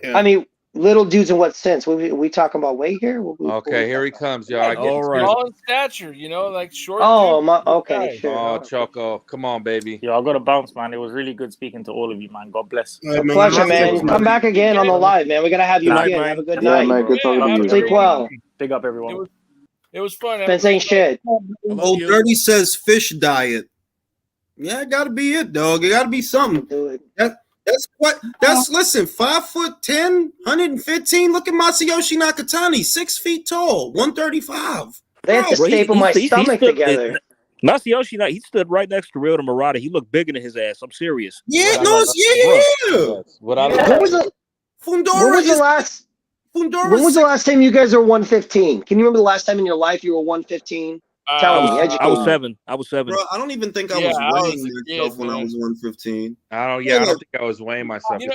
Yeah. I mean, little dudes in what sense? We talking about weight here? Okay, here he comes, y'all. All right. Small in stature, like short. Okay, sure. Oh, Choco, come on, baby. Yeah, I got to bounce, man. It was really good speaking to all of you, man. God bless. A pleasure, man. Come back again on the live, man. We gotta have you again. Have a good night. Man, good talking to you. Sleep well. Big up, everyone. It was fun. Spence ain't shit. Old Dirty says fish diet. Yeah, it gotta be it, dog. It gotta be something. Listen, 5'10", 115. Look at Masayoshi Nakatani, 6 feet tall, 135. They have to staple my stomach together. Masayoshi, he stood right next to Ryota Murata. He looked bigger than his ass. I'm serious. Yeah, When was the last time you guys were 115? Can you remember the last time in your life you were 115? Tell me, educate I was me. 7. I was 7. Bro, I don't even think I was weighing myself when I was 115. I don't think I was weighing myself. I'm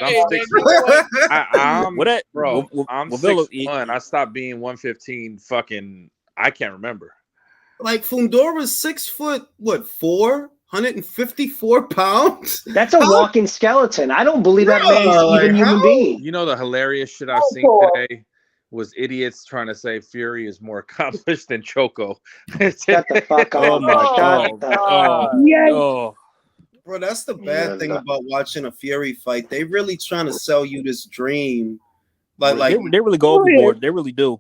6'1". I stopped being 115. Fucking, I can't remember. Like Fundora's 6'4", 154 pounds. That's a walking skeleton. I don't believe that man's even human being. You know the hilarious shit I've seen today was idiots trying to say Fury is more accomplished than Choco. Shut the fuck up. Oh my God. Bro, that's the bad thing about watching a Fury fight. They really trying to sell you this dream. They really go overboard. They really do.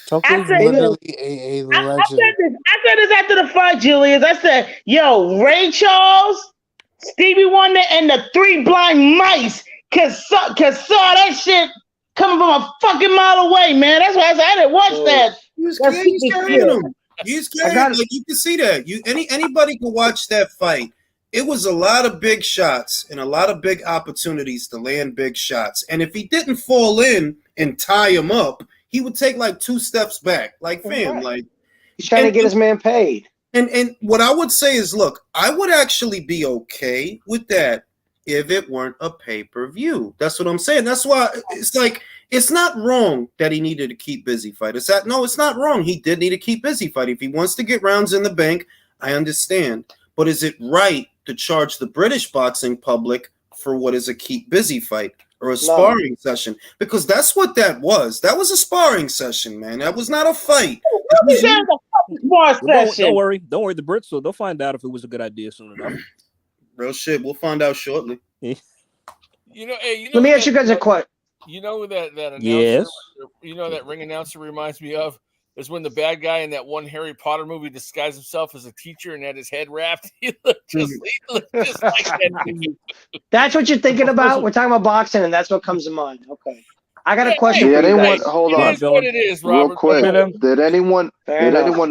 Choco's literally a legend. I said this after the fight, Julius. I said, yo, Ray Charles, Stevie Wonder, and the 3 Blind Mice can saw that shit coming from a fucking mile away, man. That's why I said I didn't watch that. He's carrying him. He's carrying him. You can see that. Anybody can watch that fight. It was a lot of big shots and a lot of big opportunities to land big shots. And if he didn't fall in and tie him up, he would take like 2 steps back. Like, fam, like he's trying to get his man paid. And what I would say is, look, I would actually be okay with that if it weren't a pay-per-view. That's what I'm saying. That's why it's like, it's not wrong that he needed to keep busy fight. It's not wrong. He did need to keep busy fight. If he wants to get rounds in the bank, I understand. But is it right to charge the British boxing public for what is a keep busy fight or a sparring session? Because that's what that was. That was a sparring session, man. That was not a fight. Don't worry. The Brits, they'll find out if it was a good idea soon enough. Real shit. We'll find out shortly. Let me ask you guys a question. You know that announcer? Yes. You know that ring announcer reminds me of is when the bad guy in that one Harry Potter movie disguised himself as a teacher and had his head wrapped. He looked just like that. That's what you're thinking about? We're talking about boxing, and that's what comes to mind. Okay. I got a question for you guys. Hold on. What it is, Robert. Real quick. Did anyone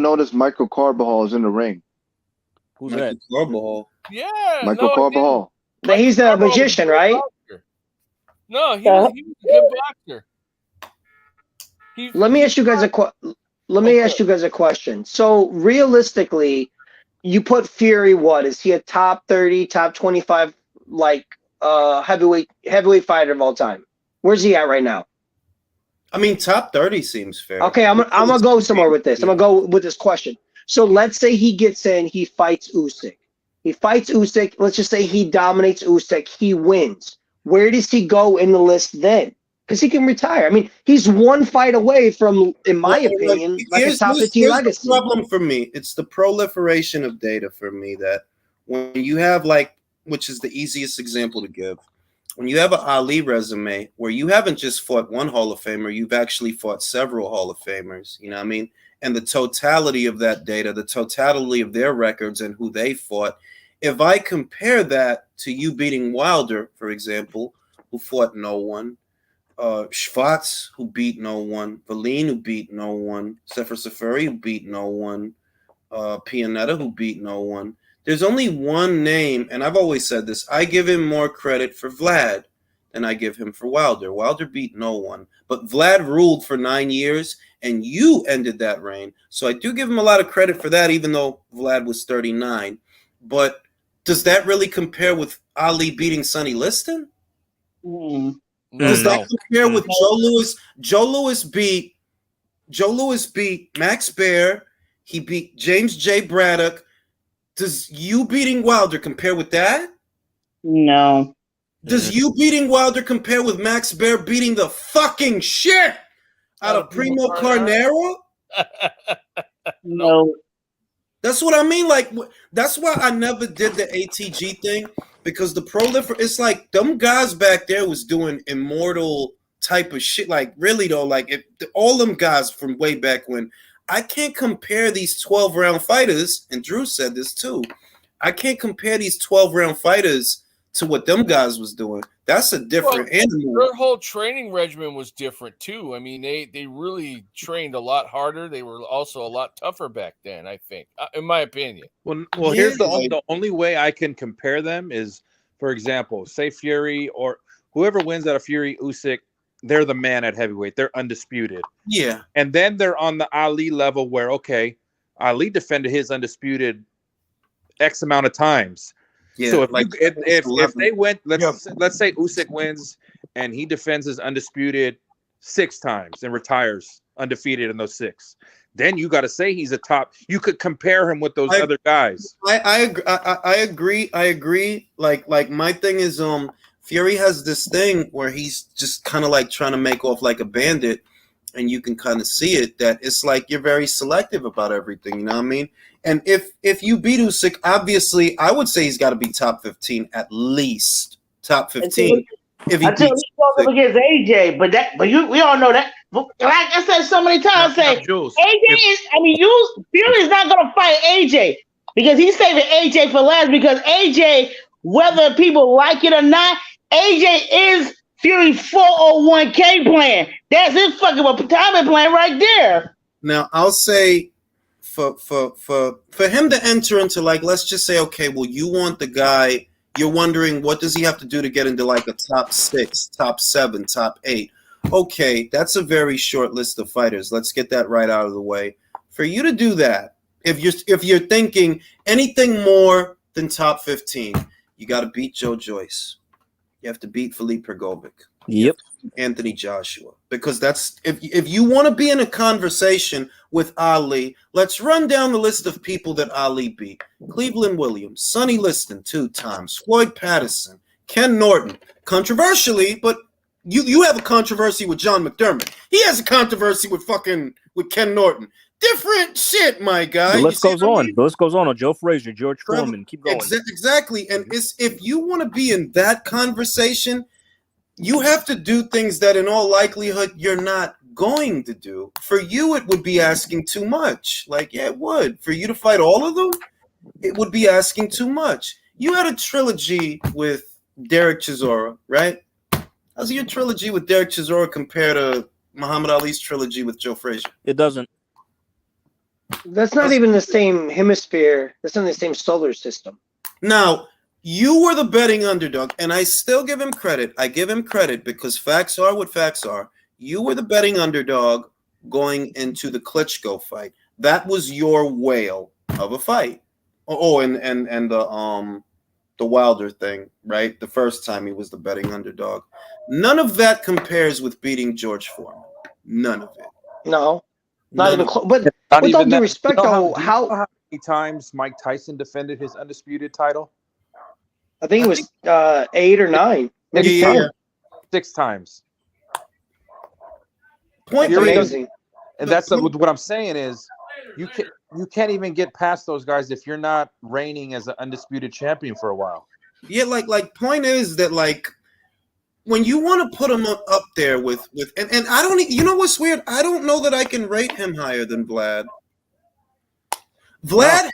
notice Michael Carbajal is in the ring? Who's that? Carbajal. Yeah. Michael Carbajal. He's the magician, right? No, he was a good boxer. Let me ask you guys a question. So realistically, you put Fury, what is he, a top 30, top 25 heavyweight fighter of all time? Where's he at right now? I mean, top 30 seems fair. Okay, I'm gonna go somewhere with this. I'm gonna go with this question. So let's say he gets in, he fights Usyk. Let's just say he dominates Usyk, he wins. Where does he go in the list then? Because he can retire. I mean, he's one fight away from, in my opinion, like a top 15 legacy. The problem for me, it's the proliferation of data for me that when you have which is the easiest example to give, when you have an Ali resume where you haven't just fought one Hall of Famer, you've actually fought several Hall of Famers, you know what I mean? And the totality of that data, the totality of their records and who they fought, if I compare that to you beating Wilder, for example, who fought no one, Schwartz, who beat no one, Valine, who beat no one, Sefer Seferi, who beat no one, Pianetta, who beat no one. There's only one name, and I've always said this, I give him more credit for Vlad than I give him for Wilder. Wilder beat no one, but Vlad ruled for 9 years, and you ended that reign. So I do give him a lot of credit for that, even though Vlad was 39. But does that really compare with Ali beating Sonny Liston? Does that compare with Joe Louis? Joe Louis beat Joe Louis beat Max Baer. He beat James J. Braddock. Does you beating Wilder compare with that? No. Does you beating Wilder compare with Max Baer beating the fucking shit out of Primo Carnera? No. That's what I mean. Like, that's why I never did the ATG thing, because the prolifer, it's like them guys back there was doing immortal type of shit. Like, really though, like all them guys from way back when, I can't compare these 12-round fighters, and Drew said this too. I can't compare these 12-round fighters to what them guys was doing. That's a different animal. Their whole training regimen was different too. I mean, they really trained a lot harder. They were also a lot tougher back then, I think, in my opinion. Well, here's the only way I can compare them is, for example, say Fury or whoever wins out of Fury, Usyk, they're the man at heavyweight. They're undisputed. Yeah. And then they're on the Ali level where, okay, Ali defended his undisputed X amount of times. Yeah, so if they went, let's say Usyk wins and he defends his undisputed 6 times and retires undefeated in those 6, then you got to say he's a top. You could compare him with those other guys. I agree. Like my thing is, Fury has this thing where he's just kind of like trying to make off like a bandit, and you can kind of see it that it's like you're very selective about everything. You know what I mean? And if you beat Usyk, obviously, I would say he's got to be top 15 at least. Top 15. If he until he goes up against AJ, but we all know that. Like I said so many times, AJ is. I mean, Fury is not going to fight AJ because he's saving AJ for last. Because AJ, whether people like it or not, AJ is Fury 401k plan. That's his fucking retirement plan right there. Now I'll say, for him to enter into, like, let's just say, okay, well, you want the guy. You're wondering what does he have to do to get into like a top 6, top 7, top 8. Okay, that's a very short list of fighters. Let's get that right out of the way. For you to do that, if you're thinking anything more than top 15, you got to beat Joe Joyce. You have to beat Felipe Pergovic. Yep. Anthony Joshua. Because that's if you want to be in a conversation with Ali, let's run down the list of people that Ali beat. Cleveland Williams, Sonny Liston 2 times, Floyd Patterson, Ken Norton. Controversially, but you have a controversy with John McDermott. He has a controversy with Ken Norton. Different shit, my guy. The list goes on. The list goes on. Joe Frazier, George Foreman. Keep going. Exactly. And if you want to be in that conversation, you have to do things that in all likelihood you're not going to do. For you, it would be asking too much. Like, yeah, it would. For you to fight all of them, it would be asking too much. You had a trilogy with Derek Chisora, right? How's your trilogy with Derek Chisora compare to Muhammad Ali's trilogy with Joe Frazier? It doesn't. That's not even the same hemisphere. That's not the same solar system. Now, you were the betting underdog, and I still give him credit. I give him credit because facts are what facts are. You were the betting underdog going into the Klitschko fight. That was your whale of a fight. Oh, and the Wilder thing, right? The first time he was the betting underdog. None of that compares with beating George Foreman. None of it. No, not even close. But with all due respect, though, how many times Mike Tyson defended his undisputed title? I think it was 8 or 9. Maybe 10. 6 times. Point amazing. And that's what I'm saying is you can't even get past those guys if you're not reigning as an undisputed champion for a while. Yeah, like point is that like when you want to put him up there with and I don't, you know what's weird? I don't know that I can rate him higher than Vlad. Vlad,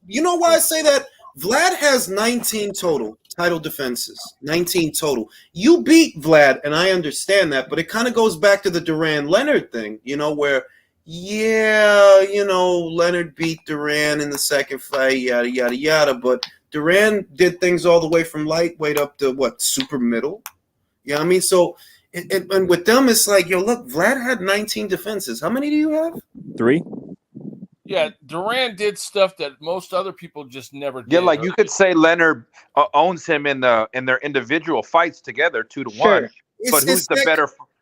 you know why I say that? Vlad has 19 total title defenses. 19 total. You beat Vlad, and I understand that, but it kind of goes back to the Duran-Leonard thing, you know, where, yeah, you know, Leonard beat Duran in the second fight, yada, yada, yada, but Duran did things all the way from lightweight up to, super middle? You know what I mean? So, and with them, it's like, yo, look, Vlad had 19 defenses. How many do you have? 3. Yeah, Duran did stuff that most other people just never did. Yeah, like you could say Leonard owns him in their individual fights together 2-1. But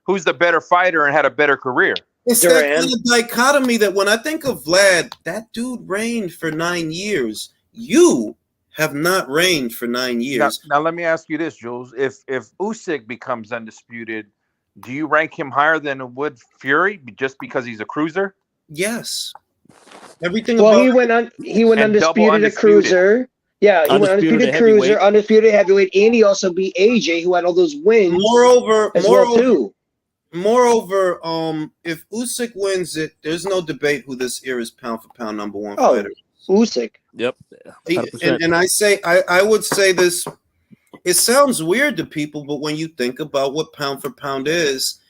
who's the better fighter and had a better career? It's that kind of dichotomy that when I think of Vlad, that dude reigned for 9 years. You have not reigned for 9 years. Now let me ask you this, Jules. If Usyk becomes undisputed, do you rank him higher than Wood Fury just because he's a cruiser? Yes. Everything. Well, he went undisputed at cruiser. Yeah, he went undisputed cruiser, undisputed heavyweight, and he also beat AJ, who had all those wins. Moreover, if Usyk wins it, there's no debate who this era's pound for pound number one fighter. Usyk. Yep. And I would say this. It sounds weird to people, but when you think about what pound for pound is,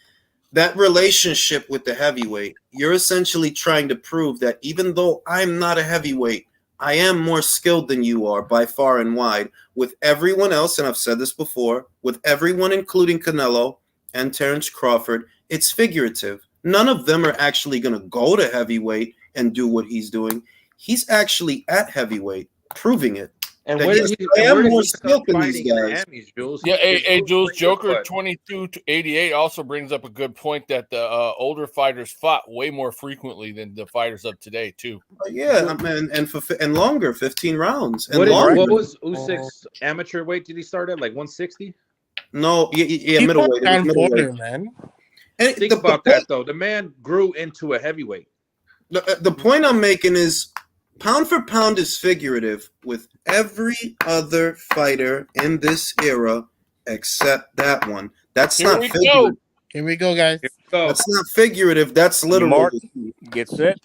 that relationship with the heavyweight, you're essentially trying to prove that even though I'm not a heavyweight, I am more skilled than you are by far and wide. With everyone else, and I've said this before, with everyone including Canelo and Terrence Crawford, it's figurative. None of them are actually going to go to heavyweight and do what he's doing. He's actually at heavyweight, proving it. And where did I am more skilled than these guys. Jules? Yeah, Jules, Joker 22-88 also brings up a good point that the older fighters fought way more frequently than the fighters of today, too. Yeah, and longer, 15 rounds. And what was Usyk's amateur weight? Did he start at like 160? No, yeah, middleweight. Man. And think about that though. The man grew into a heavyweight. The point I'm making is pound for pound is figurative with every other fighter in this era except that one. That's not figurative. Here we go, guys. That's not figurative. That's literal. Mark, get set.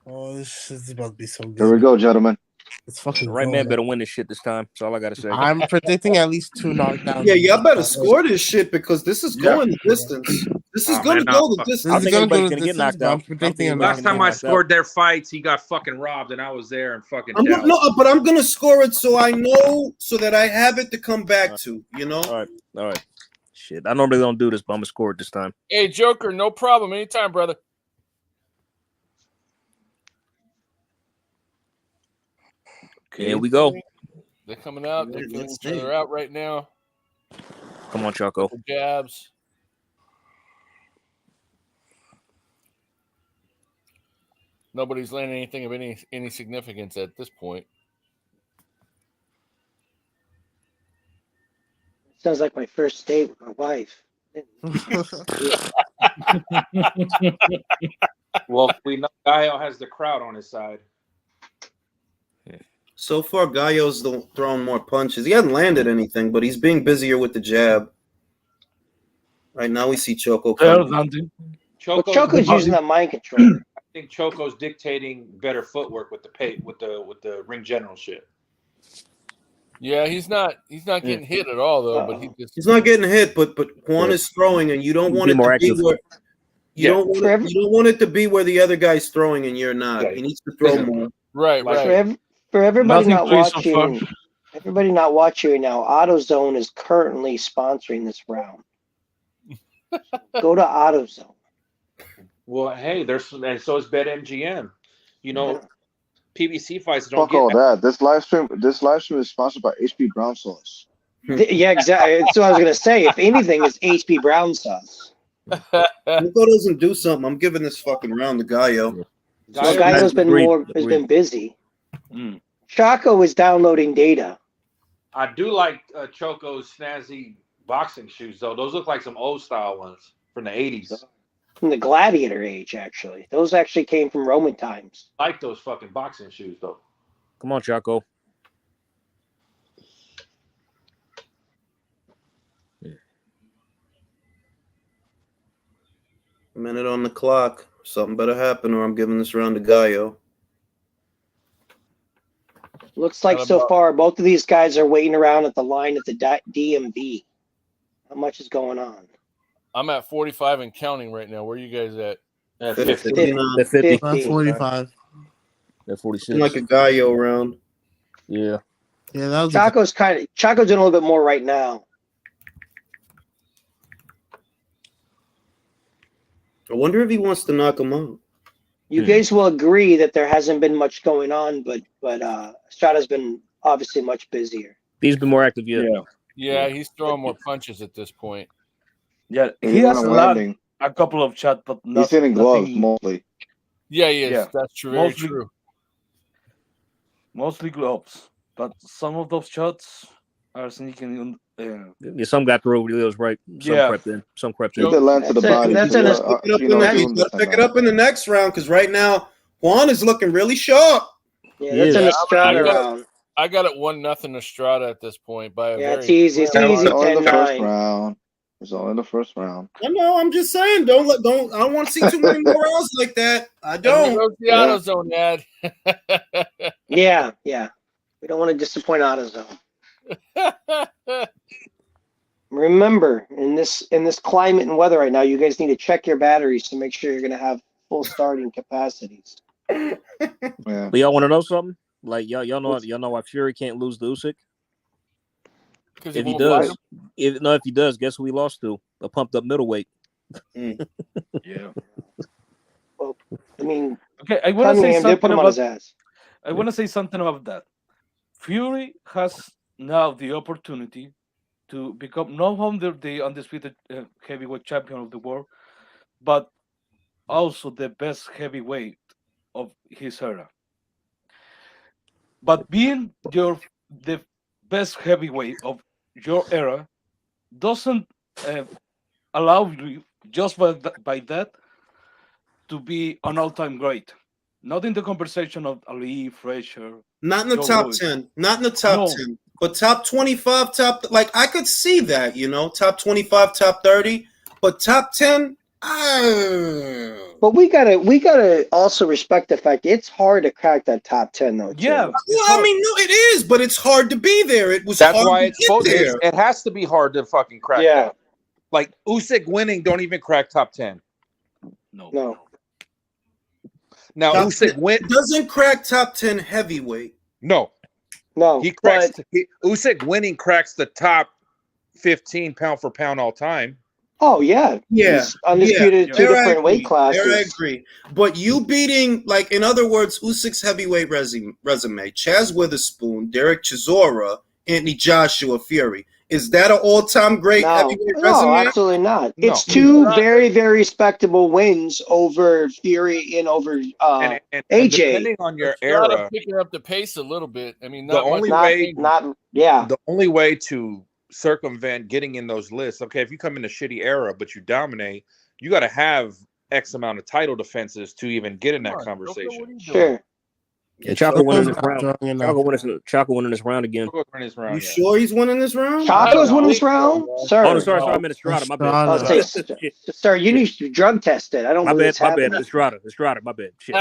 Oh, this is about to be so good. Here we go, gentlemen. It's fucking the right man better win this shit this time. That's all I gotta say. I'm predicting at least 2 knockdowns. Yeah, y'all better score this shit because this is going the distance. This is going to go the distance. I think everybody's gonna get knocked out. Last time I scored their fights, he got fucking robbed, and I was there and fucking. But I'm gonna score it so I know, so that I have it to come back to. You know. All right. Shit, I normally don't do this, but I'm gonna score it this time. Hey, Joker, no problem. Anytime, brother. Okay, here we go. They're coming out. They're feeling each other out right now. Come on, Choco. Jabs. Nobody's landing anything of any significance at this point. Sounds like my first date with my wife. Well, we know Gallo has the crowd on his side. So far, Gallo's thrown more punches. He hasn't landed anything, but he's being busier with the jab. Right now, we see Choco. Choco's using that mind control. I think Choco's dictating better footwork with the ring general shit. Yeah, he's not getting hit at all though. But he's not getting hit. But Juan is throwing, and you don't want it to be where you don't want it to be where the other guy's throwing and you're not. He needs to throw more. Right. For everybody not watching, everybody not watching right now, AutoZone is currently sponsoring this round. Go to AutoZone. Well, hey, and so is BetMGM. You know, PBC fights don't fuck get all that. This live stream is sponsored by HP Brown Sauce. Yeah, exactly. That's what I was gonna say. If anything, it's HP Brown Sauce. Nico doesn't do something. I'm giving this fucking round to Gallo. Gallo's been busy. Choco is downloading data. I do like Choco's snazzy boxing shoes, though. Those look like some old style ones from the 80s. From the gladiator age, actually. Those actually came from Roman times. I like those fucking boxing shoes, though. Come on, Choco. A minute on the clock. Something better happen, or I'm giving this round to Gallo. Looks like so far both of these guys are waiting around at the line at the DMV. How much is going on? I'm at 45 and counting right now. Where are you guys at? 50. 45. At 46. Like a Gallo round. Yeah. Yeah, that was Choco's doing a little bit more right now. I wonder if he wants to knock him out. You guys will agree that there hasn't been much going on, but Estrada's been obviously much busier. He's been more active, Yeah, he's throwing more punches at this point. Yeah, He's he has not a lot, landing. a couple of shots, but He's hitting gloves nothing. mostly. Yeah, he is. Yeah. That's true. Very Mostly- true. Mostly gloves, but some of those shots are sneaking in. Yeah, some got through. He was right. Some Yeah. crept in. Some crept He in. did land to the body. That's too. an- Pick it up in the next round because right now Juan is looking really sharp. Yeah, that's an Estrada I round. I got it 1-0 Estrada at this point by a Yeah, very. it's easy. It's easy. It's only the first 10-9. round. It's only the first round. I know. I'm just saying. Don't. I don't want to see too many more rounds like that. I don't. Goes the AutoZone ad. Yeah. We don't want to disappoint AutoZone. Remember, in this climate and weather right now, you guys need to check your batteries to make sure you're going to have full starting capacities. Yeah. But y'all want to know something? Like y'all know why Fury can't lose to Usyk? If he does, if he does, guess who he lost to? A pumped up middleweight. Yeah. Well, I mean, okay, I want to say Cunningham did something put him on about. his ass. I want to say something about that. Fury has now the opportunity to become not only the undisputed heavyweight champion of the world, but also the best heavyweight of his era. But being the best heavyweight of your era doesn't allow you just by that to be an all-time great. Not in the conversation of Ali, Frazier. Not in the Joe top Louis. 10. Not in the top 10. But top 25, like I could see that, top 25, top 30. But top 10, But we gotta also respect the fact it's hard to crack that top 10 though. Too. Yeah. Well, I mean, no, it is, but it's hard to be there. It was That's hard why to it's get supposed. there. It has to be hard to fucking crack. Yeah. That. Like Usyk winning, don't even crack top 10. No. Now Top Usyk 10 win. doesn't crack top 10 heavyweight. No. He cracks. Usyk winning cracks the top 15 pound for pound all time. Oh yeah. He's undisputed two different weight classes. There I agree. But you beating, like in other words, Usyk's heavyweight resume, Chaz Witherspoon, Derek Chisora, Anthony Joshua, Fury. Is that an all-time great heavyweight resume? No, absolutely not. It's two very, very respectable wins over Fury and over and AJ. depending on your era, picking up the pace a little bit. I mean, the only way to circumvent getting in those lists. Okay, if you come in a shitty era but you dominate, you got to have X amount of title defenses to even get in that conversation. Sure. Yeah, Choco winning this round. Choco winning this round again. You sure he's winning this round? Choco's winning this round? Sir. Oh, sorry, I meant Estrada. My bad. Sir, you need to drug test it. I don't believe it's happening. Estrada, my bad. Shit.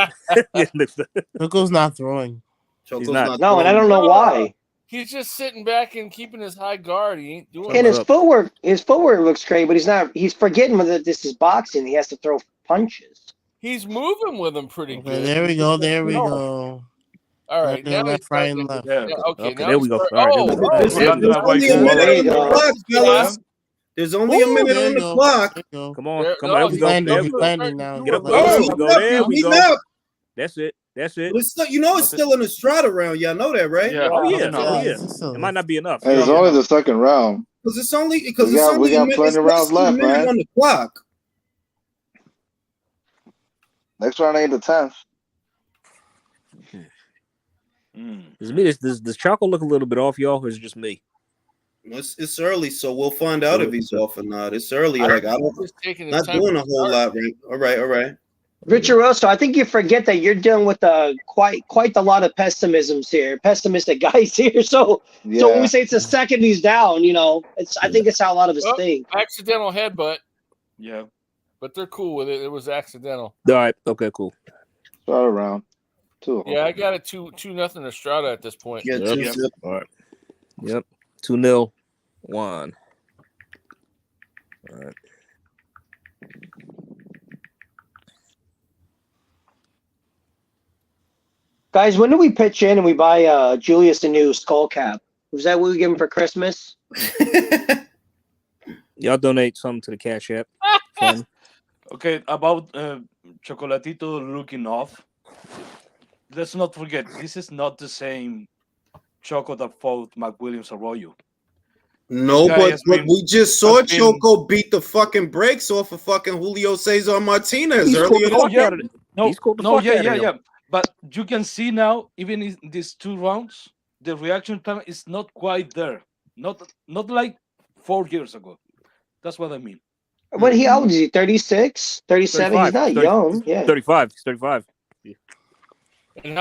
Choco's not throwing. He's not. No, and I don't know why. He's just sitting back and keeping his high guard. He ain't doing. And his footwork looks great, but he's forgetting that this is boxing. He has to throw punches. He's moving with him pretty good. There we go. There we go. All right, now left, right, and left. Yeah, okay, now there we go. There's only a minute on the clock, fellas. There's only a minute on the clock. Come on. There we go. He's landing now. Get up. There we go. That's it. It's still an Estrada round. Y'all know that, right? Yeah. Oh yeah. It might not be enough. Hey, it's only the second round. We got plenty of rounds left, man. On the clock. Next round ain't the 10th. Does Choco look a little bit off, y'all, or is it just me? It's early, so we'll find out if he's off or not. It's early. Like I don't not doing a whole lot. Right. All right. Richard Rosso, I think you forget that you're dealing with quite a lot of pessimisms here, pessimistic guys here. So when we say it's a second he's down, I think it's how a lot of us think. Accidental headbutt. Yeah. But they're cool with it. It was accidental. All right. Okay, cool. Start around. 2. Yeah, I got it 2-0 Estrada at this point. Yeah, 2-0. All right. Yep. 2-0. 1. All right. Guys, when do we pitch in and we buy Julius a new skull cap? Was that what we give him for Christmas? Y'all donate something to the Cash App. Okay, about Chocolatito looking off. Let's not forget, this is not the same Choco that fought McWilliams Arroyo. No, but we just saw Choco beat the fucking brakes off of fucking Julio Cesar Martinez earlier. Yeah. But you can see now, even in these 2 rounds, the reaction time is not quite there. Not like 4 years ago. That's what I mean. What how old is he? 36, 37? He's not young. Yeah. 35. He's 35. Yeah.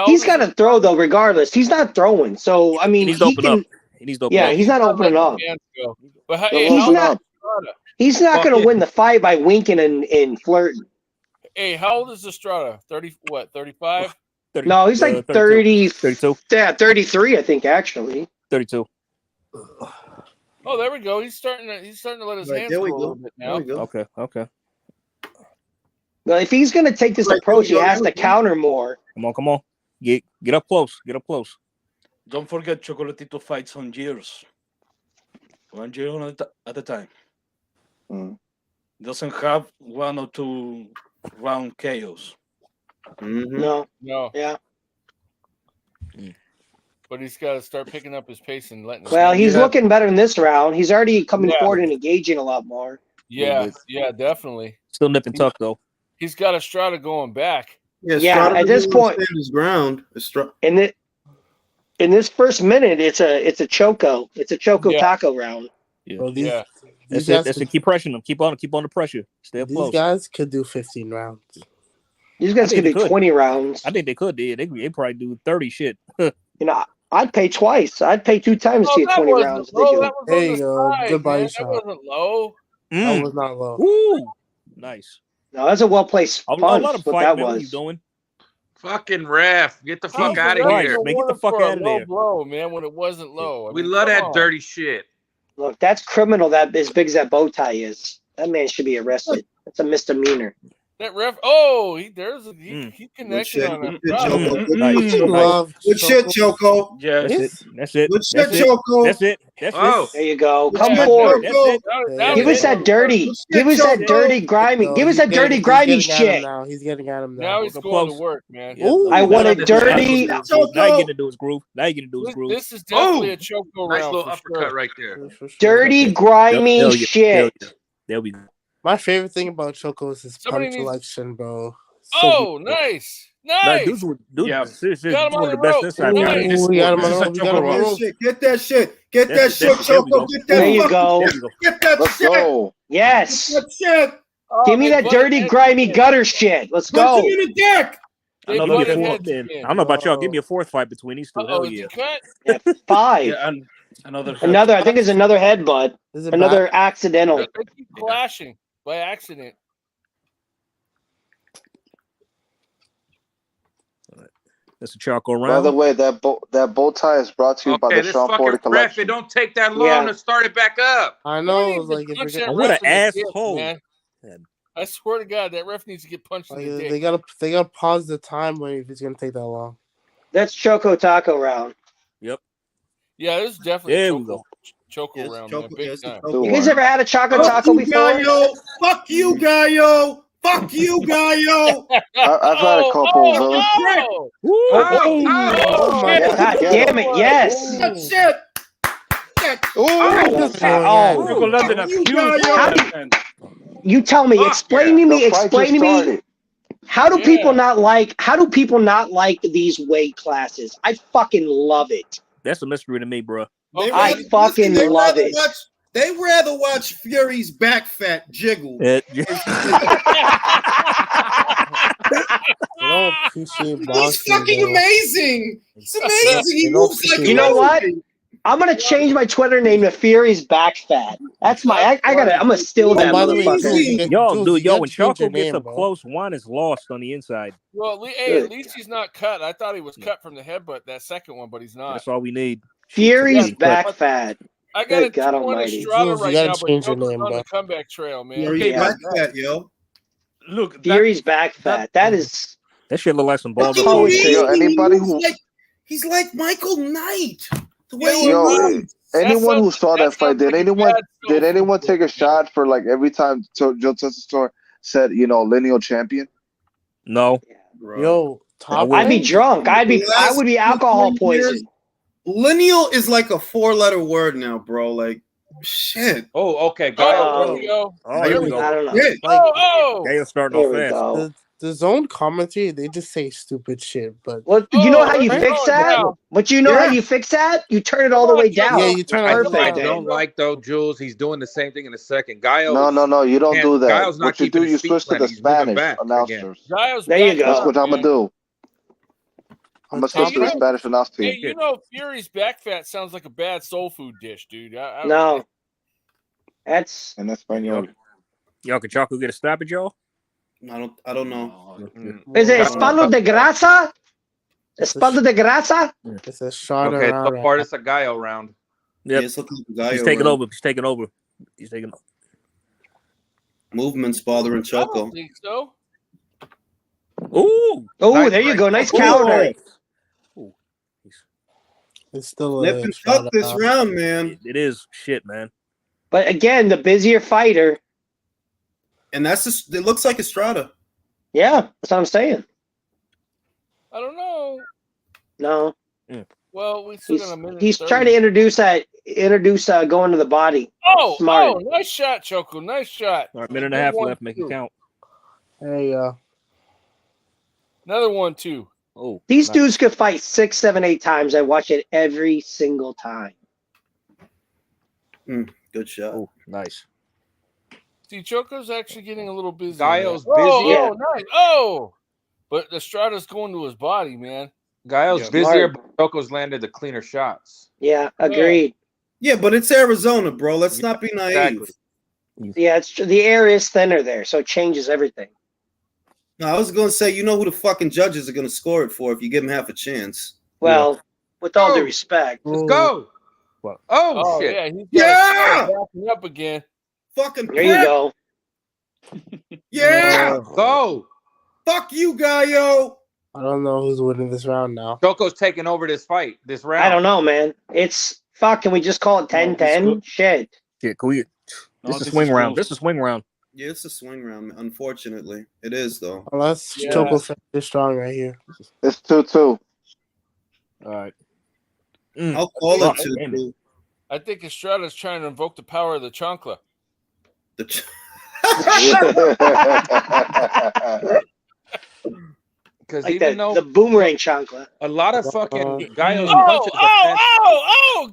He's got to throw though, regardless. He's not throwing. So I mean, he needs to open up. He needs to open up. Yeah, he's not opening up. But he's not going to win the fight by winking and flirting. Hey, how old is Estrada? 35? No, he's like 30, 32. Yeah, 33, I think, actually. 32. Oh, there we go. He's starting to let his hands go a little bit now. Okay. Well, if he's going to take this approach, he has to counter more. Come on. Get up close. Don't forget, Chocolatito fights on years. 1 year at a time. Doesn't have 1 or 2 round KOs. No. Yeah. But he's got to start picking up his pace and letting. Well, he's looking better in this round. He's already coming forward and engaging a lot more. Yeah, definitely. Still nipping tuck though. He's got Estrada going back. Yeah, at this point, his ground. In this first minute, it's a Choco. It's a Choco taco round. Yeah. Well, that's it. Keep pressuring them. Keep on the pressure. Stay up close. These guys could do 15 rounds. These guys could do 20 rounds. I think they could. They probably do 30 shit. I'd pay twice. I'd pay 2 times to get 20 rounds. There you go. Goodbye shot. That wasn't low. That was not low. Ooh, nice. No, that's a well-placed punch. What that was. What you doing? Fucking ref, get the fuck out of here. Man, get the fuck out of there. Blow, man, when it wasn't low. We love that dirty shit. Look, that's criminal. That as big as that bow tie is, that man should be arrested. That's a misdemeanor. That ref, he connected on him. Good shit, Choco. Yes. That's it. Good shit, Choco. That's it. There you go. Come forward. Give us that dirty. Give us that dirty, grimy. Give us that dirty, grimy shit. He's getting at him now. Now he's going to work, man. I want a dirty. Now you getting to do his groove. This is definitely a Choco round. Nice little uppercut right there. Dirty, grimy shit. There we go. My favorite thing about Choco is his punch selection, bro. Nice. Seriously, got him on the ropes. Get that shit. Get that shit, Choco. Get that. There you go. Get that shit. Yes. That shit. Give me that dirty, grimy gutter shit. Let's go. Put him in the deck. I don't know about y'all. Give me a 4th fight between these 2. Hell yeah. 5. Another. I think it's another headbutt. Another accidental. They keep clashing by accident. That's a Choco round. By the way, that bow tie is brought to you by the Sean Porter Collection. It don't take that long to start it back up. I know. What an asshole! Man. I swear to God, that ref needs to get punched in the dick. They gotta pause the time if it's gonna take that long. That's Choco Taco round. Yep. Yeah, this is definitely Choco round, man. Big time. You guys ever had a Choco Taco before? Gallo. Fuck you, Gallo. Fuck you, Gallo. I've had a couple of them. God damn it, yes. That's it. You tell me, explain to me. How do people not like these weight classes? I fucking love it. That's a mystery to me, bro. I fucking love it. They rather watch Fury's back fat jiggle. He's fucking amazing. It's amazing. He moves like you know what? I'm gonna change my Twitter name to Fury's back fat. That's my. I'm gonna steal that. Yo, when Choco gets up close, one is lost on the inside. Well, at least he's not cut. I thought he was cut from the headbutt that second one, but he's not. That's all we need. Fury's back fat. I got a God almighty. Estrada right now, but Choco's on the comeback trail, man. Fury's back fat, yo. Look, Fury's back fat. That shit look like some ball. Anybody who he's like Michael Knight. The way anyone who saw that fight, did anyone take a shot for like every time Joe Tessitore said, lineal champion? No. Yo, I'd be drunk. I would be alcohol poisoned. Lineal is like a 4-letter word now, bro. Like Shit. Oh, okay. There we go. Here we go. I don't know. Shit. Gaio's starting Here off we fast. go. The zone commentary, they just say stupid shit. But Well, you know how you they're fix going that? down. But you know how you fix that? You turn it all the way down. yeah, you turn I it Perfect. don't like though, Jules. He's doing the same thing in a second. Gaio. No, you don't do that. Gaio's not What you keeping do, you his feet switch to the planted. He's moving Spanish back announcers. There you go. That's what I'm gonna do. I'm gonna switch Hey, to the Spanish announce team. Hey, you know, Fury's back fat sounds like a bad soul food dish, dude. No, that's in Espanol. Y'all can Choco get a stoppage, y'all? I don't know. Is it espalda de grasa? Espalda de grasa? It's a shot Okay, around. the part is a Gaio round. Yep. It's looking like He's Gaio taking round. over. He's taking over. He's taking over. Movement's bothering I Choco. don't think so. Ooh. Oh, there you go. Nice counter. It's still Nip and tuck this round, man. It is shit, man. But again, the busier fighter. And that's just, it looks like Estrada. Yeah, that's what I'm saying. I don't know. No. Well, we still got a minute. He's 30. trying to introduce going to the body. Smart. Nice shot, Choco. Nice shot. All right, minute and a half left. Make it count. Hey, Another one, too. Oh, These dudes could fight 6, 7, 8 times. I watch it every single time. Good shot. Oh, nice. See, Choco's actually getting a little busy. Gaio's busy. Oh, nice. Oh, but Estrada's going to his body, man. Gaio's busier, but Choco's landed the cleaner shots. Yeah, agreed. Yeah, but it's Arizona, bro. Let's not be naive. Exactly. Yeah, it's true. The air is thinner there, so it changes everything. No, I was going to say, you know who the fucking judges are going to score it for if you give them half a chance. Well, with all due respect. Let's go. What? Oh, shit. Yeah, he's backing up again. Fucking There you go. Yeah. Go. Fuck you, Gaio. I don't know who's winning this round now. Choco's taking over this fight, this round. I don't know, man. It's fuck. Can we just call it 10-10? Shit. Yeah, can we? This is a swing round. This is a swing round. Yeah, it's a swing round. Unfortunately, it is though. Unless Choco is strong right here. It's 2-2. All right. I'll call it 2-2. I think Estrada's trying to invoke the power of the chancla. Because Like even though the boomerang chancla. a lot of fucking Gaio's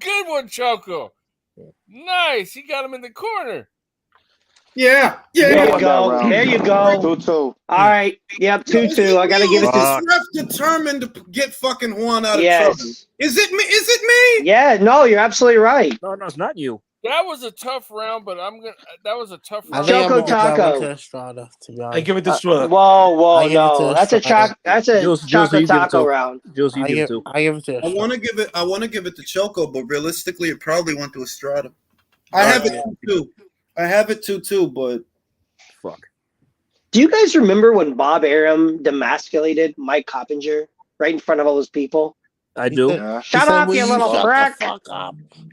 Good one, Choco. Nice. He got him in the corner. Yeah. There you go. There you go. 2-2. All right. Yep, 2-2. I gotta give it This to. ref determined to get fucking Juan out of Yes. trouble. Is it me? Is it me? Yeah. No, you're absolutely right. No, it's not you. That was a tough round, but that was a tough I round. think I'm Choco gonna give that one Taco. to Estrada, to be honest. I give it to Estrada. Whoa, I give it no. to That's a Estrada. chocolate taco round. Jules, you give it to. I give it to I Estrada. want to give it to Choco, but realistically, it probably went to Estrada. I have it 2-2. I have it 2-2, but fuck. Do you guys remember when Bob Arum demasculated Mike Coppinger right in front of all those people? I do. Shut up, you little prick!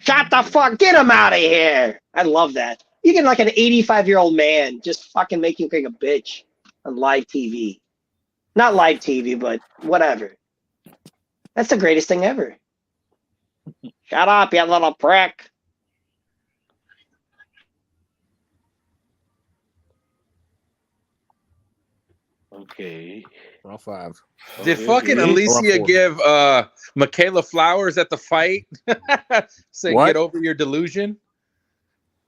Shut the fuck! Get him out of here! I love that. You get like an 85-year-old man just fucking making like a bitch on live TV. Not live TV, but whatever. That's the greatest thing ever. Shut up, you little prick! Okay. Round 5. Did fucking Alicia give Michaela flowers at the fight? Say, What? get over your delusion.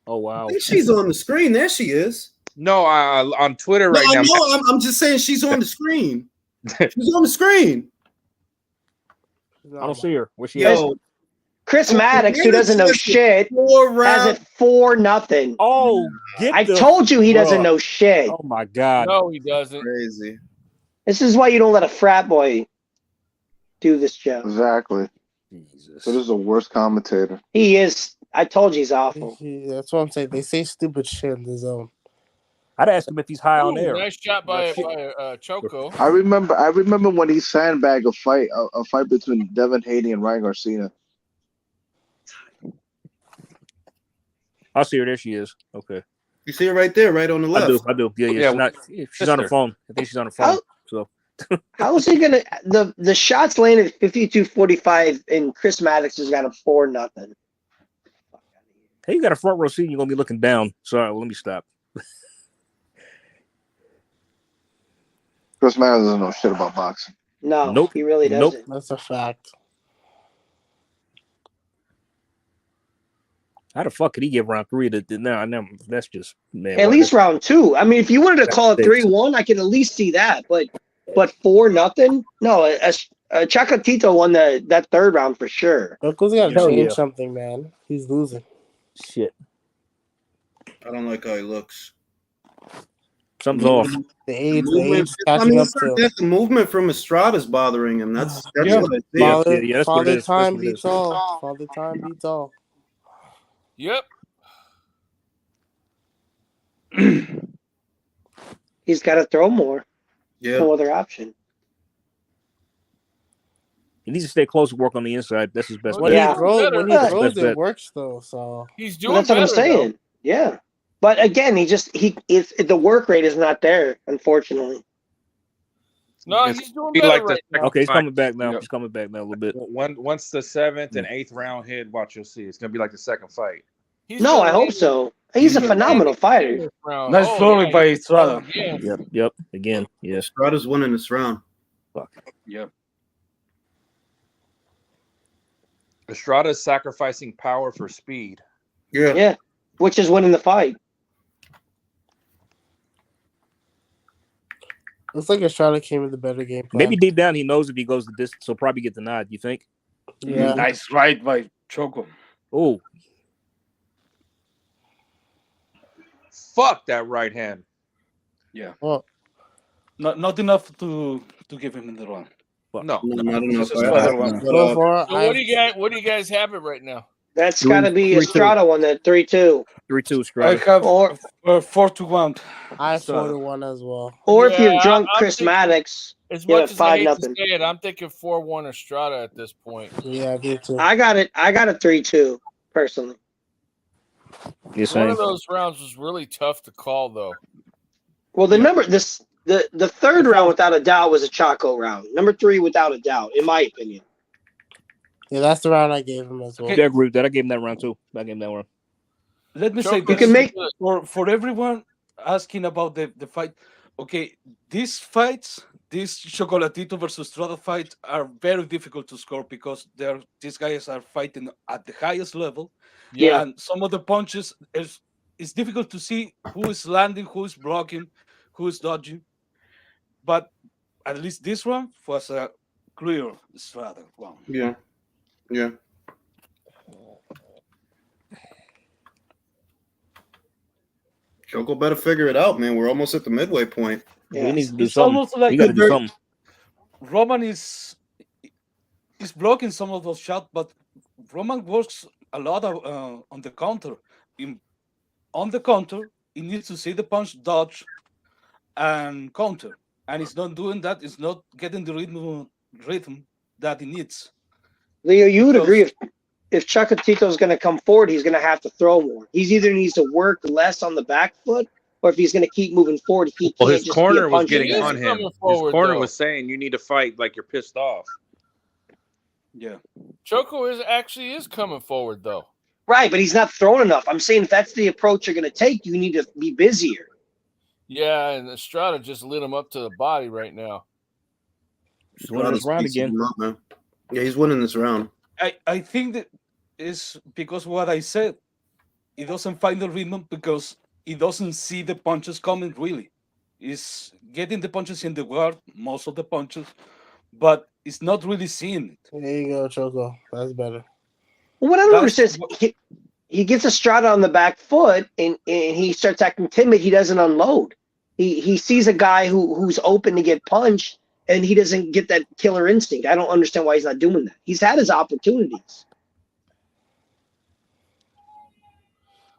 Oh wow. I think she's on the screen. There she is. No, on Twitter No, right I now. know. I'm just saying she's on the screen. She's on the screen. I don't see her. Where's she Yo, at? Chris Maddox, who doesn't know shit, has it 4-0. Oh, I told you he doesn't Bruh. know shit. Oh my god. No, he doesn't. Crazy. This is why you don't let a frat boy do this job. Exactly. Jesus. So this is the worst commentator. He is. I told you he's awful. That's what I'm saying. They say stupid shit in the zone. I'd ask him if he's high on air. Nice shot by Choco. I remember when he sandbagged a fight between Devin Haney and Ryan Garcia. I'll see her. There she is. Okay. You see her right there, right on the left. I do. Yeah. She's on the phone. I think she's on the phone. So How is he gonna? The shots landed 52-45, and Chris Maddox has got a 4-0. Hey, you got a front row seat. You're gonna be looking down. Sorry, let me stop. Chris Manners doesn't know shit about boxing. No, he really doesn't. That's a fact. How the fuck could he give round 3 to no? That's just man. At least round 2. I mean, if you wanted to call it 3-1, I could at least see that. But 4-0. No, Chocolatito won that third round for sure. Choco's got to change something, man. He's losing. Shit. I don't like how he looks. Something's off. The age catching up to. The movement from Estrada's bothering him. That's what I see. Father time beats all. Father time beats all. Yep. He's got to throw more. Yeah. No other option. He needs to stay close and work on the inside. That's his best. When he throws, it works though. So he's doing. That's what I'm saying. Though. Yeah, but again, the work rate is not there, unfortunately. No, he's doing better right now. Okay, he's coming back now. He's coming back now a little bit. Once the 7th and 8th round hit, watch, you'll see. It's gonna be like the second fight. No, I hope so. He's a phenomenal fighter. Nice flowing by Estrada. Yep. Again, yes. Estrada's winning this round. Fuck. Yep. Estrada's sacrificing power for speed. Yeah. Which is winning the fight. Looks like Estrada came with a better game plan. Maybe deep down he knows if he goes the distance, he'll probably get the nod. You think? Yeah. Nice right by Choco. Oh. Fuck that right hand. Yeah. Well, not enough to give him in the round. No, not enough. So what do you guys have it right now? That's got to be Estrada won that 3-2. 3-2 Estrada. I have 4-1. I have 4-1 as well. Or if you're drunk, Chris Maddox. As much as I hate to say it, I'm thinking 4-1 Estrada at this point. Yeah, me too. I got it 3-2 personally. One of those rounds was really tough to call, though. Well, the third round, without a doubt, was a Choco round. Number 3, without a doubt, in my opinion. Yeah, that's the round I gave him as well. Okay. I agree with that. I gave him that round too. Let me say you can make for everyone asking about the fight. Okay, these fights, this Chocolatito versus Estrada fight, are very difficult to score because these guys are fighting at the highest level. Yeah, and some of the punches it's difficult to see who is landing, who is blocking, who is dodging. But at least this one was a clear Estrada one. Yeah. Choco better figure it out, man. We're almost at the midway point. Yeah. He needs to do it's something. Almost like he got to do something. Roman is blocking some of those shots, but Roman works a lot on the counter. On the counter, he needs to see the punch, dodge, and counter. And he's not doing that. He's not getting the rhythm that he needs. Leo, you would agree if Chocolatito is going to come forward, he's going to have to throw more. He's either needs to work less on the back foot, or if he's going to keep moving forward, he can't. Well, his just corner be a was getting on him. His corner was saying you need to fight like you're pissed off. Yeah, Choco is coming forward though. Right, but he's not throwing enough. I'm saying if that's the approach you're going to take, you need to be busier. Yeah, and Estrada just lit him up to the body right now. He's winning this round again. Yeah, he's winning this round. I think that is because what I said. He doesn't find the rhythm because he doesn't see the punches coming, really. He's getting the punches in the guard, most of the punches, but he's not really seeing it. There you go, Choco. That's better. Well, what I don't understand is he gets Estrada on the back foot and he starts acting timid. He doesn't unload. He sees a guy who's open to get punched, and he doesn't get that killer instinct. I don't understand why he's not doing that. He's had his opportunities.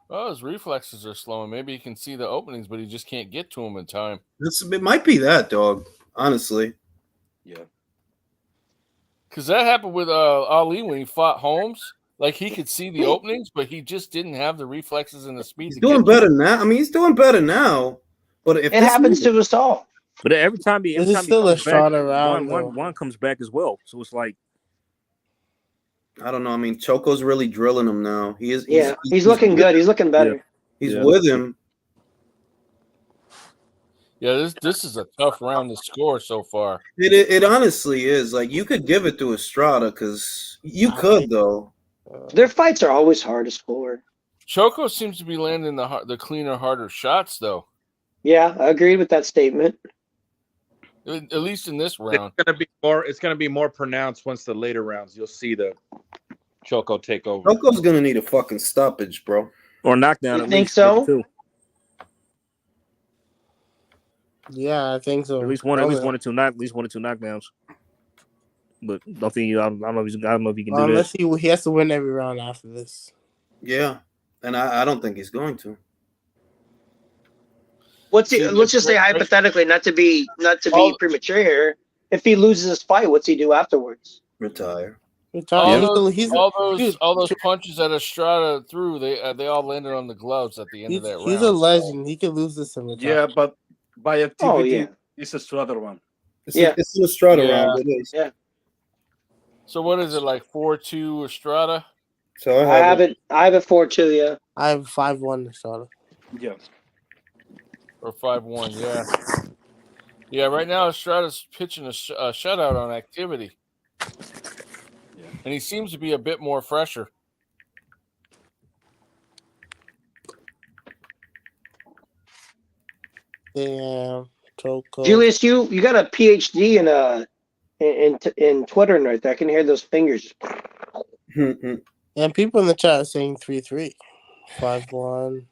Well, his reflexes are slowing. Maybe he can see the openings, but he just can't get to them in time. It might be that, dog. Honestly. Yeah. Because that happened with Ali when he fought Holmes. Like, he could see the openings, but he just didn't have the reflexes and the speed. He's doing better now. I mean, he's doing better now. But if it happens to us all. But every time he still comes a shot back, around. one comes back as well. So it's like I don't know. I mean, Choco's really drilling him now. He's looking good. He's looking better. He's with him. Yeah, this is a tough round to score so far. It honestly is. Like, you could give it to Estrada because you could, though. Their fights are always hard to score. Choco seems to be landing the cleaner, harder shots, though. Yeah, I agree with that statement. At least in this round, it's gonna be more pronounced once the later rounds. You'll see the Choco take over. Choco's gonna need a fucking stoppage, bro, or knockdown. You think so? Too. Yeah, I think so. At least one or two knockdowns. But I don't know if he can do unless that. He has to win every round after this. Yeah, and I don't think he's going to. Let's just say hypothetically, not to be premature here. If he loses his fight, what's he do afterwards? Retire. All those punches that Estrada threw, they all landed on the gloves at the end of that round. He's a legend. He can lose this in the top. Yeah, but by activity, it's Estrada one. It's an Estrada round. It is. Yeah. So what is it, like 4-2 Estrada? So I have it 4-2. Yeah. I have 5-1 Estrada. Yeah. Or 5-1. Yeah. Yeah. Right now, Estrada's pitching a shutout on activity. And he seems to be a bit more fresher. Yeah, Choco. Julius, you got a PhD in Twitter right there. I can hear those fingers. And people in the chat are saying 3-3, 5-1.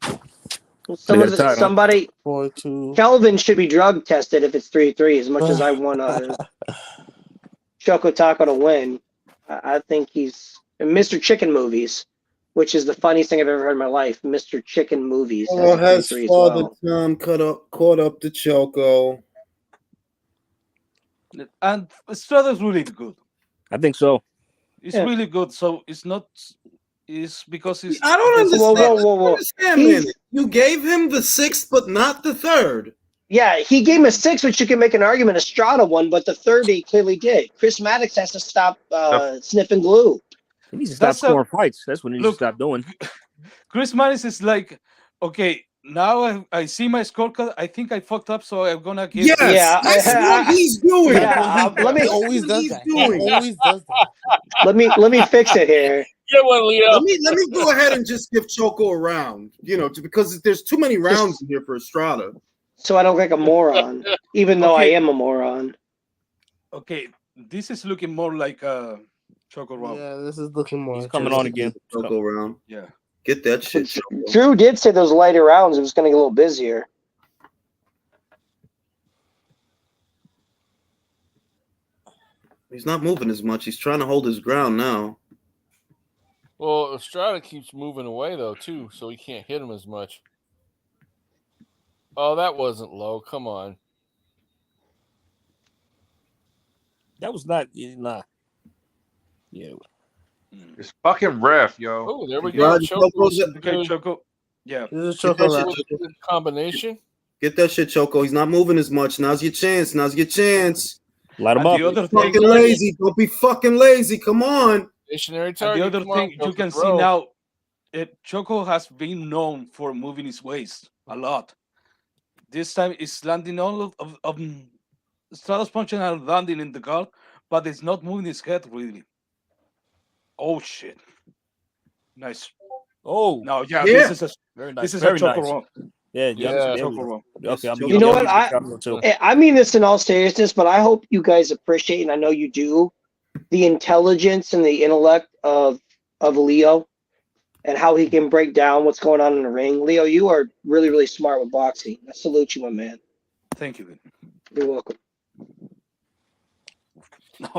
Somebody 4-2. Kelvin should be drug tested if it's 3-3. As much as I want Choco Taco to win, I think he's Mr. Chicken Movies, which is the funniest thing I've ever heard in my life. Mr. Chicken Movies. Has Father Tom caught up to Choco? And Estrada's really good. I think so. It's really good. So it's not. It's because he's. I don't understand. Whoa. Understand, man. You gave him the 6th, but not the 3rd. Yeah, he gave him a 6, which you can make an argument Estrada won, but the 3rd he clearly did. Chris Maddox has to stop sniffing glue. He needs to stop scoring fights. That's what he needs to stop doing. Chris Maddox is like, okay, now I see my scorecard. I think I fucked up, so I'm gonna give. Yes, that's what he's doing. He always does that. He always does that. Let me fix it here. Get one, Leo. Let me go ahead and just give Choco a round. Because there's too many rounds in here for Estrada. So I don't look like a moron, even though I am a moron. Okay, this is looking more like a Choco round. Yeah, this is looking more. He's coming on again. Choco round. Yeah. Get that shit, Choco. Drew did say those lighter rounds. It was going to get a little busier. He's not moving as much. He's trying to hold his ground now. Well, Estrada keeps moving away, though, too, so he can't hit him as much. Oh, that wasn't low. Come on. That was not. Nah. Yeah. It's fucking ref, yo. Oh, there we go. Choco. Yeah. This is Choco. Combination. Get that shit, Choco. He's not moving as much. Now's your chance. Light him up. The other fucking lazy. Don't be fucking lazy. Come on. Stationary target. The other thing you can see now, Choco has been known for moving his waist a lot. This time it's landing all of Estrada's punching and landing in the guard, but it's not moving his head really. Oh shit! Nice. Oh no, this is very nice. This is a Choco round. Yeah. Choco round. Okay, you know what? I mean this in all seriousness, but I hope you guys appreciate, and I know you do, the intelligence and the intellect of Leo, and how he can break down what's going on in the ring. Leo, you are really, really smart with boxing. I salute you, my man. Thank you. You're welcome.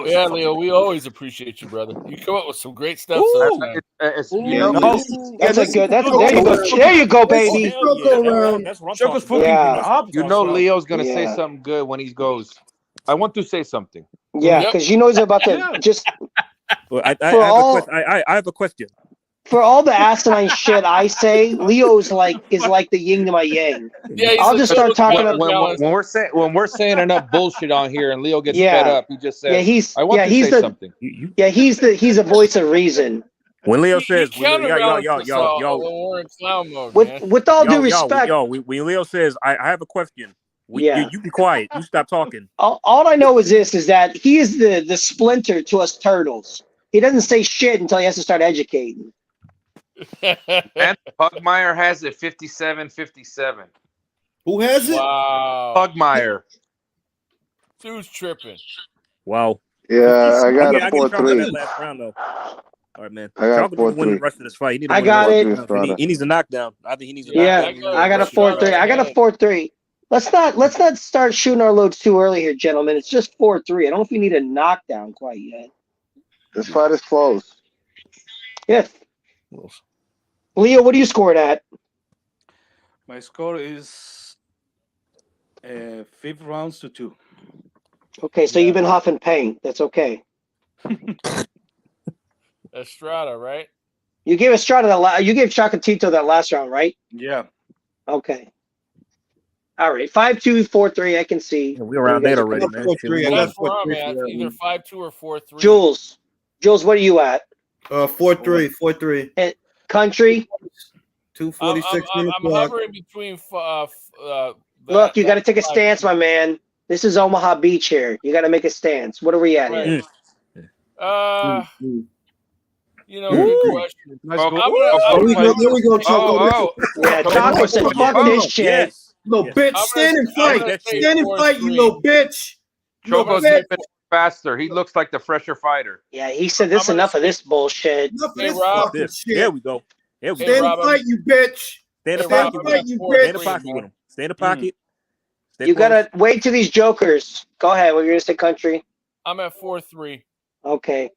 Yeah, Leo, we always appreciate you, brother. You come up with some great stuff sometimes. That's a good. There you go, baby. Choco's fucking Leo's gonna say something good when he goes. I want to say something. Yeah, because he's about to just. Well, I have a question. For all the asinine shit I say, Leo is like the yin to my yang. Yeah, I'll just start talking when we're saying enough bullshit on here and Leo gets fed up, he just says, he's "I want to say something." He's a voice of reason. When Leo says, when we're in clown mode, with all due respect, when Leo says, I have a question. You be quiet. You stop talking. All I know is that he is the splinter to us turtles. He doesn't say shit until he has to start educating. And Pugmire has it 57-57. Who has it? Wow. Pugmire. Dude's tripping. Wow. Yeah, I got a 4-3. Last round though. All right, man. I got Chocolate win the rest of this fight. I got it. He needs a knockdown. I think he needs a knockdown. Yeah, I got a 4-3. I got a 4-3. Let's not start shooting our loads too early here, gentlemen. It's just 4-3. I don't know if we need a knockdown quite yet. This fight is close. Yeah. Leo, what do you score it at? My score is 5 rounds to 2. Okay, so you've been huffing paint. That's okay. Estrada, right? You gave Estrada you gave Chocolatito that last round, right? Yeah. Okay. All right, 5-2, 4-3. I can see. Yeah, we're around that already, man. That's where I'm at. Either 5-2 or 4-3. Jules, what are you at? 4-3. And country. 2:46 I'm clock. hovering between. Look, you got to take a stance, my man. This is Omaha Beach here. You got to make a stance. What are we at here? Good question. Here we go, Choco. Yeah, Choco said, "Fuck this shit." Yes. Little bitch, stand and fight. Stand and fight, you little bitch. Choco's moving faster. He looks like the fresher fighter. Yeah, he said this. Enough of this bullshit. Enough of this fucking shit. There we go. Stand and fight, you bitch. Stand in the pocket with him. Stay in the pocket with him. Stay in the pocket. You gotta wait till these jokers. Go ahead. What you're gonna say, country? I'm at 4-3. Okay.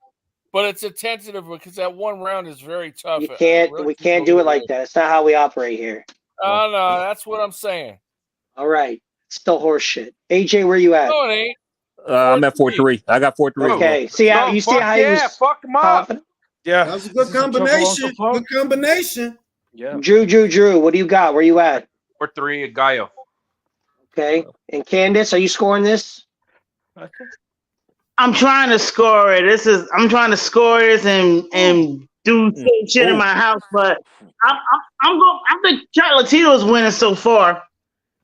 But it's a tentative because that one round is very tough. You can't. We can't do it like that. It's not how we operate here. Oh no, that's what I'm saying. All right. Still horse shit. AJ, where you at? No, it ain't. I'm at 4-3. I got 4-3. Okay. See how you see how he was. Fuck him up. Yeah, that was a good combination. Good combination. Yeah. Drew. What do you got? Where you at? 4-3, Gallo. Okay. And Candace, are you scoring this? Okay. I'm trying to score it. I'm trying to score this and do some shit in my house, but I think Chocolatito's winning so far.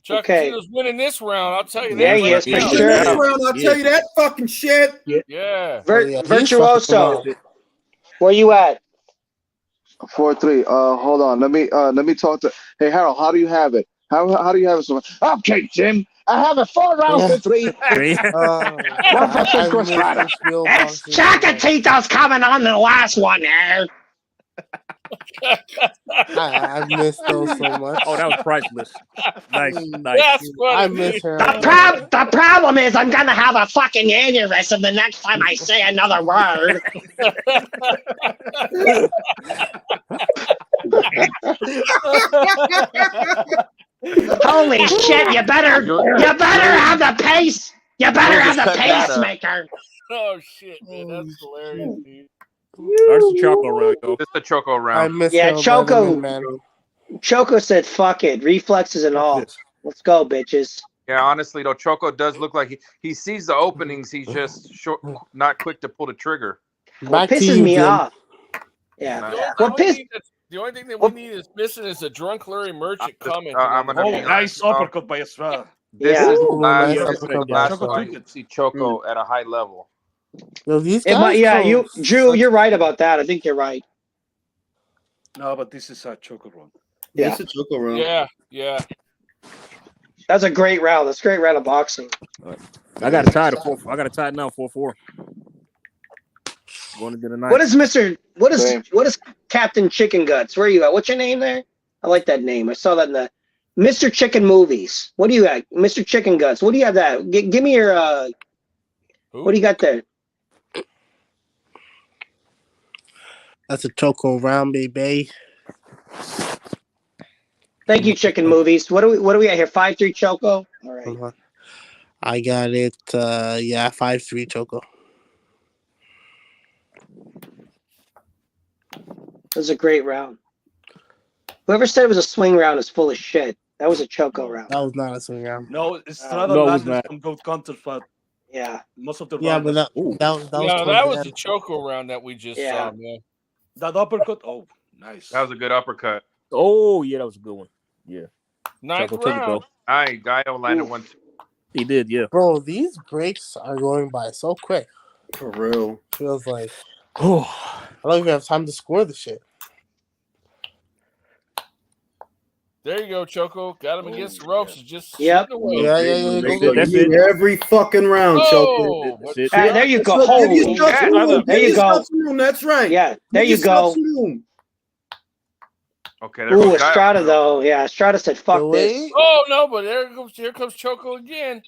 Chocolatito's winning this round. I'll tell you that. Yeah, yes, for sure. This round, I'll tell you that fucking shit. Yeah. Virtuoso. Where you at? 4-3. Hold on. Let me talk to. Hey, Harold, how do you have it? How do you have it? So okay, Jim. I have a 4 rounds to 3. Chocolatito's coming on the last one there. I've missed those so much. Oh, that was priceless. Nice. I miss her. The problem is I'm gonna have a fucking aneurysm the next time I say another word. Holy shit! You better have the pace. You better have the pacemaker. Oh shit, man, that's hilarious, dude. That's the Choco round, yo. It's the Choco round. I miss Choco. man. Choco said, "Fuck it, reflexes and all. Let's go, bitches." Yeah, honestly though, Choco does look like he sees the openings. He's just not quick to pull the trigger. What pisses me off. Yeah. The only thing that we need is missing is a drunk Larry Merchant coming. Nice uppercut by Estrada. This is the last Choco fight you see Choco at a high level. Yo, these guys Drew, you're right about that. I think you're right. No, but this is a Choco round. Yeah, it's a Choco round. Yeah. That's a great round. That's a great round of boxing. I got a tie to 4. I got a tie now 4-4. Going into the night. What is Captain Chicken Guts? Where are you at? What's your name there? I like that name. I saw that in the Mr. Chicken Movies. What do you got? Mr. Chicken Guts. What do you have that? Give me your what do you got there? That's a Choco round, baby. Thank you, Chicken Movies. What are we at here? 5-3 Choco? All right. I got it 5-3 Choco. It was a great round. Whoever said it was a swing round is full of shit. That was a choco round. That was not a swing round. No, Estrada No, it was landed not. some good counters, but yeah, most of the Yeah, round but that was Yeah, towards that the was the end. choco round that we just saw, man. that uppercut. Oh, nice. That was a good uppercut. Oh yeah, that was a good one. Yeah. Ninth Choco took it round. though. Gallo landed one too. He did, yeah. Bro, these breaks are going by so quick. For real. Feels like, I don't even have time to score the shit. There you go, Choco. Got him against the ropes. He's just Yep. shooting away. Yeah. That's it. Every fucking round, Choco. Oh, That's it. There you go. Give Holy yourself some room. there Give you go. yourself some room. That's right. Yeah, there Give you yourself go. some room. Okay, there Ooh, goes Gallo. Estrada though. Yeah, Estrada said, "Fuck this." Oh no, but here comes Choco again.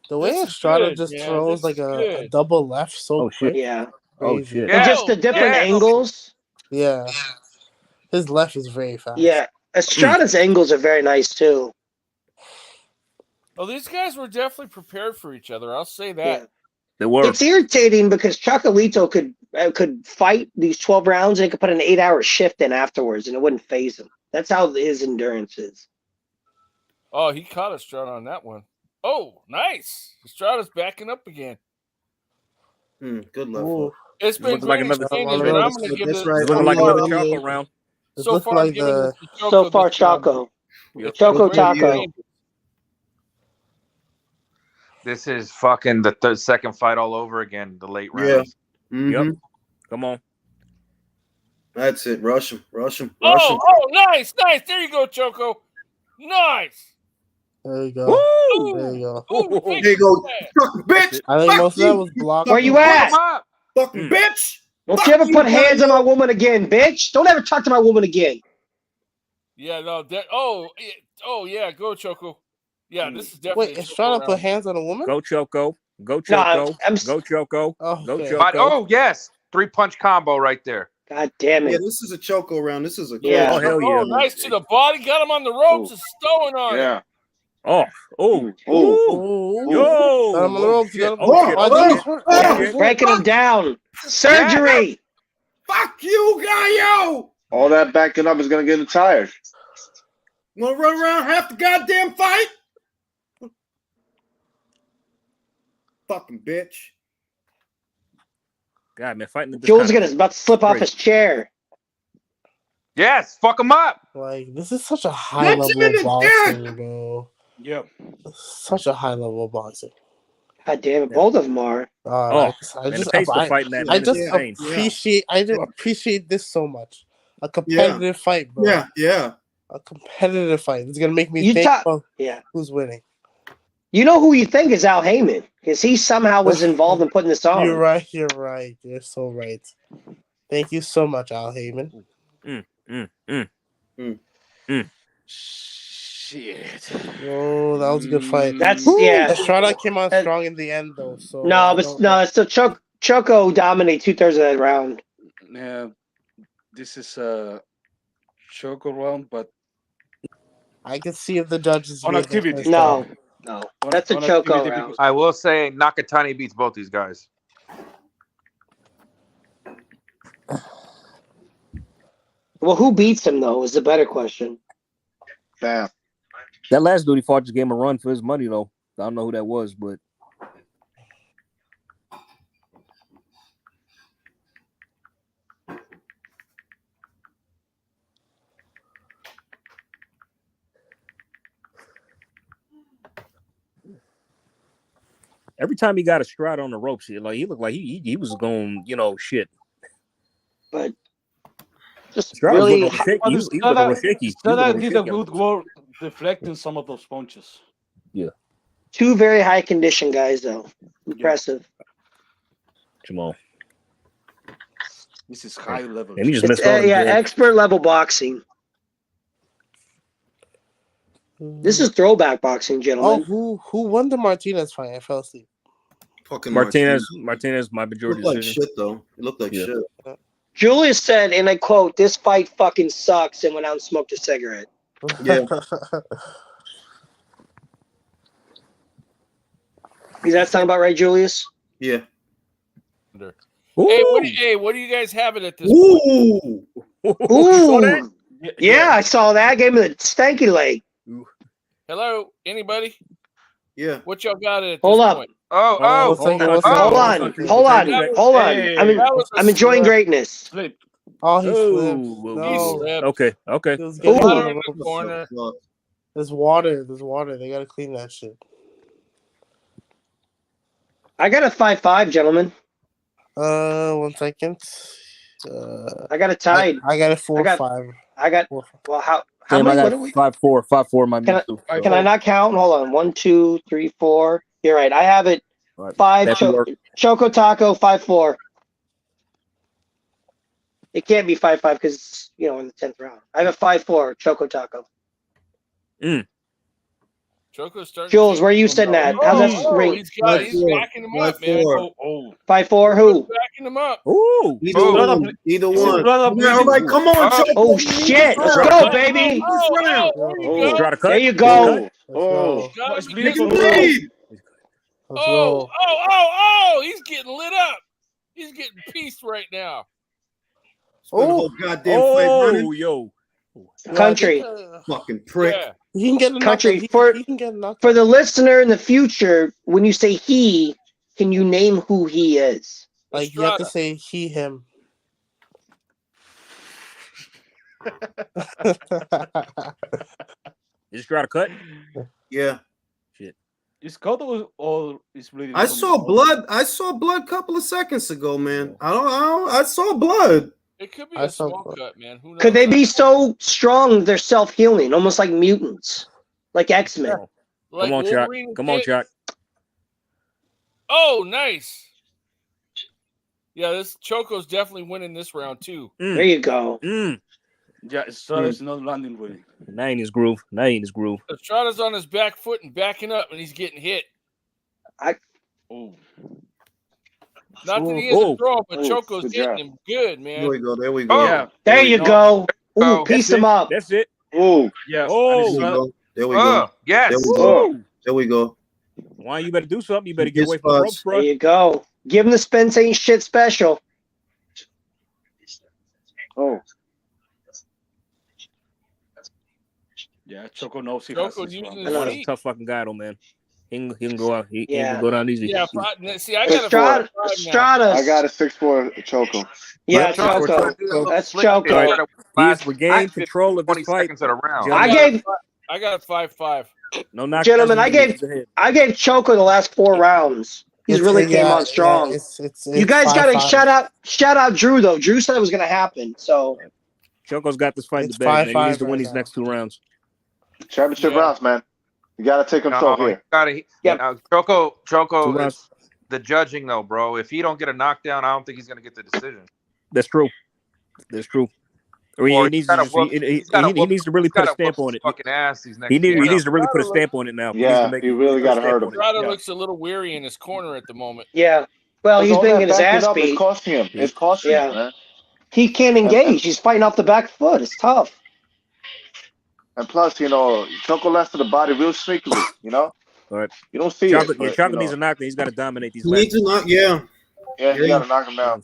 The way This is Estrada good, just man. throws This like is a good. double left so quick. Yeah. Crazy. And just the different angles. Yeah. His left is very fast. Yeah. Estrada's angles are very nice too. Well, these guys were definitely prepared for each other. I'll say that. Yeah. They were. It's irritating because Chocolatito could fight these 12 rounds and he could put an 8-hour shift in afterwards and it wouldn't phase him. That's how his endurance is. Oh, he caught Estrada on that one. Oh, nice. Estrada's backing up again. Good left hook. It's been Looking like great another exchanges, but I'm going to give That's this. right. It's looking like another Choco round. So far, I'm giving this to Choco. So far, this round. Choco. It's Choco been great Taco. exchanges. This is fucking the second fight all over again. The late rounds. Yep. Come on. That's it. Rush him. Rush him. Oh, nice. There you go, Choco. Nice. There you go. Woo! There you go. Ooh, There you go. Fucking bitch. I think most of that was blocked. Where you at? Fucking bitch. Don't you ever put hands on my woman again, bitch. Don't ever talk to my woman again. Yeah, no. Yeah, go, Choco. Yeah, this is definitely. Wait, Estrada put hands on a woman? Go Choco. Go Choco. Go Choco. Oh, go okay. Choco. Oh yes, 3-punch combo right there. God damn it. Yeah, this is a Choco round. This is a Oh hell yeah. Oh, nice to the body. Got him on the ropes. Is stowing on it. Oh. Yo. Got him on the ropes. Oh shit. Breaking him down. Surgery. Fuck you, Gallo. All that backing up is gonna get him tired. Want to run around half the goddamn fight? Fucking bitch. God, man, fighting the Jules is about to slip off his chair. Yes, fuck him up. Like, this is such a high level boxing, bro. Yeah. Such a high level boxing. God damn it, both of them are. I just appreciate this so much. A competitive fight, bro. Yeah. A competitive fight. It's gonna make me think about who's winning. You know who you think is Al Heyman, because he somehow was involved in putting this on. You're right. You're so right. Thank you so much, Al Heyman. Shit. Oh, that was a good fight. Estrada came on strong in the end, though. So so Choco dominated 2/3 of that round. Yeah, this is a Choco round, but I can see if the judges on activity. No, that's a Choco round. I will say Nakatani beats both these guys. Well, who beats him though is the better question. Damn. That last dude he fought just gave him a run for his money, though. I don't know who that was, but every time he got a stride on the ropes, he looked like he was going, shit. But just really, really, Estrada did a good work deflecting some of those punches. Yeah. Two very high condition guys, though. Impressive. Jamal. This is high level. And he just missed all expert level boxing. This is throwback boxing, gentlemen. Oh, who won the Martinez fight? I fell asleep. Fucking Martinez, my majority looked like decision. shit, though. It looked like shit. Julius said, and I quote, "This fight fucking sucks," and went out and smoked a cigarette. Yeah. Does that sound about right, Julius? Yeah. What do you guys have it at this point? Ooh. Yeah, I saw that. Gave me the stanky leg. Hello, anybody? Yeah. What y'all got it at Hold this up. point? Hold on. I'm enjoying greatness. Oh, he slipped. No. Okay. He was getting on the ropes. There's water. They gotta clean that shit. I got a 5-5, gentlemen. 1 second. I got it tied. I got a 4-5. I got. Well, how Damn, many? I What got are we? 5-4. 5-4. My Can I not count? Hold on. 1, 2, 3, 4. You're right. I have it. 5. Choco Taco 5-4. It can't be 5-5 because in the 10th round. I have a 5-4 Choco Taco. Choco's starting. Jules, where are you sitting at? How's that ring? He's backing him up, man. 5-4. Who? Backing him up. Either one. All right, come on, Choco. Oh shit! Let's go, baby. There you go. He's getting lit up. He's getting pieced right now. Goddamn fight running. Yo. Country. Fucking prick. Yeah. He can get Country. he can get knocked For the listener in the future, when you say he, can you name who he is? Like you have to say he, him. Is Estrada cut? Yeah. Shit. Is cut or is bleeding? I saw blood a couple of seconds ago, man. I saw blood. It could be a small cut, man. Who knows? Could they be so strong they're self-healing, almost like mutants, like X-Men? Like Come on, Chuck. Wolverine Come on, Chuck. Oh, nice. Yeah, this Choco's definitely winning this round too. There you go. Yeah, Estrada's not landing with it. Now in his groove. Estrada's on his back foot and backing up, and he's getting hit. Not that he isn't throwing, but Choco's hitting him good, man. There we go. Yeah. There you go. Ooh, piece him up. That's it. Ooh. Yeah. There we go. Yes. There we go. Why you better do something? You better get away from the ropes, bro. There you go. Give him the Spence ain't shit special. Oh. Yeah, Choco knows he Choco's using his That's a feet. tough fucking guy, though, man. He can go out. He can go down easy. Yeah, see, I got Estrada. I got a 6-4 Choco. Yeah, Choco. That's Choco. He's regained control of this fight. I got a 5-5. No knockdowns. Gentlemen, I gave Choco the last 4 rounds. He's really came on strong. You guys got to shout out Drew though. Drew said it was going to happen. So Choco's got this fight in the bag, man. He needs to win these next 2 rounds. Championship rounds, man. You got to take control here. Choco is the judging though, bro. If he don't get a knockdown, I don't think he's going to get the decision. That's true. Or he needs to really put a stamp on it. He needs to really put a stamp on it now. Yeah, he really got to hurt him. Estrada looks a little weary in his corner at the moment. Yeah. Well, he's been getting his ass beat. It's costing him. It's costing him, man. He can't engage. He's fighting off the back foot. It's tough. And plus, Choco left to the body real sneakily, All right. You don't see Chocolate, it. Chocolate needs a knockdown. He's got to dominate these. He needs a knock. Yeah, you got to knock him down.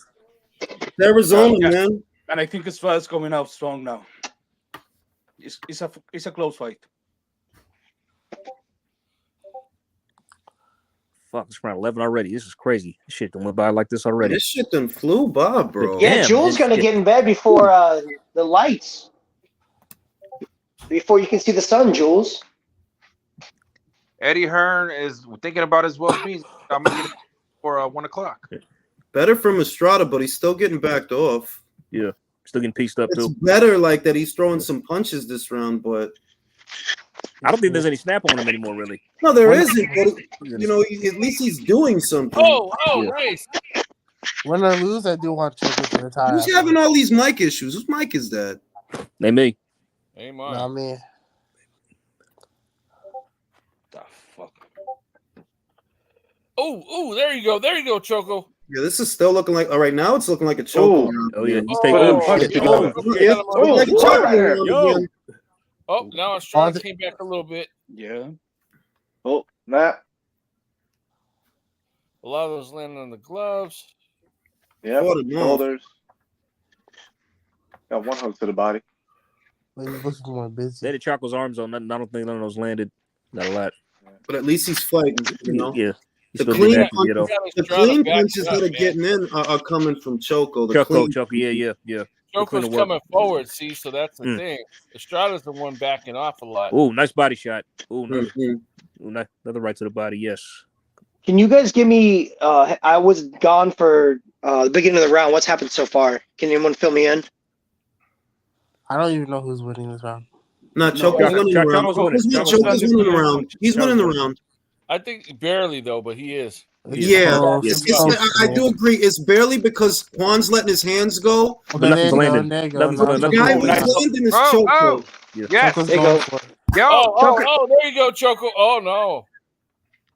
Arizona, man. And I think Estrada's coming out strong now. It's a close fight. Fuck, it's round 11 already. This is crazy. This shit done went by like this already. This shit done flew by, bro. Yeah, Damn, Jules gonna get in bed before the lights. Before you can see the sun, Jules. Eddie Hearn is thinking about his well-being. I'm gonna get it for 1 o'clock. Better from Estrada, but he's still getting backed off. Yeah, still getting pieced up it's too. Better like that he's throwing some punches this round, but I don't think there's any snap on him anymore, really. No, there isn't. But at least he's doing something. Nice. Win or lose, I do want Choco to retire. Who's having all these mic issues? Whose mic is that? They me. Hey, mine. Not me. The fuck. Oh, there you go, Choco. Yeah, this is still looking like. All right, now it's looking like a Choco. Oh yeah, he's taking. Now Estrada came back a little bit. Yeah. Oh, Matt. A lot of those landing on the gloves. Yeah, shoulders. Got one hook to the body. Like, he looks more busy. They had Choco's arms on. I don't think none of those landed. Not a lot. But at least he's fighting, you know. Yeah. The clean punches that are getting in are coming from Choco. Choco, yeah. Choco's coming forward, see, so that's the thing. Estrada's the one backing off a lot. Oh, nice body shot. Oh, another right to the body, yes. Can you guys give me I was gone for the beginning of the round. What's happened so far? Can anyone fill me in? I don't even know who's winning this round. Not Choco's winning the round. Choco's winning the round. He's winning the round. I think barely though, but he is. Yeah, I do agree. It's barely because Juan's letting his hands go. Okay, there you go. The guy who's landing is Choco. Yes. There you go. There you go, Choco. Oh no.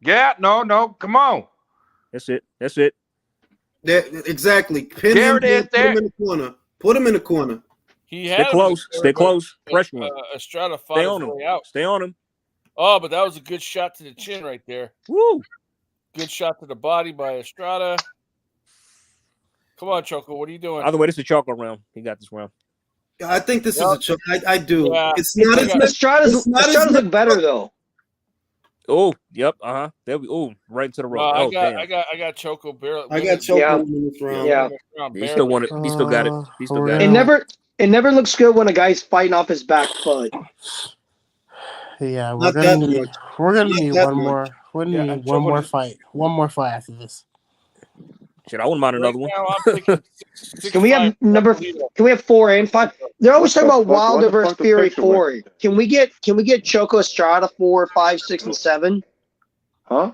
Yeah, no. Come on. That's it. Exactly. Pin him. Put him in the corner. Put him in the corner. Stay close. Pressure him. Estrada fought his way out. Stay on him. Oh, but that was a good shot to the chin right there. Woo! Good shot to the body by Estrada. Come on, Choco. What are you doing? Either way, this is a Choco round. He got this round. I think this is a Choco. I do. Yeah. It's not as Estrada's look better though. Oh, yep. Right into the rope. I got Choco barely. I got Choco in this round. Yeah. He still won it. He still got it. It never looks good when a guy's fighting off his back foot. Yeah, we're gonna need one more. We're gonna need one more fight. One more fight after this. Shit, I wouldn't mind another one. Can we have 4 and 5? They're always talking about Wilder versus Fury 4. Can we get Choco Estrada 4, 5, 6, and 7? Huh?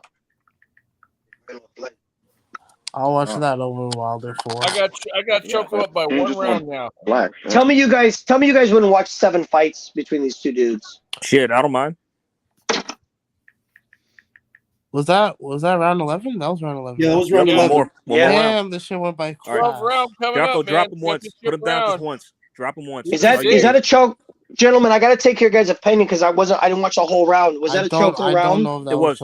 I'll watch that over Wilder 4. I got Choco up by 1 round now. Black. Tell me you guys wouldn't watch 7 fights between these two dudes. Shit, I don't mind. Was that round 11? That was round 11. Yeah, it was round 11. One more Damn, this shit went by fast. 12 round coming up, drop man. him once. Put him down just once. Drop him once. Is that a choke? Gentlemen, I got to take your guys' opinion because I didn't watch the whole round. Was that a choke round? I don't know if that was.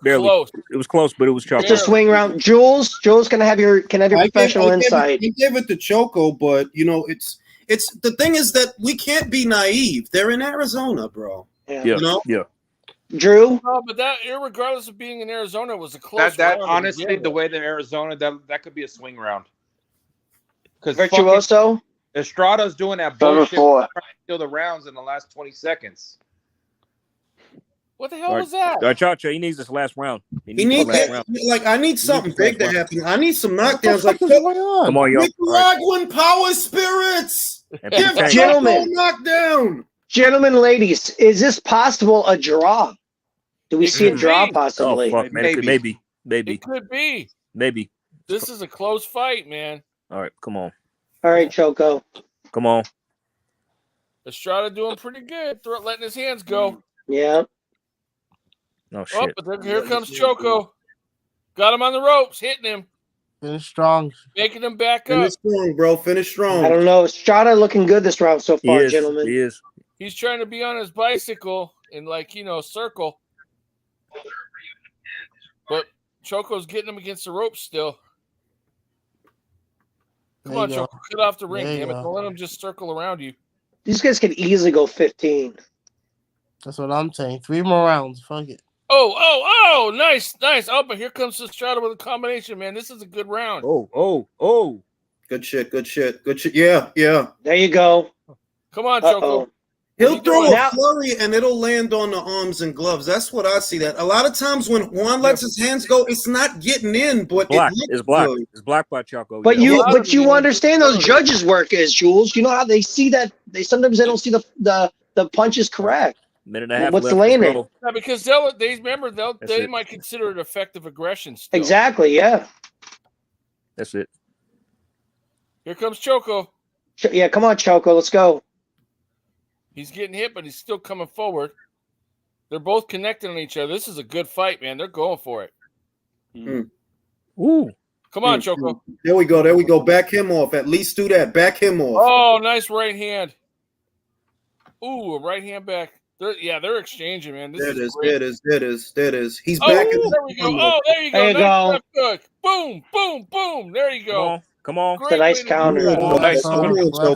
Barely. Close. It was close, but it was choke. It's a swing round. Jules, can I have your professional insight? I gave it to Choco, but it's the thing is that we can't be naive. They're in Arizona, bro. Yeah. Drew? No, but that, regardless of being in Arizona, was a close round. That honestly, the way they're Arizona, that could be a swing round. Because Virtuoso? Estrada's doing that bullshit trying to steal the rounds in the last 20 seconds. What the hell was that? Chacha, he needs this last round. I need something big to happen. I need some knockdowns. Come on, yo. Nicaraguan power spirits. Give Gentlemen, knockdown. Gentlemen, ladies, is this possible a draw? Do we see a draw possibly? Oh, fuck, man. Maybe. It could be. Maybe. This is a close fight, man. All right, come on. All right, Choco. Come on. Estrada doing pretty good. Letting his hands go. Yeah. Oh, shit. Oh, but here comes Choco. Got him on the ropes, hitting him. Finish strong. Making him back up. Finish strong, bro. Finish strong. I don't know. Estrada looking good this round so far, gentlemen. He is. He's trying to be on his bicycle in circle. But Choco's getting him against the ropes still. Come on, Choco. Get off the ring, damn it. Don't let him just circle around you. These guys could easily go 15. That's what I'm saying. 3 more rounds. Fuck it. Oh, nice. Oh, but here comes Estrada with a combination, man. This is a good round. Oh. Good shit. Yeah. There you go. Come on, Choco. He'll throw a flurry and it'll land on the arms and gloves. That's what I see. That a lot of times when Juan lets his hands go, it's not getting in, but it's black. It's black by Choco. But you understand those judges' work is, Jules. You know how they see that they sometimes don't see the punches correct. Minute and a half. What's the landing? Yeah, because they might consider it effective aggression still. Exactly. Yeah. That's it. Here comes Choco. Yeah, come on, Choco. Let's go. He's getting hit, but he's still coming forward. They're both connected on each other. This is a good fight, man. They're going for it. Ooh. Come on, Choco. There we go. Back him off. At least do that. Back him off. Oh, nice right hand. Ooh, a right hand back. They're exchanging, man. This There is it is. He's back. There we go. Oh, there you go. There you Nice go. left hook. Boom, boom, boom. There you go. Come on. It's a nice counter. Nice. Come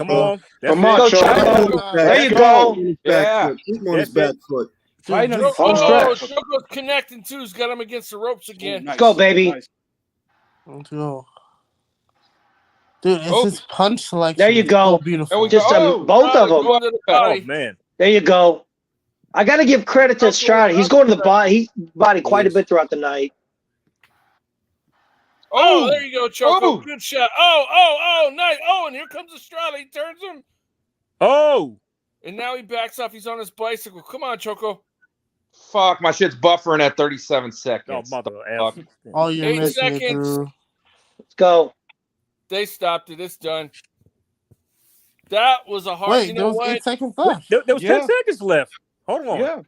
on. Come on, Choco. There you go. Yeah. Keep him on his back foot. Finally, Choco's connecting too. He's got him against the ropes again. Let's go, baby. Nice. Let's go. Dude, it's his punch selection. There you go. So beautiful. Just both of them. Oh, man. There you go. I got to give credit to Estrada. He's going to the body quite a bit throughout the night. Oh, there you go, Choco. Good shot. Oh, nice. Oh, and here comes Estrada. He turns him. Oh. And now he backs off. He's on his bicycle. Come on, Choco. Fuck, my shit's buffering at 37 seconds. Oh, mother fuck. Oh, you're 8 missing it, seconds. Drew. Let's go. They stopped it. It's done. That was a hard. Wait, you there know was what? 8 seconds left. There was 10 seconds left. Hold on. Yeah.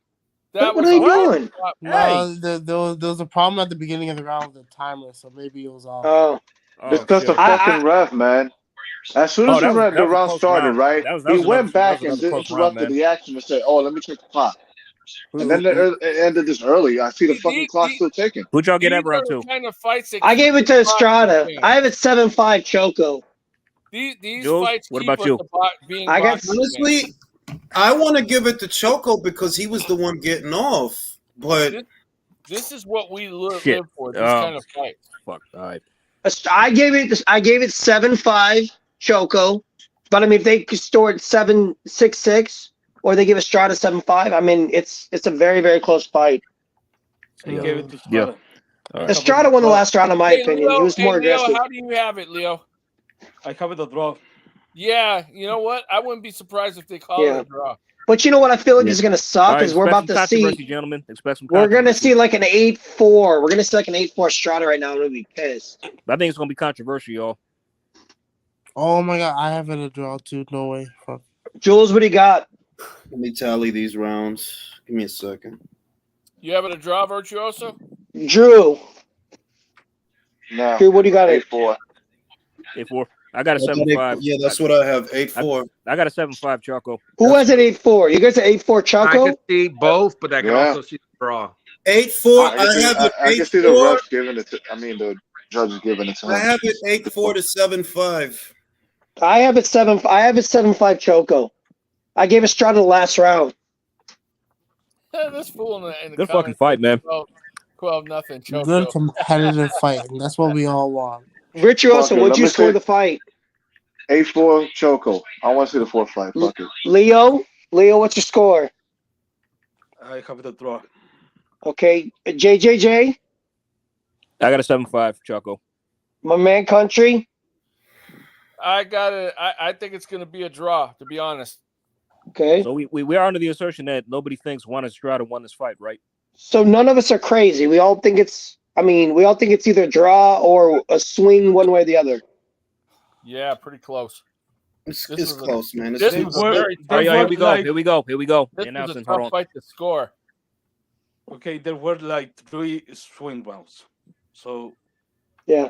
What are they doing? There was a problem at the beginning of the round with the timer, so maybe it was off. Oh. It's because the fucking ref, man. As soon as the round started, right? He went back and interrupted the action and said, "Oh, let me check the clock." And then it ended this early. I see the fucking clock still ticking. Who'd y'all get that round to? Kind of fights that I gave it to Estrada. I have it 7-5 Choco. These Jules, fights. what keep about us you? Being I got honestly, I want to give it to Choco because he was the one getting off. But this is what we live for. These Oh. kind of fights. Fuck. All right. I gave it 7-5 Choco. But I mean, if they could store it 7-6-6, or they give Estrada 7-5, I mean, it's a very, very close fight. He gave it to Estrada. Right. Estrada won the last round, in my opinion. Leo, He was more Leo, aggressive. how do you have it, Leo? I have it a draw. Yeah, you know what? I wouldn't be surprised if they call it a draw. But you know what I feel like is going to suck All right, is we're about to controversy, see. gentlemen. Expect some We're going to controversy. see like an 8-4. We're going to see like an 8-4 Estrada right now. I'm going to be pissed. I think it's gonna be controversial, y'all. Oh my god, I have it a draw too. No way. Fuck. Jules, what do you got? let me tally these rounds. Give me a second. You have it a draw, Virtuoso? Drew. No. Drew, what do you got? 8-4. 8-4. I got a 7-5. Yeah, that's what I have. 8-4. I got a 7-5, Choco. Who has it 8-4? You guys at 8-4 I Choco? can see both, but I can also see the draw. 8-4. I have it. I can see the 8-4. refs giving it to. I mean, the judges giving it to him. I have it 8-4 to 7-5. I have it 7-5 Choco. I gave Estrada the last round. This fool in the Good fucking fight, man. 12-0 Choco. Good competitive fight. And that's what we all want. Virtuoso, what'd you score the fight? 8-4 Choco. I want to see the fourth fight. Fuck it. Leo, what's your score? I have it a draw. Okay, JJJ, I got a 7-5, Choco. my man, Country. I got it. I think it's going to be a draw, to be honest. Okay. So we are under the assertion that nobody thinks Juan Estrada won this fight, right? So none of us are crazy. We all think it's. I mean, we all think it's either a draw or a swing one way or the other. Yeah, pretty close. It's close, man. This was very All right, here we go. like- Here we go. Here we go. This was a Announcement. Hold tough on. fight to score. Okay, there were like 3 swing rounds. So Yeah.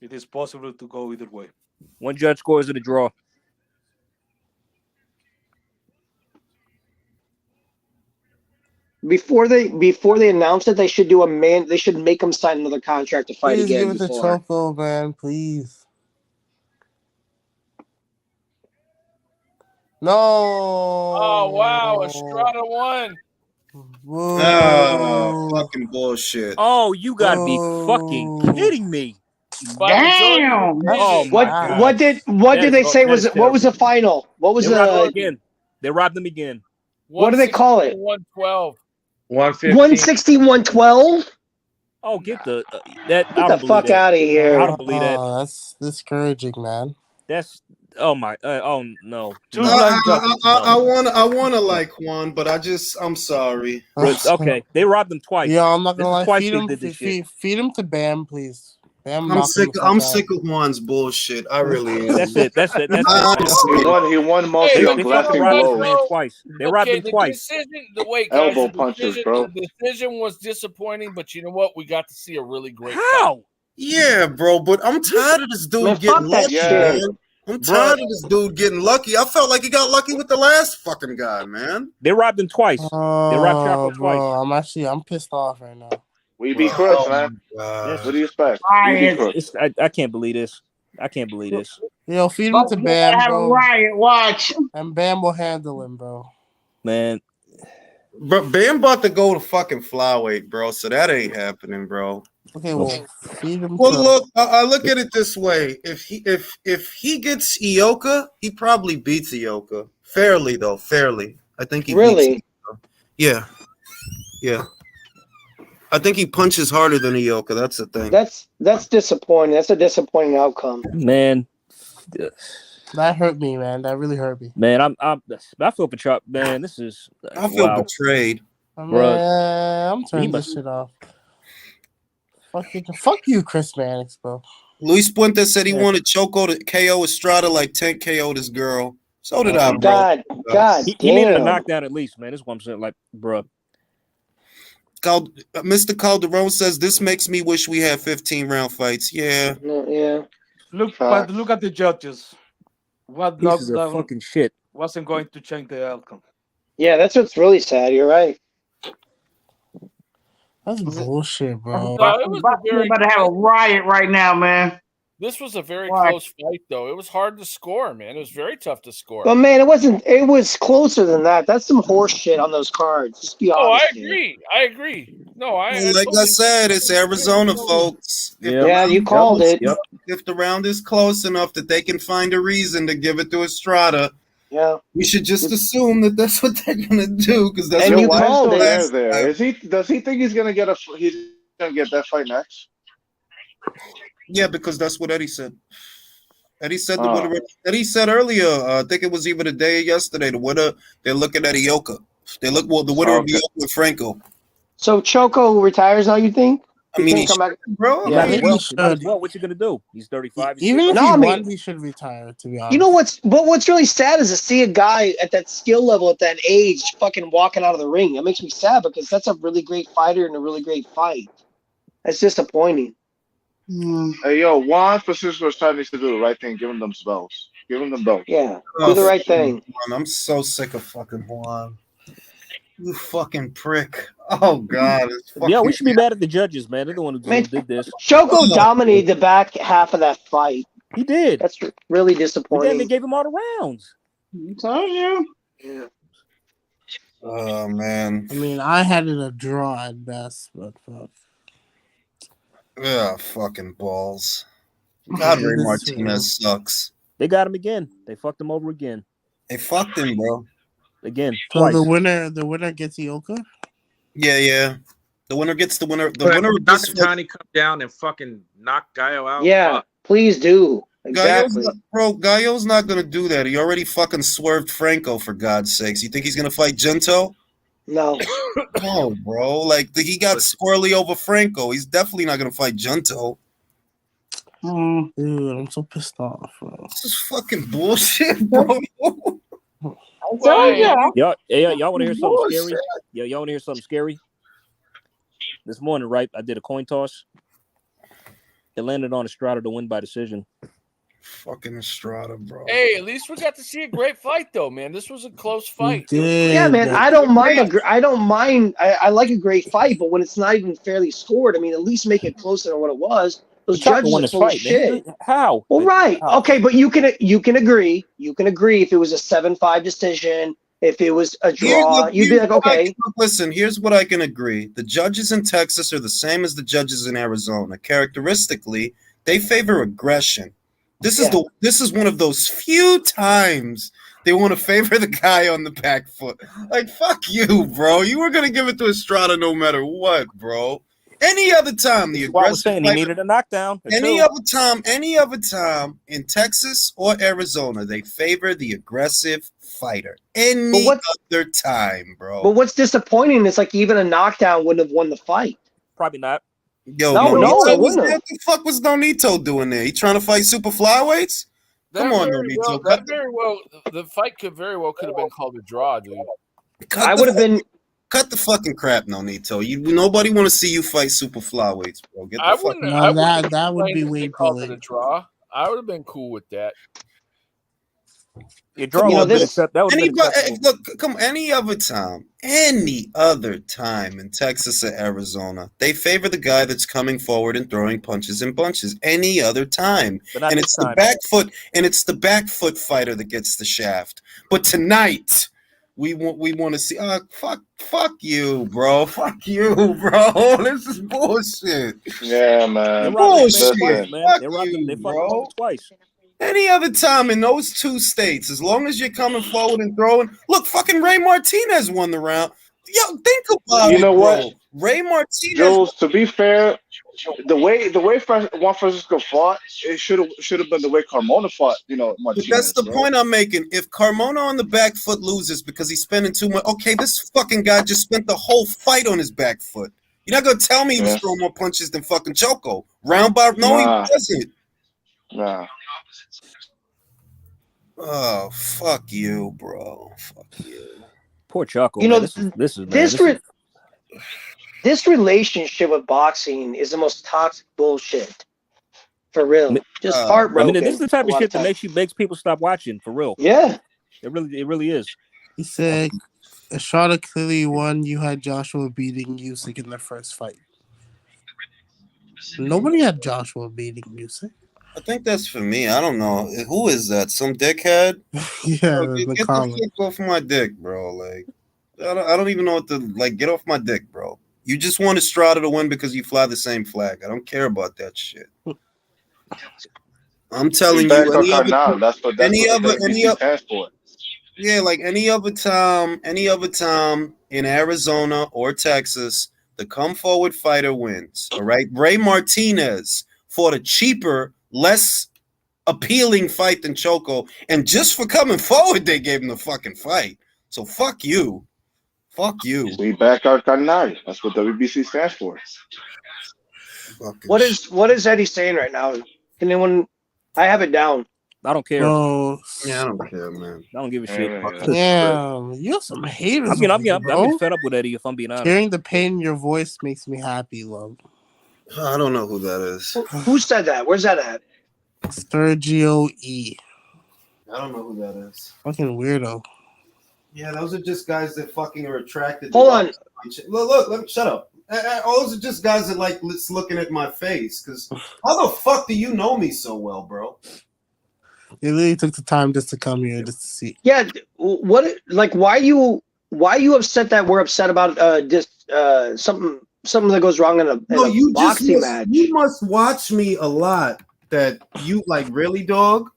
it is possible to go either way. One judge scores it a draw. Before they announce it, they should do They should make him sign another contract to fight Please again. give it to before. Choco, man. Please. No. Oh, wow. Estrada won. Oh, fucking bullshit. Oh, you gotta be fucking kidding me. Damn. Oh my God. What did they say was what was the final? What was They robbed them the again. They robbed them again. what do they call it? 112. 115. 160-112? Oh, get the that. Get the fuck out of here. I don't believe that. Oh, that's discouraging, man. That's oh my. Oh no. I want to like Juan, but I'm sorry. Okay, they robbed them twice. Yeah, I'm not This gonna is lie. twice Feed they him, did this shit. feed him to Bam, please. Bam, I'm knock sick. him the fuck I'm out. sick of Juan's bullshit. I really am. That's it. That's it. That's Honestly. He won mostly They on fucking glassing robbed this blows. man twice. They robbed him the twice. Decision, guys, Elbow the punches, decision, bro. The decision was disappointing, but you know what? We got to see a really great How? Yeah, bro, but I'm tired of this dude Man, getting fuck that lucky, shit. man. I'm tired of this dude getting lucky. I felt like he got lucky with the last fucking guy, man. They robbed him twice. They robbed Chapo twice. I'm pissed off right now. We beat Chris, man. What do you expect? I can't believe this. I can't believe this. Yo, feed him to Bam, have bro. a riot, watch. And Bam will handle him, bro. Man. But Bam about to go to fucking flyweight, bro. So that ain't happening, bro. Okay, well, feed him. Well, look, I look at it this way: if he gets Ioka, he probably beats Ioka fairly, though. Fairly, I think he really. Beats yeah. I think he punches harder than Ioka. That's the thing. That's disappointing. That's a disappointing outcome. Man, that hurt me, man. That really hurt me. Man, I feel betrayed. Man, this is. I feel betrayed. Man, I'm turning this shit off. Fuck you, Chris Mannix, bro. Luis Puente said he wanted Choco to KO Estrada like Tank KO'd his girl. So did I, bro. God, he needed a knockdown at least, man. This is what I'm saying. Like, bro. Mr. Calderon says this makes me wish we had 15-round fights. Yeah. Look at the judges. What pieces of fucking shit wasn't going to change the outcome. Yeah, that's what's really sad. You're right. That's bullshit, bro. We're about to have a riot right now, man. This was a very close fight, though. It was hard to score, man. It was very tough to score. But man, it wasn't. It was closer than that. That's some horse shit on those cards. Just be honest. I agree. No, like I said, it's Arizona, folks. Yeah, you called it. If the round is close enough that they can find a reason to give it to Estrada, we should just assume that that's what they're gonna do because that's what you called it. There. Does he think he's gonna get that fight next? Yeah, because that's what Eddie said. Eddie said the winner. Eddie said earlier. I think it was even today or yesterday. The winner. They're looking at Ioka. The winner of Ioka and Franco. So Choco retires now. You think? I mean, he come back, bro. Yeah, what you gonna do? He's 35. Even if he won, he should retire. To be honest, you know what's really sad is to see a guy at that skill level at that age fucking walking out of the ring. That makes me sad because that's a really great fighter and a really great fight. That's disappointing. Hey, yo, Juan Francisco needs to do the right thing. Give them belts. Give them belts. Yeah, do the right thing. I'm so sick of fucking Juan. You fucking prick. Oh, God. Yeah, we should be mad at the judges, man. They're the one who did this. Choco dominated the back half of that fight. He did. That's really disappointing. Then they gave him all the rounds. I told you. Yeah. Oh, man. I mean, I had it a draw at best, but fuck. Yeah, fucking balls. God, Ray Martinez sucks. They got him again. They fucked him over again. They fucked him, bro. Again. So twice. the winner gets Ioka? Yeah. The winner gets the winner. The winner of this Tiny come down and fucking knock Gallo out. Yeah, please do. Exactly. Gallo's not gonna do that. He already fucking swerved Franco, for God's sakes. You think he's gonna fight Gento? No. No, bro. Like he got squirrely over Franco. He's definitely not gonna fight Gento. Dude, I'm so pissed off, bro. This is fucking bullshit, bro. Y'all want to hear something scary? Y'all want to hear something scary? This morning, right? I did a coin toss. It landed on Estrada to win by decision. Fucking Estrada, bro. Hey, at least we got to see a great fight, though, man. This was a close fight. Yeah, man. I don't mind. I like a great fight, but when it's not even fairly scored, I mean, at least make it closer than what it was. Those judges are full of shit. How? Well, right. How? Okay, but you can agree. You can agree if it was a 7-5 decision, if it was a draw, you'd be like, okay. Listen, here's what I can agree. The judges in Texas are the same as the judges in Arizona. Characteristically, they favor aggression. This is one of those few times they want to favor the guy on the back foot. Like, fuck you, bro. You were gonna give it to Estrada no matter what, bro. Any other time, the aggressive. I was saying he needed a knockdown. Any other time in Texas or Arizona, they favor the aggressive fighter. Any other time, bro. But what's disappointing is like even a knockdown wouldn't have won the fight. Probably not. Yo, what the fuck was Nonito doing there? He trying to fight super flyweights? Come on, Nonito. The fight could have been called a draw, dude. Cut the fucking crap, Nonito. Nobody want to see you fight super flyweights, bro. That would be way called it a draw. I would have been cool with that. Your draw would have been acceptable. Look, come any other time in Texas or Arizona, they favor the guy that's coming forward and throwing punches and bunches. Any other time, and it's the back foot fighter that gets the shaft. But tonight, we want to see. Fuck you, bro. Fuck you, bro. This is bullshit. Yeah, man. Bullshit. Twice, man. Fuck They fucking bro. twice. Any other time in those two states, as long as you're coming forward and throwing. Look, fucking Ray Martinez won the round. Yo, think about it, You know bro. what? Ray Martinez. Jules, to be fair, the way Juan Francisco fought, it should have been the way Carmona fought. Martinez. But that's the point I'm making. If Carmona on the back foot loses because he's spending too much, okay, this fucking guy just spent the whole fight on his back foot. You're not gonna tell me he was throwing more punches than fucking Choco. Round by no, he wasn't. Nah. Oh, fuck you, bro. Fuck you. Poor Choco. This relationship with boxing is the most toxic bullshit. For real. Just heartbroken. This is the type of shit that makes people stop watching, for real. Yeah. It really is. He said Estrada clearly won. You had Joshua beating Usyk in their first fight. Nobody had Joshua beating Usyk. I think that's for me. I don't know. Who is that? Some dickhead? Yeah, get the fuck off my dick, bro. Like, I don't even know what to, like, get off my dick, bro. You just want Estrada to win because you fly the same flag. I don't care about that shit. I'm telling you, that's what any other yeah, like any other time in Arizona or Texas, the come forward fighter wins. All right, Ray Martinez fought a cheaper, less appealing fight than Choco, and just for coming forward, they gave him the fucking fight. So fuck you. Fuck you. We back our carnal. That's what WBC stands for. What is Eddie saying right now? Can anyone? I have it down. I don't care. Oh, yeah, I don't care, man. I don't give a shit. Yeah, you're some haters. I'm getting fed up with Eddie, if I'm being honest. Hearing the pain in your voice makes me happy, love. I don't know who that is. Who said that? Where's that at? Sergio E. I don't know who that is. Fucking weirdo. Yeah, those are just guys that fucking are attracted. Hold on. Look, let me shut up. Those are just guys that like looking at my face. Because how the fuck do you know me so well, bro? They literally took the time just to come here just to see. Yeah, what? Like, why you upset that we're upset about something that goes wrong in a boxing match? You must watch me a lot. That you like, really, dog?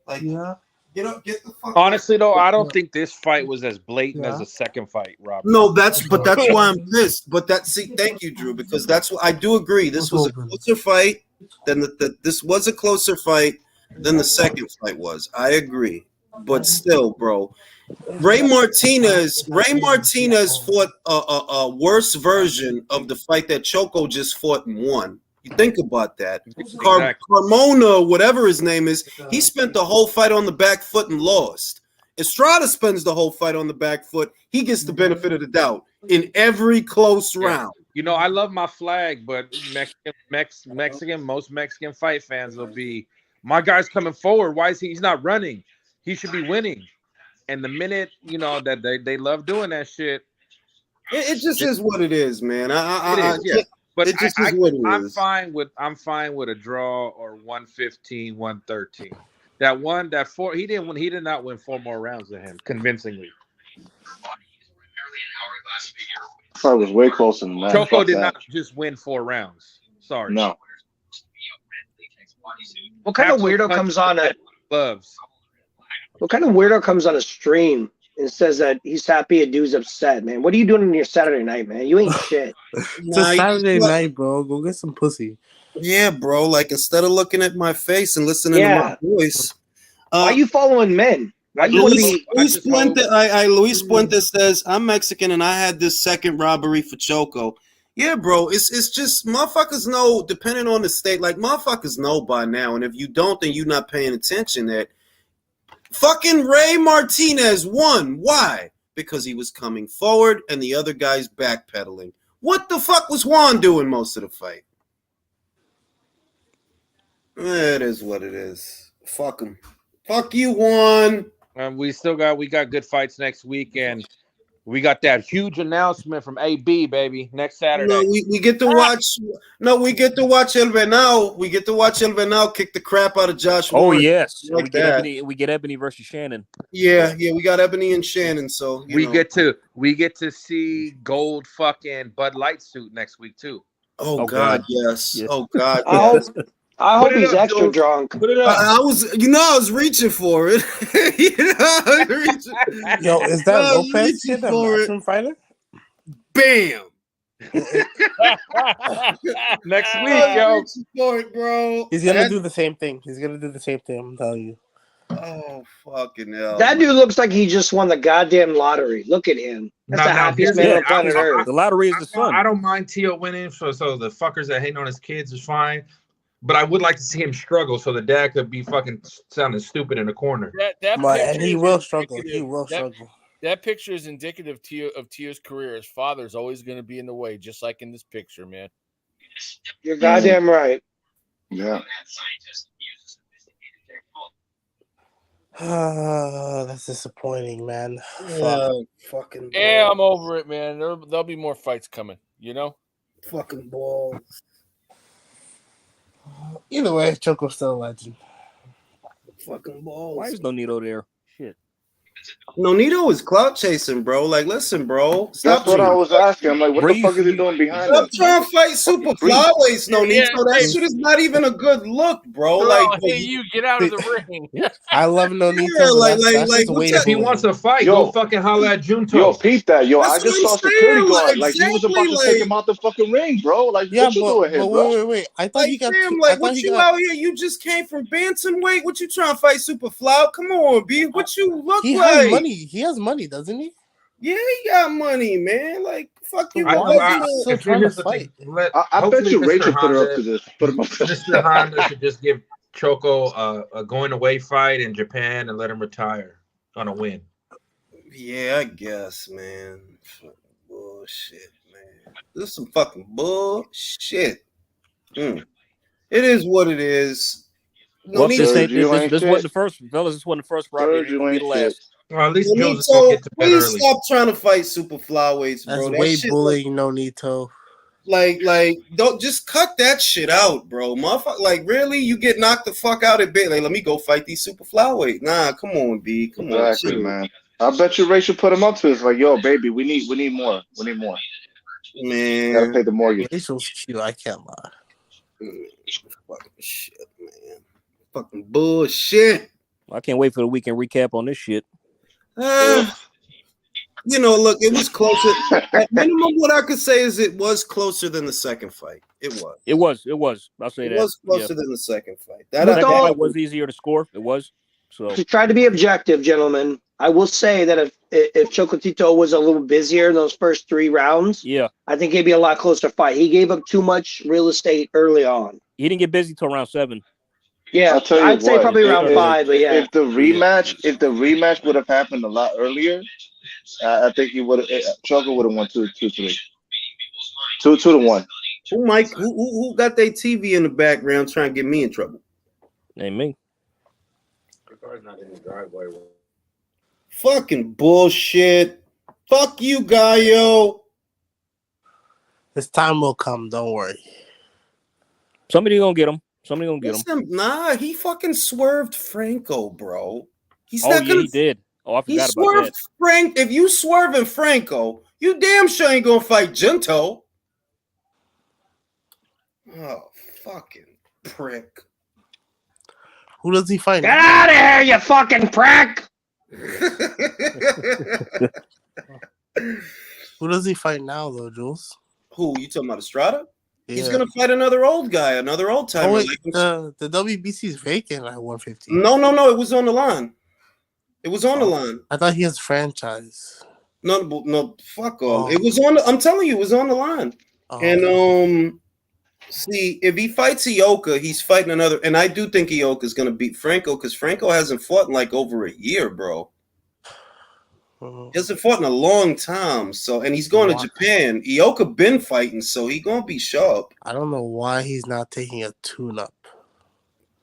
Like, yeah. Get the fuck. Honestly, though, I don't think this fight was as blatant as the second fight, Robert. No, that's why I'm pissed. But thank you, Drew, because that's what I do agree. This was a closer fight than this was a closer fight than the second fight was. I agree, but still, bro, Ray Martinez fought a worse version of the fight that Choco just fought and won. You think about that. Carmona, whatever his name is, he spent the whole fight on the back foot and lost. Estrada spends the whole fight on the back foot. He gets the benefit of the doubt in every close round. You know, I love my flag, but most Mexican fight fans will be, my guy's coming forward. Why is he's not running? He should be winning. And the minute, that they love doing that shit. It just is what it is, man. It is, yeah. But it just is what it I'm is. fine with a draw or 115, 113. He did not win 4 more rounds than him convincingly. Probably was way closer than that. Choco did not just win 4 rounds. Sorry. No. What kind of weirdo comes on a gloves? What kind of weirdo comes on a stream and says that he's happy a dude's upset, man? What are you doing on your Saturday night, man? You ain't shit. It's a Saturday night, bro. Go get some pussy. Yeah, bro. Like, instead of looking at my face and listening to my voice. Why are you following men? Why you Luis Puente says, I'm Mexican and I had this second robbery for Choco. Yeah, bro. It's just motherfuckers know, depending on the state, like motherfuckers know by now. And if you don't, then you're not paying attention that fucking Ray Martinez won. Why? Because he was coming forward and the other guy's backpedaling. What the fuck was Juan doing most of the fight? It is what it is. Fuck him. Fuck you, Juan. We got good fights next week, and we got that huge announcement from AB, baby, next Saturday. No, we get to watch. No, we get to watch El Venao. We get to watch El Venao kick the crap out of Josh. Oh Warren. yes, like we get Ebony versus Shannon. Yeah, we got Ebony and Shannon. So we get to see gold fucking Bud Light suit next week too. Oh God, yes. Yeah. Oh God, yes. I hope he's extra Joe. drunk. Put it up. I was reaching for it. Yo, is that Lopez kid a matchroom fighter? Bam. Next week, yo. For it, bro. He's gonna do the same thing. I'm telling you. Oh fucking hell! That dude looks like he just won the goddamn lottery. Look at him. That's the happiest man on planet Earth. The lottery is the fun. I don't mind Tio winning, so the fuckers that hate on his kids is fine. But I would like to see him struggle, so the dad could be fucking sounding stupid in the corner. And he will struggle. That picture is indicative of Tio's career. His father's always going to be in the way, just like in this picture, man. You're goddamn right. Yeah. That's disappointing, man. Fucking balls. Yeah, I'm over it, man. There'll be more fights coming, you know? Fucking balls. Either way, Choco's still a legend. Fucking balls. Why is Nonito there? Shit. Nonito is clout chasing, bro. Like, listen, bro. That's what I was asking. I'm like, what the fuck is he doing behind Stop him? trying to fight super flyweights, Nonito. That shit is not even a good look, bro. Like, hey, you get out of the ring. I love Nonito. If he wants to fight, go fucking holler at Junto. Yo, peep that. Yo, I just saw security guard. Like, he was about to exactly, take him out the fucking ring, bro. Like, what you doing here, bro? Wait. I thought he got. Damn, like, what you out here? You just came from bantamweight. What you trying to fight super flow? Come on, B. What you look He like? has money. He has money, doesn't he? Yeah, he got money, man. Like, fuck you. Still trying to fight. I bet you Rachel put her up to this. Put him up to this. Mr. Honda should just give Choco a going away fight in Japan and let him retire on a win. Yeah, I guess, man. Fucking bullshit, man. This is some fucking bullshit. It is what it is. Well, this wasn't the first, fellas. This wasn't the first robbery. It'll be the last. Well, at least Joe's Nonito, get to bed please early. stop trying to fight super flyweights, bro. That's way bullying Nonito. Like, don't just cut that shit out, bro. Motherfucker, like, really? You get knocked the fuck out at bit? Like, let me go fight these super flyweight. Nah, come on, B. Come on. Exactly, man. I bet you Rachel put him up to this. Like, yo, baby, we need more. We need more. Man, gotta pay the mortgage. Rachel's cute. I can't lie. Fucking shit, man. Fucking bullshit. I can't wait for the weekend recap on this shit. You know, look, it was closer. At minimum, what I could say is it was closer than the second fight. It was. It was. I'll say that. It was closer than the second fight. That fight was easier to score. It was. So to try to be objective, gentlemen, I will say that if Chocolatito was a little busier in those first 3 rounds, I think it'd be a lot closer fight. He gave up too much real estate early on. He didn't get busy till round 7. Yeah, I'd say probably around 5, but yeah. If the rematch would have happened a lot earlier, I think he would have. Choco would have won 2-3. 2-1. Who got their TV in the background trying to get me in trouble? Ain't me. The car's not in the driveway. Fucking bullshit. Fuck you, Gallo. This time will come. Don't worry. Somebody gonna get him. Somebody gonna get him. Nah, he fucking swerved Franco, bro. He's he did. Oh, I forgot about that. Frank. If you swerving Franco, you damn sure ain't gonna fight Junto. Oh, fucking prick. Who does he fight? Get out of here, you fucking prick! Who does he fight now, though, Jules? Who? You talking about Estrada? Yeah. He's gonna fight another old guy, another old timer. Oh, wait, the WBC is vacant at 150. No. It was on the line. It was on the line. I thought he has franchise. No, fuck off. It was on. I'm telling you, it was on the line. And see, if he fights Ioka, he's fighting another. And I do think Ioka is gonna beat Franco because Franco hasn't fought in like over a year, bro. He hasn't fought in a long time. So, and he's going to Japan. Ioka been fighting, so he gonna be sharp. I don't know why he's not taking a tune-up.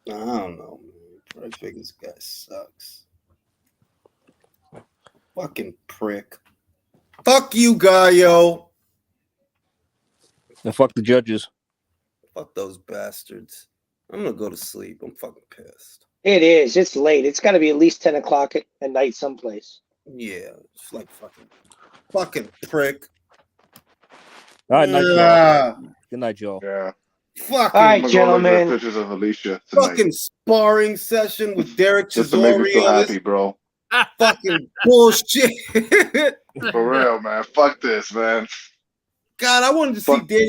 I don't know. I think this guy sucks. Fucking prick. Fuck you, Gallo. And fuck the judges. Fuck those bastards. I'm gonna go to sleep. I'm fucking pissed. It is. It's late. It's got to be at least 10 o'clock at night someplace. Yeah, it's like fucking prick. All right, night, y'all. Good night, y'all. Yeah. Fucking. All right, gentlemen. Pictures of Alicia tonight. Fucking sparring session with Derek Just to make me feel Chisora. happy, bro. Fucking bullshit. For real, man. Fuck this, man. God, I wanted to see Daniel